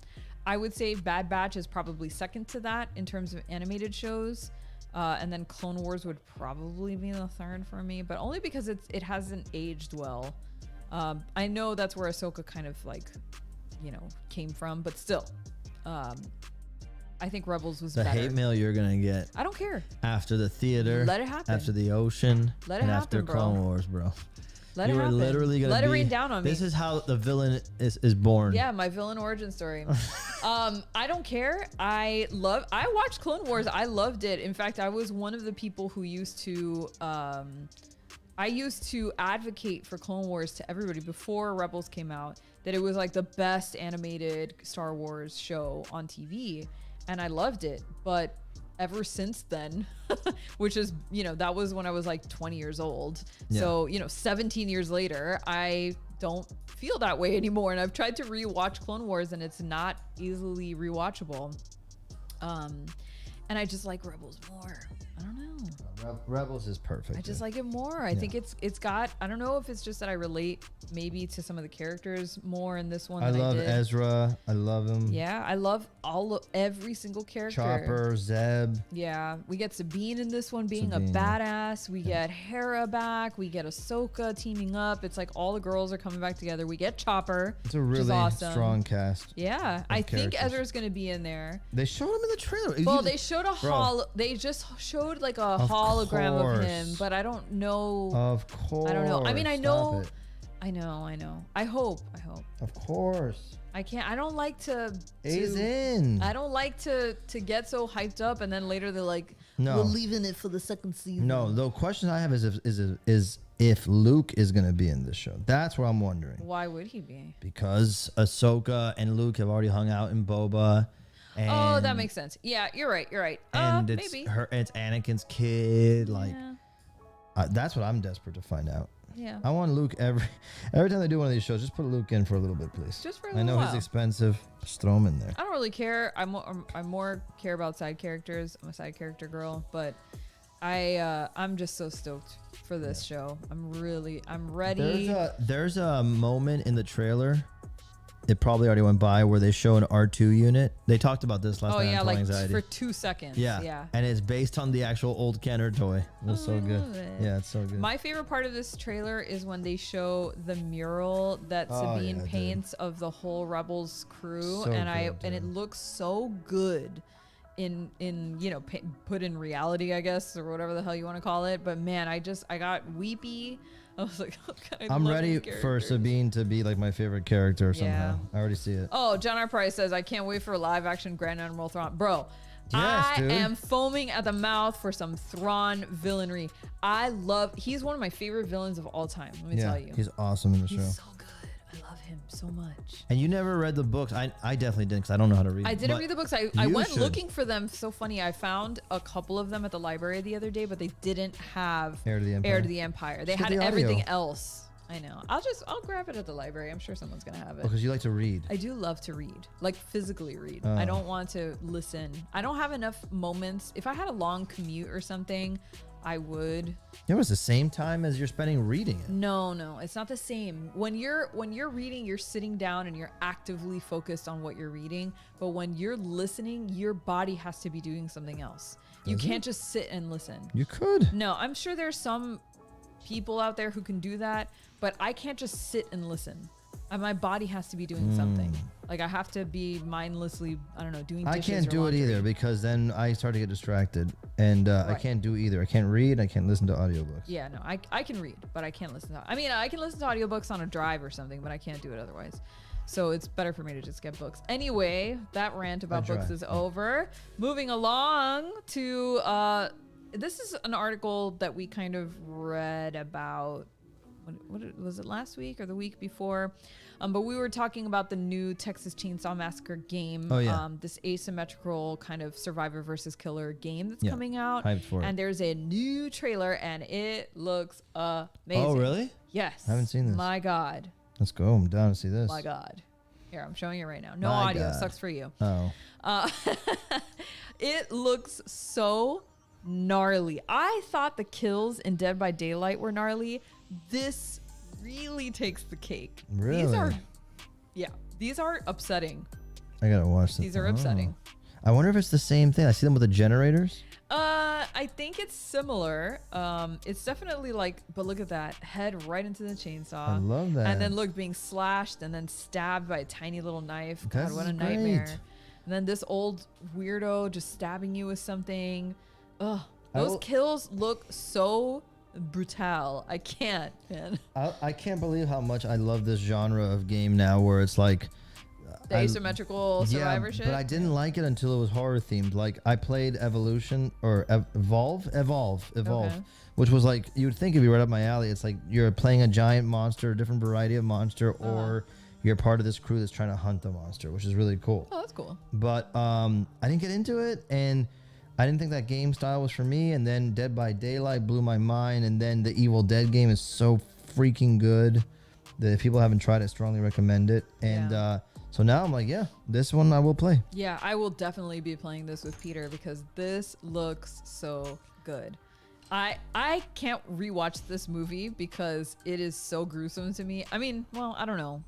I would say Bad Batch is probably second to that in terms of animated shows. And then Clone Wars would probably be the third for me, but only because it hasn't aged well. I know that's where Ahsoka kind of like, came from, but still, I think Rebels was The better. hate mail you're going to get I don't care. after the theater, Let it happen. after the ocean, Let it and happen, after bro. Clone Wars, bro. Let you it are happen. literally going to Let it rain down on me. This is how the villain is born. Yeah, my villain origin story. I don't care. I watched Clone Wars. I loved it. In fact, I was one of the people who used to advocate for Clone Wars to everybody before Rebels came out, that it was like the best animated Star Wars show on TV, and I loved it. But ever since then, which is, that was when I was like 20 years old. Yeah. So, 17 years later, I don't feel that way anymore. And I've tried to rewatch Clone Wars and it's not easily rewatchable. And I just like Rebels more. I don't know. Rebels is perfect. I just like it more. I think it's got, I don't know if it's just that I relate maybe to some of the characters more in this one I than love I did. Ezra. I love him. Yeah, I love every single character. Chopper, Zeb. Yeah, we get Sabine in this one being Sabine. a badass. We get Hera back. We get Ahsoka teaming up. It's like all the girls are coming back together. We get Chopper. It's a which is really awesome. strong cast. Yeah, I think characters. Ezra's gonna be in there. They showed him in the trailer. Well, they showed they just showed like a hologram of him, course. but I don't know. Of course. I don't know. I mean, I Stop know. it. I know. I hope. Of course. I can't. I don't like to. A's in. I don't like to get so hyped up and then later they're like, No. we're leaving it for the second season. No, the question I have is if Luke is going to be in this show. That's what I'm wondering. Why would he be? Because Ahsoka and Luke have already hung out in Boba. And, Oh, that makes sense. Yeah, you're right. And it's maybe. it's Anakin's kid. Like, Yeah. that's what I'm desperate to find out. Yeah. I want Luke every time they do one of these shows. Just put Luke in for a little bit, please. Just for a I little know while. he's expensive. Just throw him in there. I don't really care. I more care about side characters. I'm a side character girl, but I'm just so stoked for this show. I'm ready. There's a moment in the trailer. It probably already went by where they show an R2 unit. They talked about this last night on Toy like Anxiety. for 2 seconds. Yeah. And it's based on the actual old Kenner toy. It was so good. Yeah, it's so good. My favorite part of this trailer is when they show the mural that Sabine paints of the whole Rebels crew, So and good, and it looks so good in put in reality, I guess, or whatever the hell you want to call it. But man, I got weepy. I was like, okay, I'm ready for Sabine to be like my favorite character somehow. I already see it. Oh, John R. Price says, I can't wait for live action Grand Admiral Thrawn. Bro, Yes, dude. I am foaming at the mouth for some Thrawn villainry. He's one of my favorite villains of all time, let me tell you. He's awesome in the show. He's so good. I love him so much. And you never read the books. I definitely didn't because I don't know how to read. I didn't read the books. I went should. looking for them. So funny. I found a couple of them at the library the other day, but they didn't have Heir to the Empire. They Just had get the everything audio. else. I know. I'll grab it at the library. I'm sure someone's going to have it. Because you like to read. I do love to read, like physically read. Oh. I don't want to listen. I don't have enough moments. If I had a long commute or something, I would. It was the same time as you're spending reading it. No, it's not the same. When you're reading, you're sitting down and you're actively focused on what you're reading. But when you're listening, your body has to be doing something else. You can't just sit and listen. You could. No, I'm sure there's some people out there who can do that, but I can't just sit and listen. My body has to be doing something. Like I have to be mindlessly, I don't know, doing dishes. I can't do it either because then I start to get distracted, and I can't do either. I can't read. I can't listen to audiobooks. Yeah, no, I can read, but I can't listen to. I mean, I can listen to audiobooks on a drive or something, but I can't do it otherwise. So it's better for me to just get books. Anyway, that rant about books is over. Moving along to this is an article that we kind of read about. What was it, last week or the week before? But we were talking about the new Texas Chainsaw Massacre game. Oh, yeah. This asymmetrical kind of survivor versus killer game that's coming out. Hyped for it. And there's a new trailer and it looks amazing. Oh, really? Yes. I haven't seen this. My God. Let's go. I'm down to see this. My God. Here, I'm showing you right now. No My audio. God. Sucks for you. Oh. It looks so gnarly. I thought the kills in Dead by Daylight were gnarly. This really takes the cake. Really? These are upsetting. I gotta watch this. These are upsetting. I wonder if it's the same thing. I see them with the generators. I think it's similar. It's definitely like, but look at that head right into the chainsaw. I love that. And then look, being slashed and then stabbed by a tiny little knife. God, That's what a great. nightmare. And then this old weirdo just stabbing you with something. Ugh, those kills look so brutal. I can't, man. I can't believe how much I love this genre of game now, where it's like The asymmetrical survivorship. But I didn't like it until it was horror themed. Like I played Evolution or Evolve, Okay. which was like, you would think it'd be right up my alley. It's like you're playing a giant monster, a different variety of monster, or you're part of this crew that's trying to hunt the monster, which is really cool. Oh, that's cool. But I didn't get into it, and I didn't think that game style was for me. And then Dead by Daylight blew my mind, and then the Evil Dead game is so freaking good that if people haven't tried it, I strongly recommend it. And so now I'm like, yeah, this one I will play. Yeah, I will definitely be playing this with Peter because this looks so good. I can't rewatch this movie because it is so gruesome to me. I mean, well, I don't know.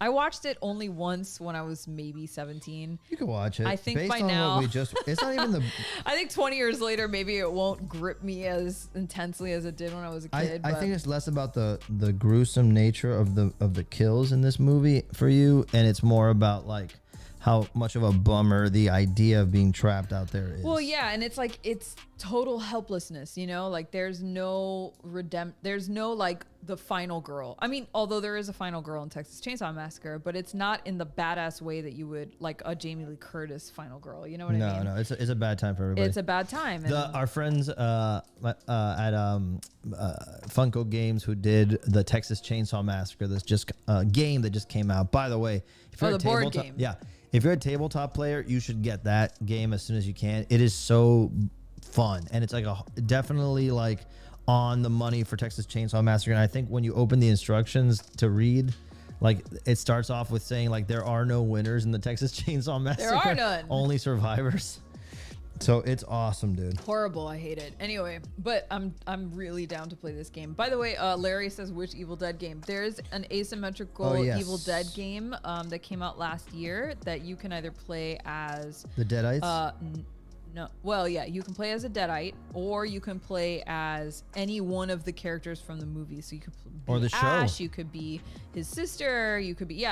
I watched it only once when I was maybe 17. You can watch it. I think Based by on now, what it's not even the. I think 20 years later, maybe it won't grip me as intensely as it did when I was a kid. I think it's less about the gruesome nature of the kills in this movie for you, and it's more about like how much of a bummer the idea of being trapped out there is. Well, yeah, and it's like it's total helplessness, you know? Like there's no there's no like the final girl. I mean, although there is a final girl in Texas Chainsaw Massacre, but it's not in the badass way that you would like a Jamie Lee Curtis final girl. You know what I mean? No, it's a bad time for everybody. It's a bad time. And Our friends at Funko Games who did the Texas Chainsaw Massacre, this just game that just came out. By the way, if you're the a board tabletop, game. yeah, if you're a tabletop player, you should get that game as soon as you can. It is so fun, and it's like definitely like on the money for Texas Chainsaw Massacre. And I think when you open the instructions to read, like it starts off with saying like there are no winners in the Texas Chainsaw Massacre. There are none. Only survivors. So it's awesome, dude. Horrible. I hate it. Anyway, but I'm really down to play this game. By the way, Larry says which Evil Dead game? There's an asymmetrical Evil Dead game that came out last year that you can either play as the Deadites. No. Well, yeah, you can play as a Deadite, or you can play as any one of the characters from the movie. So you could be or the Ash, show. you could be his sister, you could be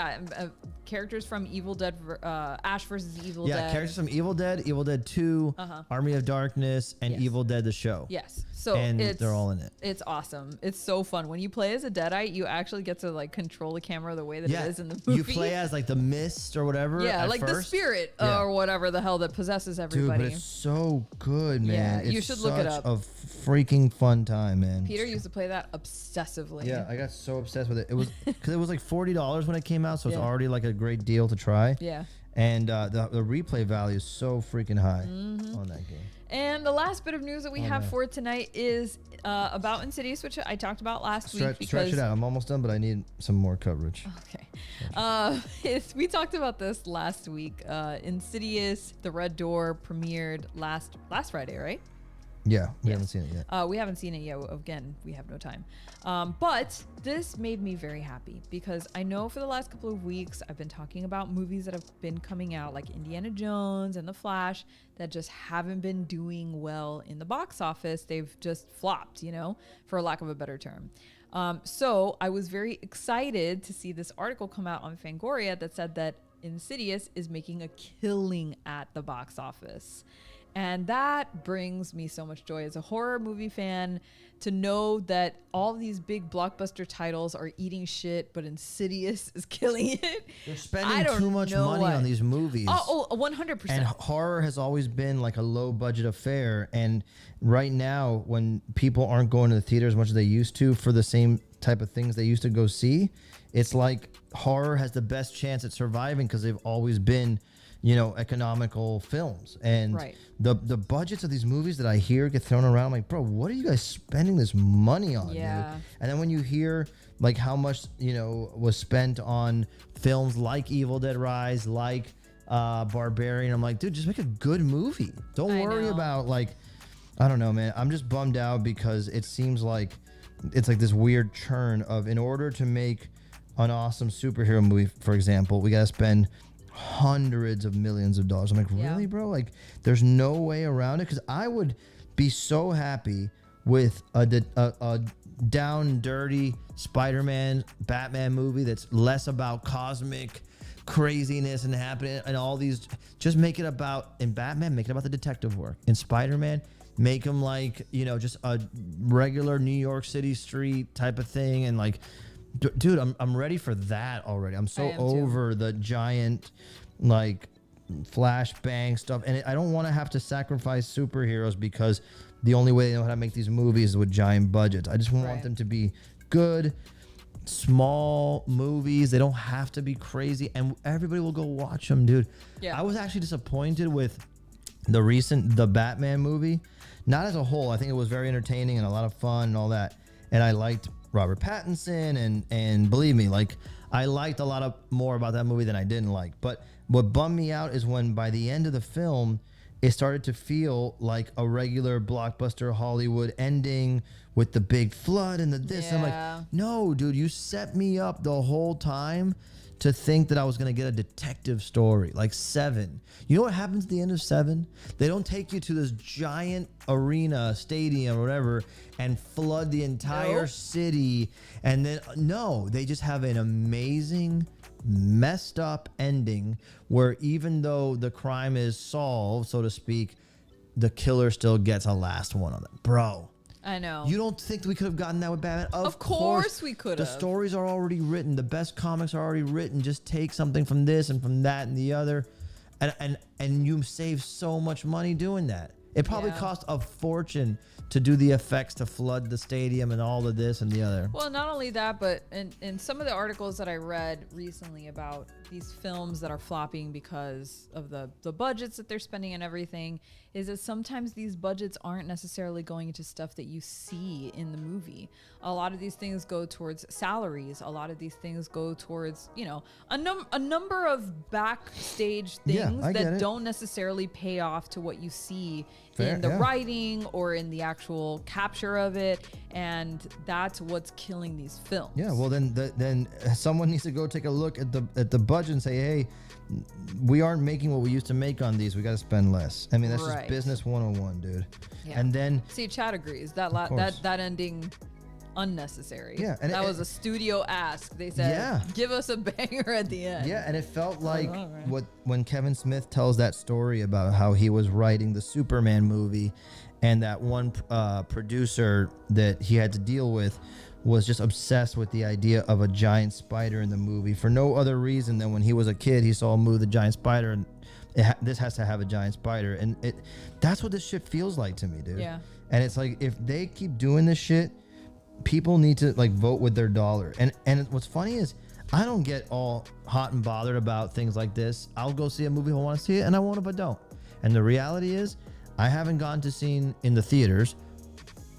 characters from Evil Dead, Ash versus Evil Dead. Yeah, characters from Evil Dead 2, Army of Darkness, and Yes. Evil Dead the show. Yes. So and they're all in it. It's awesome. It's so fun. When you play as a Deadite, you actually get to like control the camera the way that it is in the movie. You play as like the mist or whatever. Yeah, at like first. the spirit Yeah. or whatever the hell that possesses Dude, everybody. but it's so good, man. Yeah, you It's should look it such up. a freaking fun time, man. Peter used to play that obsessively. Yeah, I got so obsessed with it. It was because it was like $40 when it came out, so it's Yeah. already like a great deal to try. Yeah. And the replay value is so freaking high on that game. And the last bit of news that we have for tonight is about Insidious, which I talked about last week. Stretch it out. I'm almost done, but I need some more coverage. Okay. We talked about this last week. Insidious, The Red Door premiered last Friday, right? Yeah, we haven't seen it yet. We haven't seen it yet. Again, we have no time. But this made me very happy because I know for the last couple of weeks I've been talking about movies that have been coming out like Indiana Jones and The Flash that just haven't been doing well in the box office. They've just flopped, for lack of a better term. So I was very excited to see this article come out on Fangoria that said that Insidious is making a killing at the box office. And that brings me so much joy as a horror movie fan to know that all these big blockbuster titles are eating shit, but Insidious is killing it. They're spending too much money on these movies. Oh, 100%. And horror has always been like a low budget affair. And right now, when people aren't going to the theater as much as they used to for the same type of things they used to go see, it's like horror has the best chance at surviving because they've always been economical films. And the budgets of these movies that I hear get thrown around, I'm like, bro, what are you guys spending this money on, dude? And then when you hear like how much, was spent on films like Evil Dead Rise, like Barbarian, I'm like, dude, just make a good movie. Don't worry about like, I don't know, man. I'm just bummed out because it seems like it's like this weird churn of, in order to make an awesome superhero movie, for example, we got to spend hundreds of millions of dollars. I'm like, really, bro? Like, there's no way around it? Because I would be so happy with a down, dirty Spider-Man, Batman movie that's less about cosmic craziness and happening and all these. Just make it about, in Batman, make it about the detective work. In Spider-Man, make him like, just a regular New York City street type of thing. And like, dude, I'm ready for that already. I'm so over the giant, like, flashbang stuff. And I don't want to have to sacrifice superheroes because the only way they know how to make these movies is with giant budgets. I just want them to be good, small movies. They don't have to be crazy. And everybody will go watch them, dude. Yeah. I was actually disappointed with the Batman movie. Not as a whole. I think it was very entertaining and a lot of fun and all that. And I liked Robert Pattinson and believe me, like, I liked a lot of more about that movie than I didn't like. But what bummed me out is when by the end of the film, it started to feel like a regular blockbuster Hollywood ending with the big flood and the this. I'm like, no, dude, you set me up the whole time to think that I was going to get a detective story like Seven. You know what happens at the end of Seven? They don't take you to this giant arena, stadium, or whatever, and flood the entire city. And then, no, they just have an amazing, messed up ending where even though the crime is solved, so to speak, the killer still gets a last one on it. Bro. I know. You don't think we could have gotten that with Batman? Of course we could have. The stories are already written. The best comics are already written. Just take something from this and from that and the other. And you save so much money doing that. It probably cost a fortune to do the effects to flood the stadium and all of this and the other. Well, not only that, but in some of the articles that I read recently about these films that are flopping because of the budgets that they're spending and everything, is that sometimes these budgets aren't necessarily going into stuff that you see in the movie. A lot of these things go towards salaries. A lot of these things go towards, you know, a number of backstage things that don't necessarily pay off to what you see in the writing or in the actual capture of it, and that's what's killing these films. Yeah, well then someone needs to go take a look at the budget and say, hey, we aren't making what we used to make on these. We got to spend less. I mean, that's just business 101, dude. Yeah. And then see, Chad agrees that ending unnecessary. Yeah, and that was a studio ask. They said, give us a banger at the end. Yeah, and it felt like when Kevin Smith tells that story about how he was writing the Superman movie, and that one producer that he had to deal with was just obsessed with the idea of a giant spider in the movie for no other reason than when he was a kid, he saw a movie, The Giant Spider, and this has to have a giant spider. And that's what this shit feels like to me, dude. Yeah. And it's like, if they keep doing this shit, people need to like vote with their dollar. And what's funny is I don't get all hot and bothered about things like this. I'll go see a movie if I want to see it, and I won't if I don't. And the reality is, I haven't gone to see in the theaters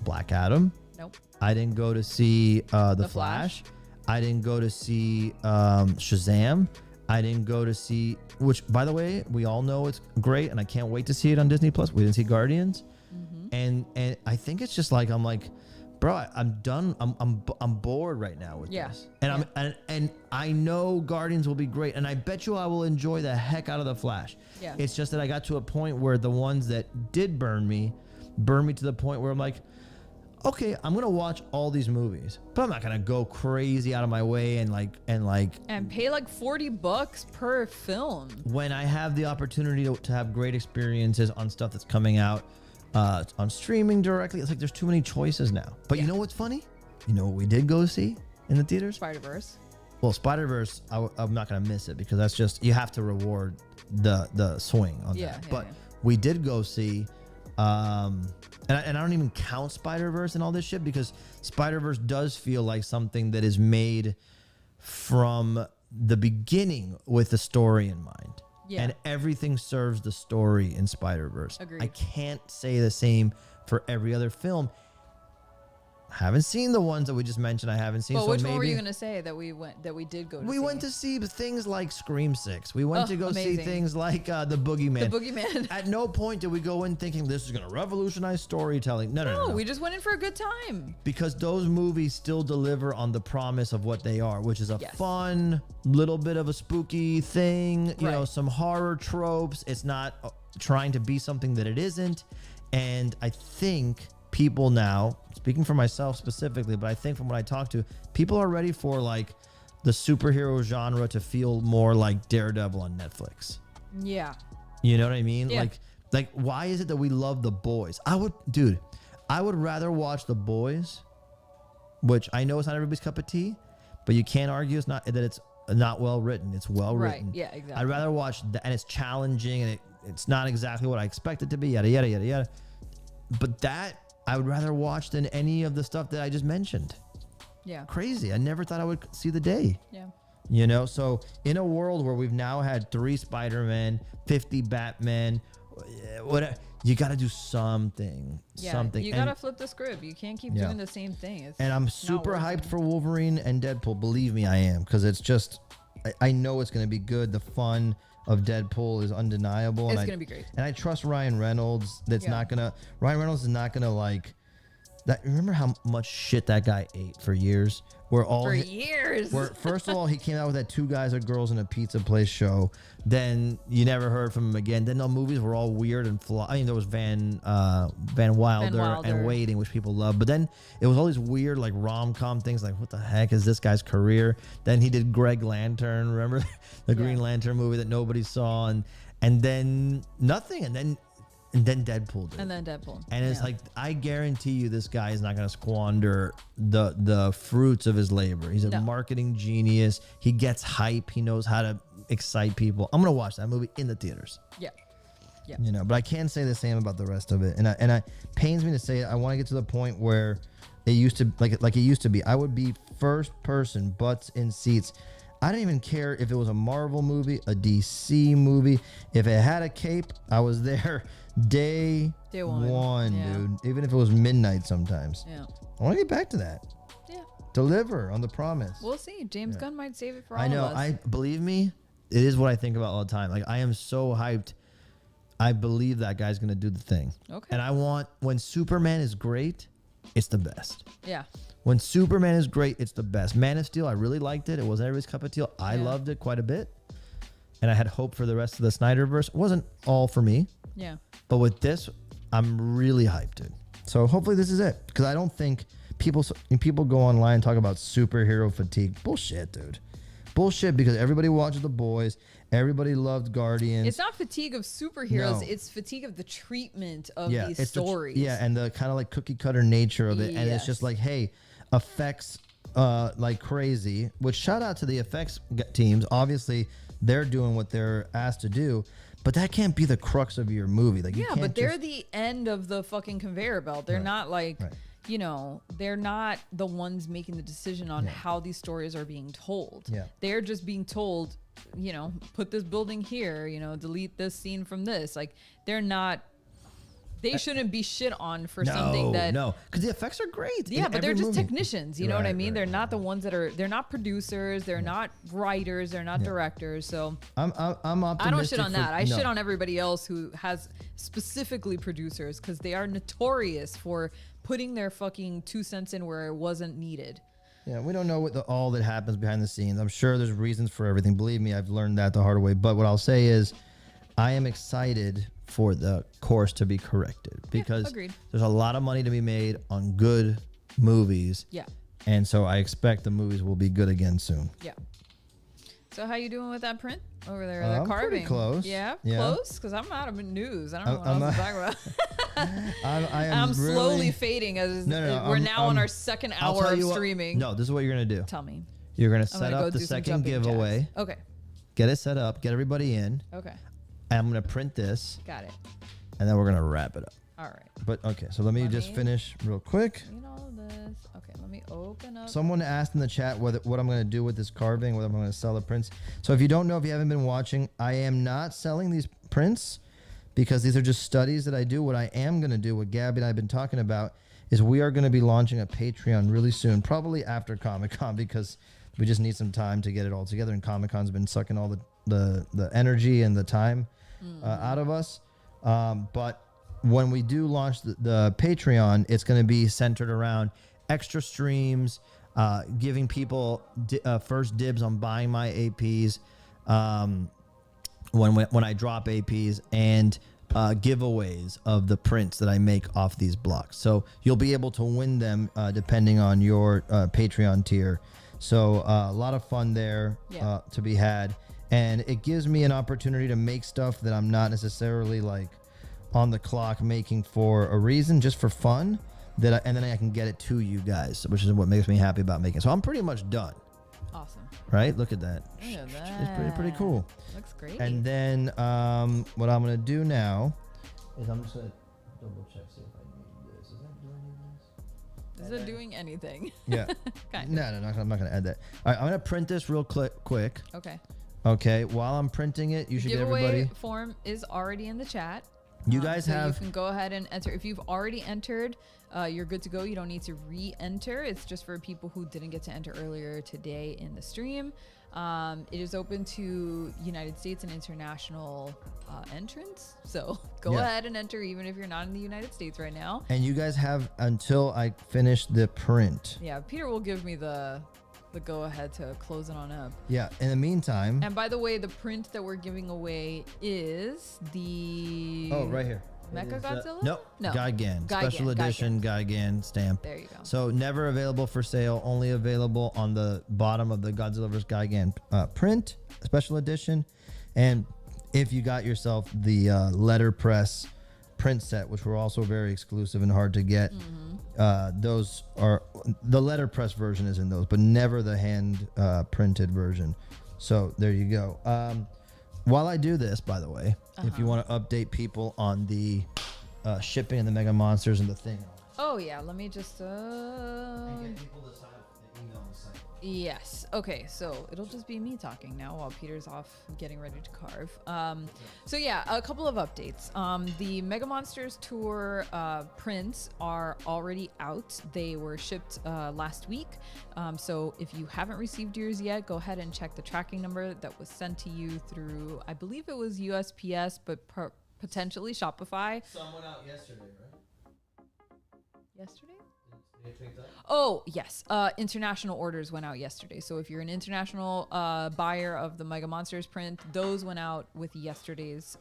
Black Adam. Nope. I didn't go to see The Flash. I didn't go to see Shazam. I didn't go to see, which, by the way, we all know it's great, and I can't wait to see it on Disney Plus. We didn't see Guardians, and I think it's just like, I'm like, bro, I'm done. I'm bored right now with this. And and I know Guardians will be great, and I bet you I will enjoy the heck out of The Flash. Yeah. It's just that I got to a point where the ones that did burn me to the point where I'm like, okay, I'm gonna watch all these movies, but I'm not gonna go crazy out of my way and pay like $40 per film when I have the opportunity to have great experiences on stuff that's coming out on streaming directly. It's like there's too many choices now. But you know what's funny? You know what we did go see in the theaters? Spider-Verse. Well, Spider-Verse, I'm not gonna miss it because that's just, you have to reward the swing on that. But we did go see. And I don't even count Spider-Verse and all this shit, because Spider-Verse does feel like something that is made from the beginning with the story in mind. Yeah. And everything serves the story in Spider-Verse. Agreed. I can't say the same for every other film. Haven't seen the ones that we just mentioned. I haven't seen. Well, which one were you gonna say that we did go to? We went to see things like Scream 6. We went to go see things like The Boogeyman. The Boogeyman. At no point did we go in thinking this is gonna revolutionize storytelling. No. We just went in for a good time. Because those movies still deliver on the promise of what they are, which is a fun little bit of a spooky thing. You know, some horror tropes. It's not trying to be something that it isn't. And I think people now, speaking for myself specifically, but I think from what I talk to, people are ready for like the superhero genre to feel more like Daredevil on Netflix. Yeah. You know what I mean? Yeah. Like why is it that we love The Boys? I would rather watch The Boys, which I know it's not everybody's cup of tea, but you can't argue that it's not well written. It's well written. Right. Yeah, exactly. I'd rather watch that, and it's challenging, and it's not exactly what I expect it to be, yada yada yada yada. But that I would rather watch than any of the stuff that I just mentioned. Yeah. Crazy. I never thought I would see the day. Yeah. You know, so in a world where we've now had 3 Spider-Man, 50 Batman, whatever, you got to do something. Yeah, something. You got to flip the script. You can't keep doing the same thing. And I'm super hyped for Wolverine and Deadpool. Believe me, I am. Because it's just, I know it's going to be good. The fun of Deadpool is undeniable. It's going to be great. And I trust Ryan Reynolds. Ryan Reynolds is not going to like that. Remember how much shit that guy ate for years? Years. Where first of all, he came out with that 2 Guys and Girls in a Pizza Place show. Then you never heard from him again. Then the movies were all weird and I mean, there was Van Wilder and Waiting, which people love. But then it was all these weird like rom-com things. Like, what the heck is this guy's career? Then he did Greg Lantern. Remember the Green Lantern movie that nobody saw, and then nothing, and then Deadpool did. And it's like, I guarantee you this guy is not going to squander the fruits of his labor. He's a marketing genius. He gets hype. He knows how to excite people. I'm going to watch that movie in the theaters. Yeah. Yeah. You know, but I can't say the same about the rest of it. And it pains me to say it. I want to get to the point where it used to, like it used to be. I would be first person, butts in seats. I didn't even care if it was a Marvel movie, a DC movie. If it had a cape, I was there Day one, Yeah. dude. Even if it was midnight sometimes. Yeah. I want to get back to that. Yeah. Deliver on the promise. We'll see. James Gunn might save it for all I know. of us. I believe me. It is what I think about all the time. Like I am so hyped. I believe that guy's gonna do the thing. Okay. And I want when Superman is great, it's the best. Yeah. When Superman is great, it's the best. Man of Steel, I really liked it. It wasn't everybody's cup of tea. I loved it quite a bit. And I had hope for the rest of the Snyderverse. It wasn't all for me. Yeah. But with this, I'm really hyped, dude. So hopefully this is it. Because I don't think people go online and talk about superhero fatigue. Bullshit, dude. Bullshit, because everybody watches The Boys. Everybody loved Guardians. It's not fatigue of superheroes. No. It's fatigue of the treatment of these it's stories. and the kind of like cookie cutter nature of it. And it's just like, hey, effects like crazy. Which shout out to the effects teams. Obviously, they're doing what they're asked to do. But that can't be the crux of your movie. Like, you can't but they're the end of the fucking conveyor belt. They're not like... You know, they're not the ones making the decision on how these stories are being told. Yeah. They're just being told, you know, put this building here, you know, delete this scene from this. Like, they're not, they shouldn't be shit on for something that. No, because the effects are great. Yeah, in but they're every just movie. technicians. You know what I mean? They're not the ones that are, they're not producers. They're not writers. They're not directors. So I'm optimistic. I don't shit on that. I no. shit on everybody else who has specifically producers because they are notorious for putting their fucking 2 cents in where it wasn't needed. Yeah, we don't know what all that happens behind the scenes. I'm sure there's reasons for everything. Believe me, I've learned that the hard way. But what I'll say is I am excited for the course to be corrected because there's a lot of money to be made on good movies. Yeah. And so I expect the movies will be good again soon. Yeah. So how you doing with that print over there? I'm The carving. pretty close. Yeah, Yeah. close? Because I'm out of news. I don't know what else to talk about. I'm slowly really fading as No, we're I'm- now on I'm- our second I'll hour tell of you what- streaming. No, this is what you're going to do. Tell me. You're going to I'm set gonna go up the do some second jumping giveaway. jacks. Okay. Get it set up. Get everybody in. Okay. And I'm going to print this. Got it. And then we're going to wrap it up. All right. But okay, so let me just finish real quick. Read all of this. Okay, let me open up. Someone asked in the chat what I'm going to do with this carving, whether I'm going to sell the prints. So if you don't know, if you haven't been watching, I am not selling these prints because these are just studies that I do. What I am going to do, what Gabby and I have been talking about, is we are going to be launching a Patreon really soon, probably after Comic-Con, because we just need some time to get it all together. And Comic-Con's been sucking all the energy and the time out of us. But when we do launch the Patreon, it's going to be centered around extra streams, giving people first dibs on buying my APs when I drop APs, and giveaways of the prints that I make off these blocks. So you'll be able to win them depending on your Patreon tier. So a lot of fun there to be had. And it gives me an opportunity to make stuff that I'm not necessarily like on the clock making for a reason, just for fun, and then I can get it to you guys, which is what makes me happy about making it. So I'm pretty much done. Awesome. Right? Look at that. Look at that. It's pretty cool. Looks great. And then what I'm going to do now is I'm just going to double check, see if I need this. Is that doing this? Is it doing anything? Yeah. No, I'm not going to add that. All right, I'm going to print this real quick. Okay. Okay. While I'm printing it, you should get everybody. Giveaway form is already in the chat. You guys so have. You can go ahead and enter. If you've already entered, you're good to go. You don't need to re-enter. It's just for people who didn't get to enter earlier today in the stream. It is open to United States and international entrants. So go ahead and enter, even if you're not in the United States right now. And you guys have until I finish the print. Yeah, Peter will give me the go ahead to close it on up. Yeah. In the meantime. And by the way, the print that we're giving away is the. Oh, right here. Mecha Godzilla? No. Gigan. Special edition Gigan stamp. There you go. So never available for sale, only available on the bottom of the Godzilla vs. Gigan print, special edition. And if you got yourself the letterpress print set, which were also very exclusive and hard to get, those are the letterpress version is in those, but never the hand printed version. So there you go. While I do this, by the way, if you want to update people on the shipping and the Mega Monsters and the thing. Oh yeah, let me just. And get people to sign up for the email on the site. Yes. Okay. So it'll just be me talking now while Peter's off getting ready to carve. So yeah, a couple of updates. The Mega Monsters Tour prints are already out. They were shipped last week. So if you haven't received yours yet, go ahead and check the tracking number that was sent to you through, I believe it was USPS, but potentially Shopify. Some went out yesterday, right? Yesterday? Did they pick up? Oh, yes. International orders went out yesterday. So if you're an international buyer of the Mega Monsters print, those went out with yesterday's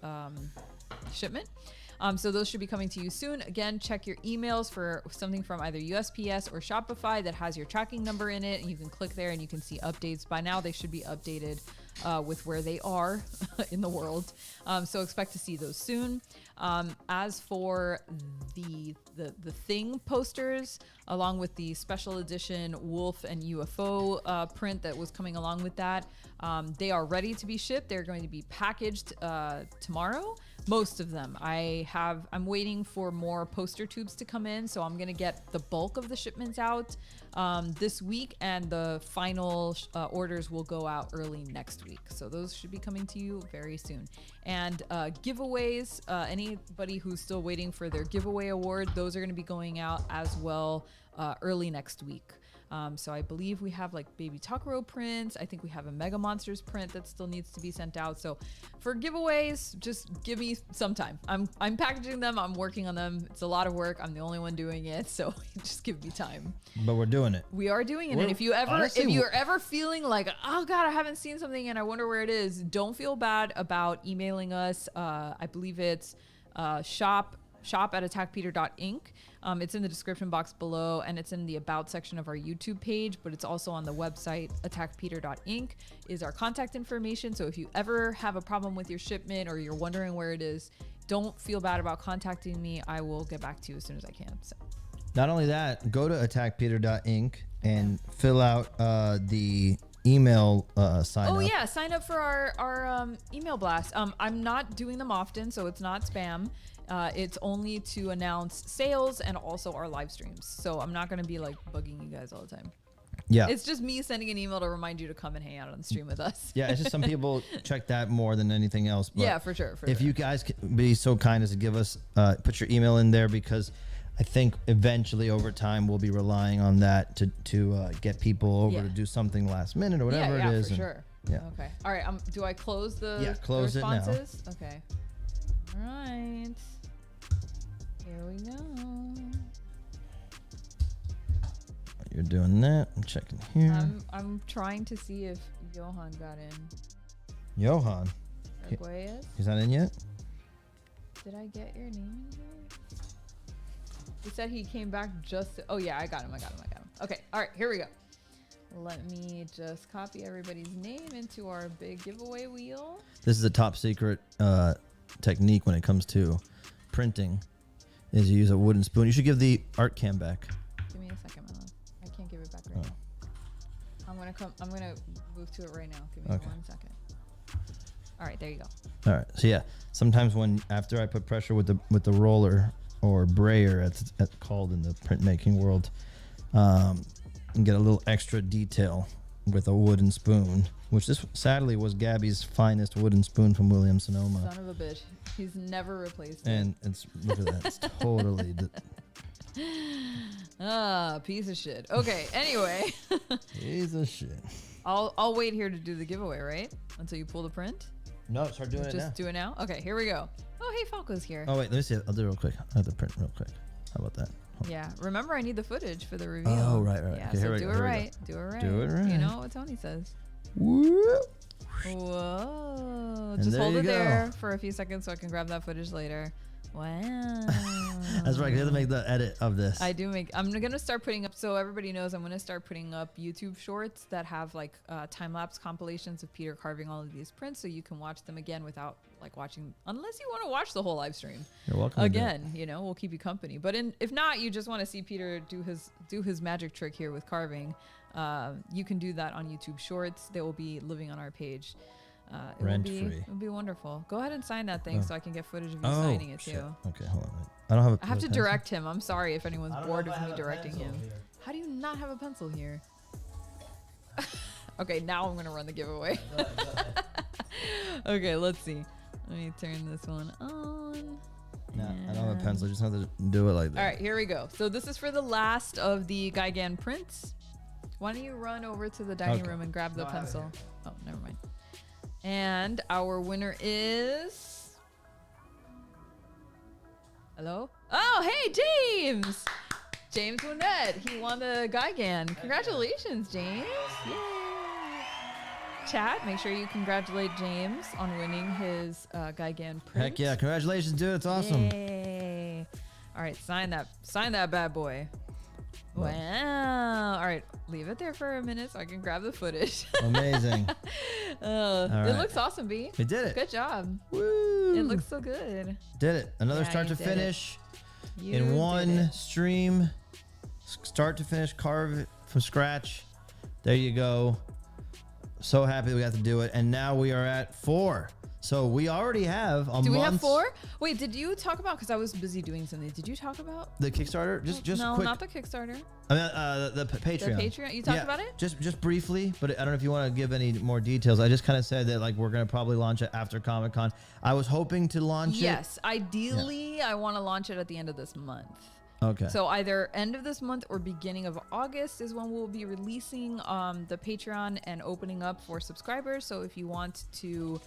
shipment. So those should be coming to you soon. Again, check your emails for something from either USPS or Shopify that has your tracking number in it. And you can click there and you can see updates. By now, they should be updated with where they are in the world. So expect to see those soon. As for the Thing posters, along with the special edition Wolf and UFO print that was coming along with that, they are ready to be shipped. They're going to be packaged tomorrow. Most of them. I'm waiting for more poster tubes to come in, so I'm gonna get the bulk of the shipments out this week, and the final orders will go out early next week. So those should be coming to you very soon. And giveaways, anybody who's still waiting for their giveaway award, those are gonna be going out as well early next week. So I believe we have like Baby Takaro prints. I think we have a Mega Monsters print that still needs to be sent out. So for giveaways, just give me some time. I'm packaging them. I'm working on them. It's a lot of work. I'm the only one doing it. So just give me time. But we're doing it. We are doing it. And if you're ever feeling like, oh God, I haven't seen something and I wonder where it is, don't feel bad about emailing us. I believe it's shop@attackpeter.inc. It's in the description box below, and it's in the about section of our YouTube page, but it's also on the website. attackpeter.inc is our contact information. So if you ever have a problem with your shipment or you're wondering where it is, don't feel bad about contacting me. I will get back to you as soon as I can. So. Not only that, go to attackpeter.inc and fill out the email sign up. Oh yeah, sign up for our email blast. I'm not doing them often, so it's not spam. It's only to announce sales and also our live streams. So I'm not going to be like bugging you guys all the time. Yeah. It's just me sending an email to remind you to come and hang out on the stream with us. Yeah, it's just some people check that more than anything else. But yeah, for sure. If you guys can be so kind as to give us, put your email in there, because I think eventually over time we'll be relying on that to get people over to do something last minute or whatever it is. Yeah, for sure. Yeah. Okay. All right. Do I close the close it now. responses? Okay. All right. Here we go. You're doing that. I'm checking here. I'm trying to see if Johan got in. Johan. Arguelles? He's not in yet? Did I get your name in here? He said he came back just... Oh, yeah, I got him. Okay, all right, here we go. Let me just copy everybody's name into our big giveaway wheel. This is a top secret technique when it comes to printing, is you use a wooden spoon. You should give the art cam back. Give me a second, my love. I can't give it back right now. I'm gonna move to it right now. Give me 1 second. All right, there you go. All right. So yeah, sometimes after I put pressure with the roller or brayer, it's called in the printmaking world, and get a little extra detail with a wooden spoon, which this sadly was Gabby's finest wooden spoon from Williams Sonoma. Son of a bitch. He's never replaced and it. It's look at that. It's totally piece of shit. Okay, anyway. Piece of shit. I'll wait here to do the giveaway, right? Until you pull the print? No, start doing it now. Just do it now? Okay, here we go. Oh, hey, Falco's here. Oh, wait, let me see. I'll do it real quick. I have to print real quick. How about that? Yeah, remember I need the footage for the reveal. Oh, right. Yeah, okay, so do it right. Do it right. Do it right. You know what Tony says. Whoop. Whoa. And Just hold it there you there go. for a few seconds so I can grab that footage later. Wow. That's right. You have to make the edit of this. I'm going to start putting up, so everybody knows I'm going to start putting up YouTube shorts that have like time-lapse compilations of Peter carving all of these prints, so you can watch them again without like watching, unless you want to watch the whole live stream. You're welcome. Again, you know, we'll keep you company. But if not, you just want to see Peter do his magic trick here with carving, you can do that on YouTube shorts. They will be living on our page. Rent free. It'll be wonderful. Go ahead and sign that thing so I can get footage of you signing it too. Okay, hold on. I don't have I have to direct him. I'm sorry if anyone's bored of me directing him. How do you not have a pencil here? Okay, now I'm gonna run the giveaway. Okay, let's see. Let me turn this one on. No, I don't have a pencil. I just have to do it like that. All right, here we go. So this is for the last of the Gigan prints. Why don't you run over to the dining room and grab the pencil? Oh, never mind. And our winner is... Hello? Oh, hey, James! James Winnett. He won the Gigan. Congratulations, James. Yay. Chat, make sure you congratulate James on winning his Gigan print. Heck yeah. Congratulations, dude. It's awesome. Yay. All right, sign that bad boy. Wow. All right, leave it there for a minute so I can grab the footage. Amazing. It looks awesome, B. We did it. Good job. Woo. It looks so good. Did it. Another Yeah, start you to did it. finish You in did one it. stream. Start to finish, carve it from scratch. There you go. So happy we got to do it. And now we are at 4. So we already have a month. Do we have 4? Wait, did you talk about, because I was busy doing something, did you talk about? The Kickstarter? Just no, quick. not the Kickstarter. I mean, the Patreon. The Patreon? You talked about it? Just briefly, but I don't know if you want to give any more details. I just kind of said that like we're going to probably launch it after Comic-Con. I was hoping to launch it. Yes, ideally, I want to launch it at the end of this month. Okay. So either end of this month or beginning of August is when we'll be releasing the Patreon and opening up for subscribers. So if you want to,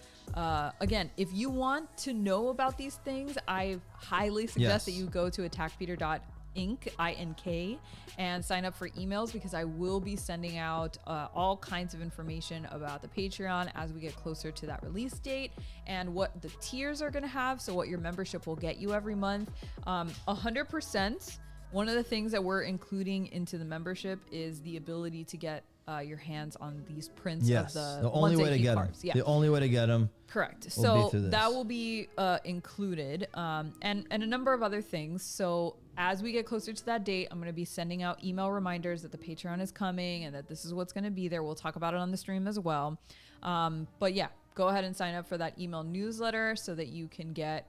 again, if you want to know about these things, I highly suggest that you go to attackpeter.inc, INK, and sign up for emails, because I will be sending out all kinds of information about the Patreon as we get closer to that release date and what the tiers are going to have. So what your membership will get you every month. 100%. One of the things that we're including into the membership is the ability to get your hands on these prints of the only way to get them. Yeah. The only way to get them. Correct. Will So be through this. that will be included, and a number of other things. So as we get closer to that date, I'm going to be sending out email reminders that the Patreon is coming and that this is what's going to be there. We'll talk about it on the stream as well. But yeah, go ahead and sign up for that email newsletter so that you can get,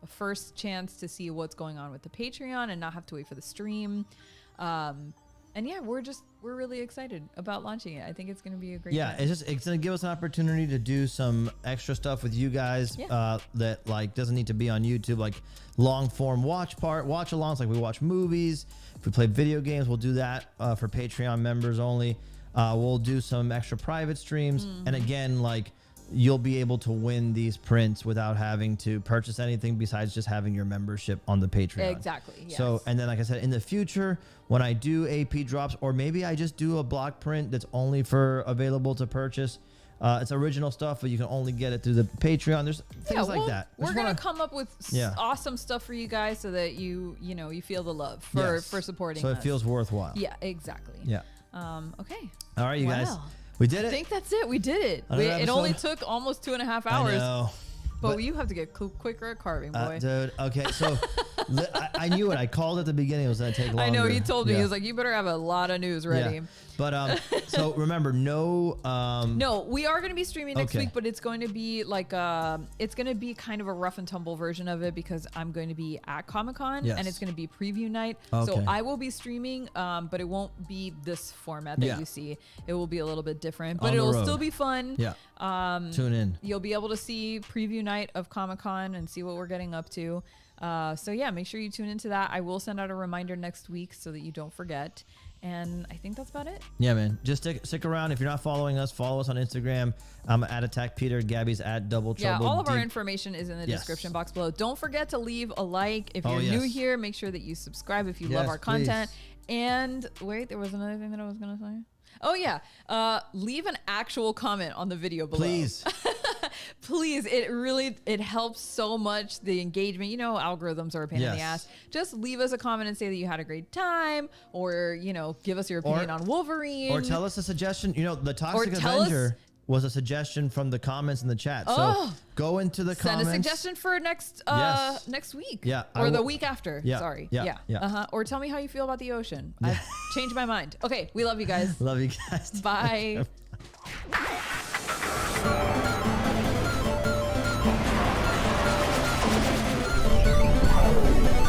a first chance to see what's going on with the Patreon and not have to wait for the stream. And yeah, we're really excited about launching it. I think it's going to be a great time. It's going to give us an opportunity to do some extra stuff with you guys that like doesn't need to be on YouTube, like long form watch alongs, like we watch movies. If we play video games, we'll do that for Patreon members only. We'll do some extra private streams. And again, like you'll be able to win these prints without having to purchase anything besides just having your membership on the Patreon. Exactly. Yes. So, and then like I said, in the future, when I do AP drops, or maybe I just do a block print that's only for available to purchase, it's original stuff, but you can only get it through the Patreon. There's things like that. We're going to come up with awesome stuff for you guys so that you feel the love for supporting us. So it feels worthwhile. Yeah, exactly. Yeah. Okay. All right, you guys. We did it. I think that's it. We did it. It only took almost 2.5 hours. I know. But you have to get quicker at carving, boy. Dude, okay, so I knew it. I called at the beginning. It was going to take longer. I know. He told me. He was like, you better have a lot of news ready. Yeah. But so remember, no, we are going to be streaming next week, but it's going to be like it's going to be kind of a rough and tumble version of it because I'm going to be at Comic-Con and it's going to be preview night. Okay. So I will be streaming, but it won't be this format that you see. It will be a little bit different, but it'll still be fun. Yeah. Tune in. You'll be able to see preview night of Comic-Con and see what we're getting up to. So yeah, make sure you tune into that. I will send out a reminder next week so that you don't forget. And I think that's about it. Yeah, man. Just stick around. If you're not following us, follow us on Instagram. I'm at Attack Peter. Gabby's at Double Trouble. Yeah, all of our information is in the description box below. Don't forget to leave a like. If you're new here, make sure that you subscribe if you love our content. And wait, there was another thing that I was going to say. Oh, yeah. Leave an actual comment on the video below. Please. Please. It helps so much. The engagement, algorithms are a pain in the ass. Just leave us a comment and say that you had a great time, or, give us your opinion on Wolverine. Or tell us a suggestion. The Toxic Avenger was a suggestion from the comments in the chat. So go into the comments. Send a suggestion for next week. Yeah. Or the week after. Yeah. Sorry. Yeah. Or tell me how you feel about the ocean. I've changed my mind. Okay. We love you guys. Love you guys. Bye.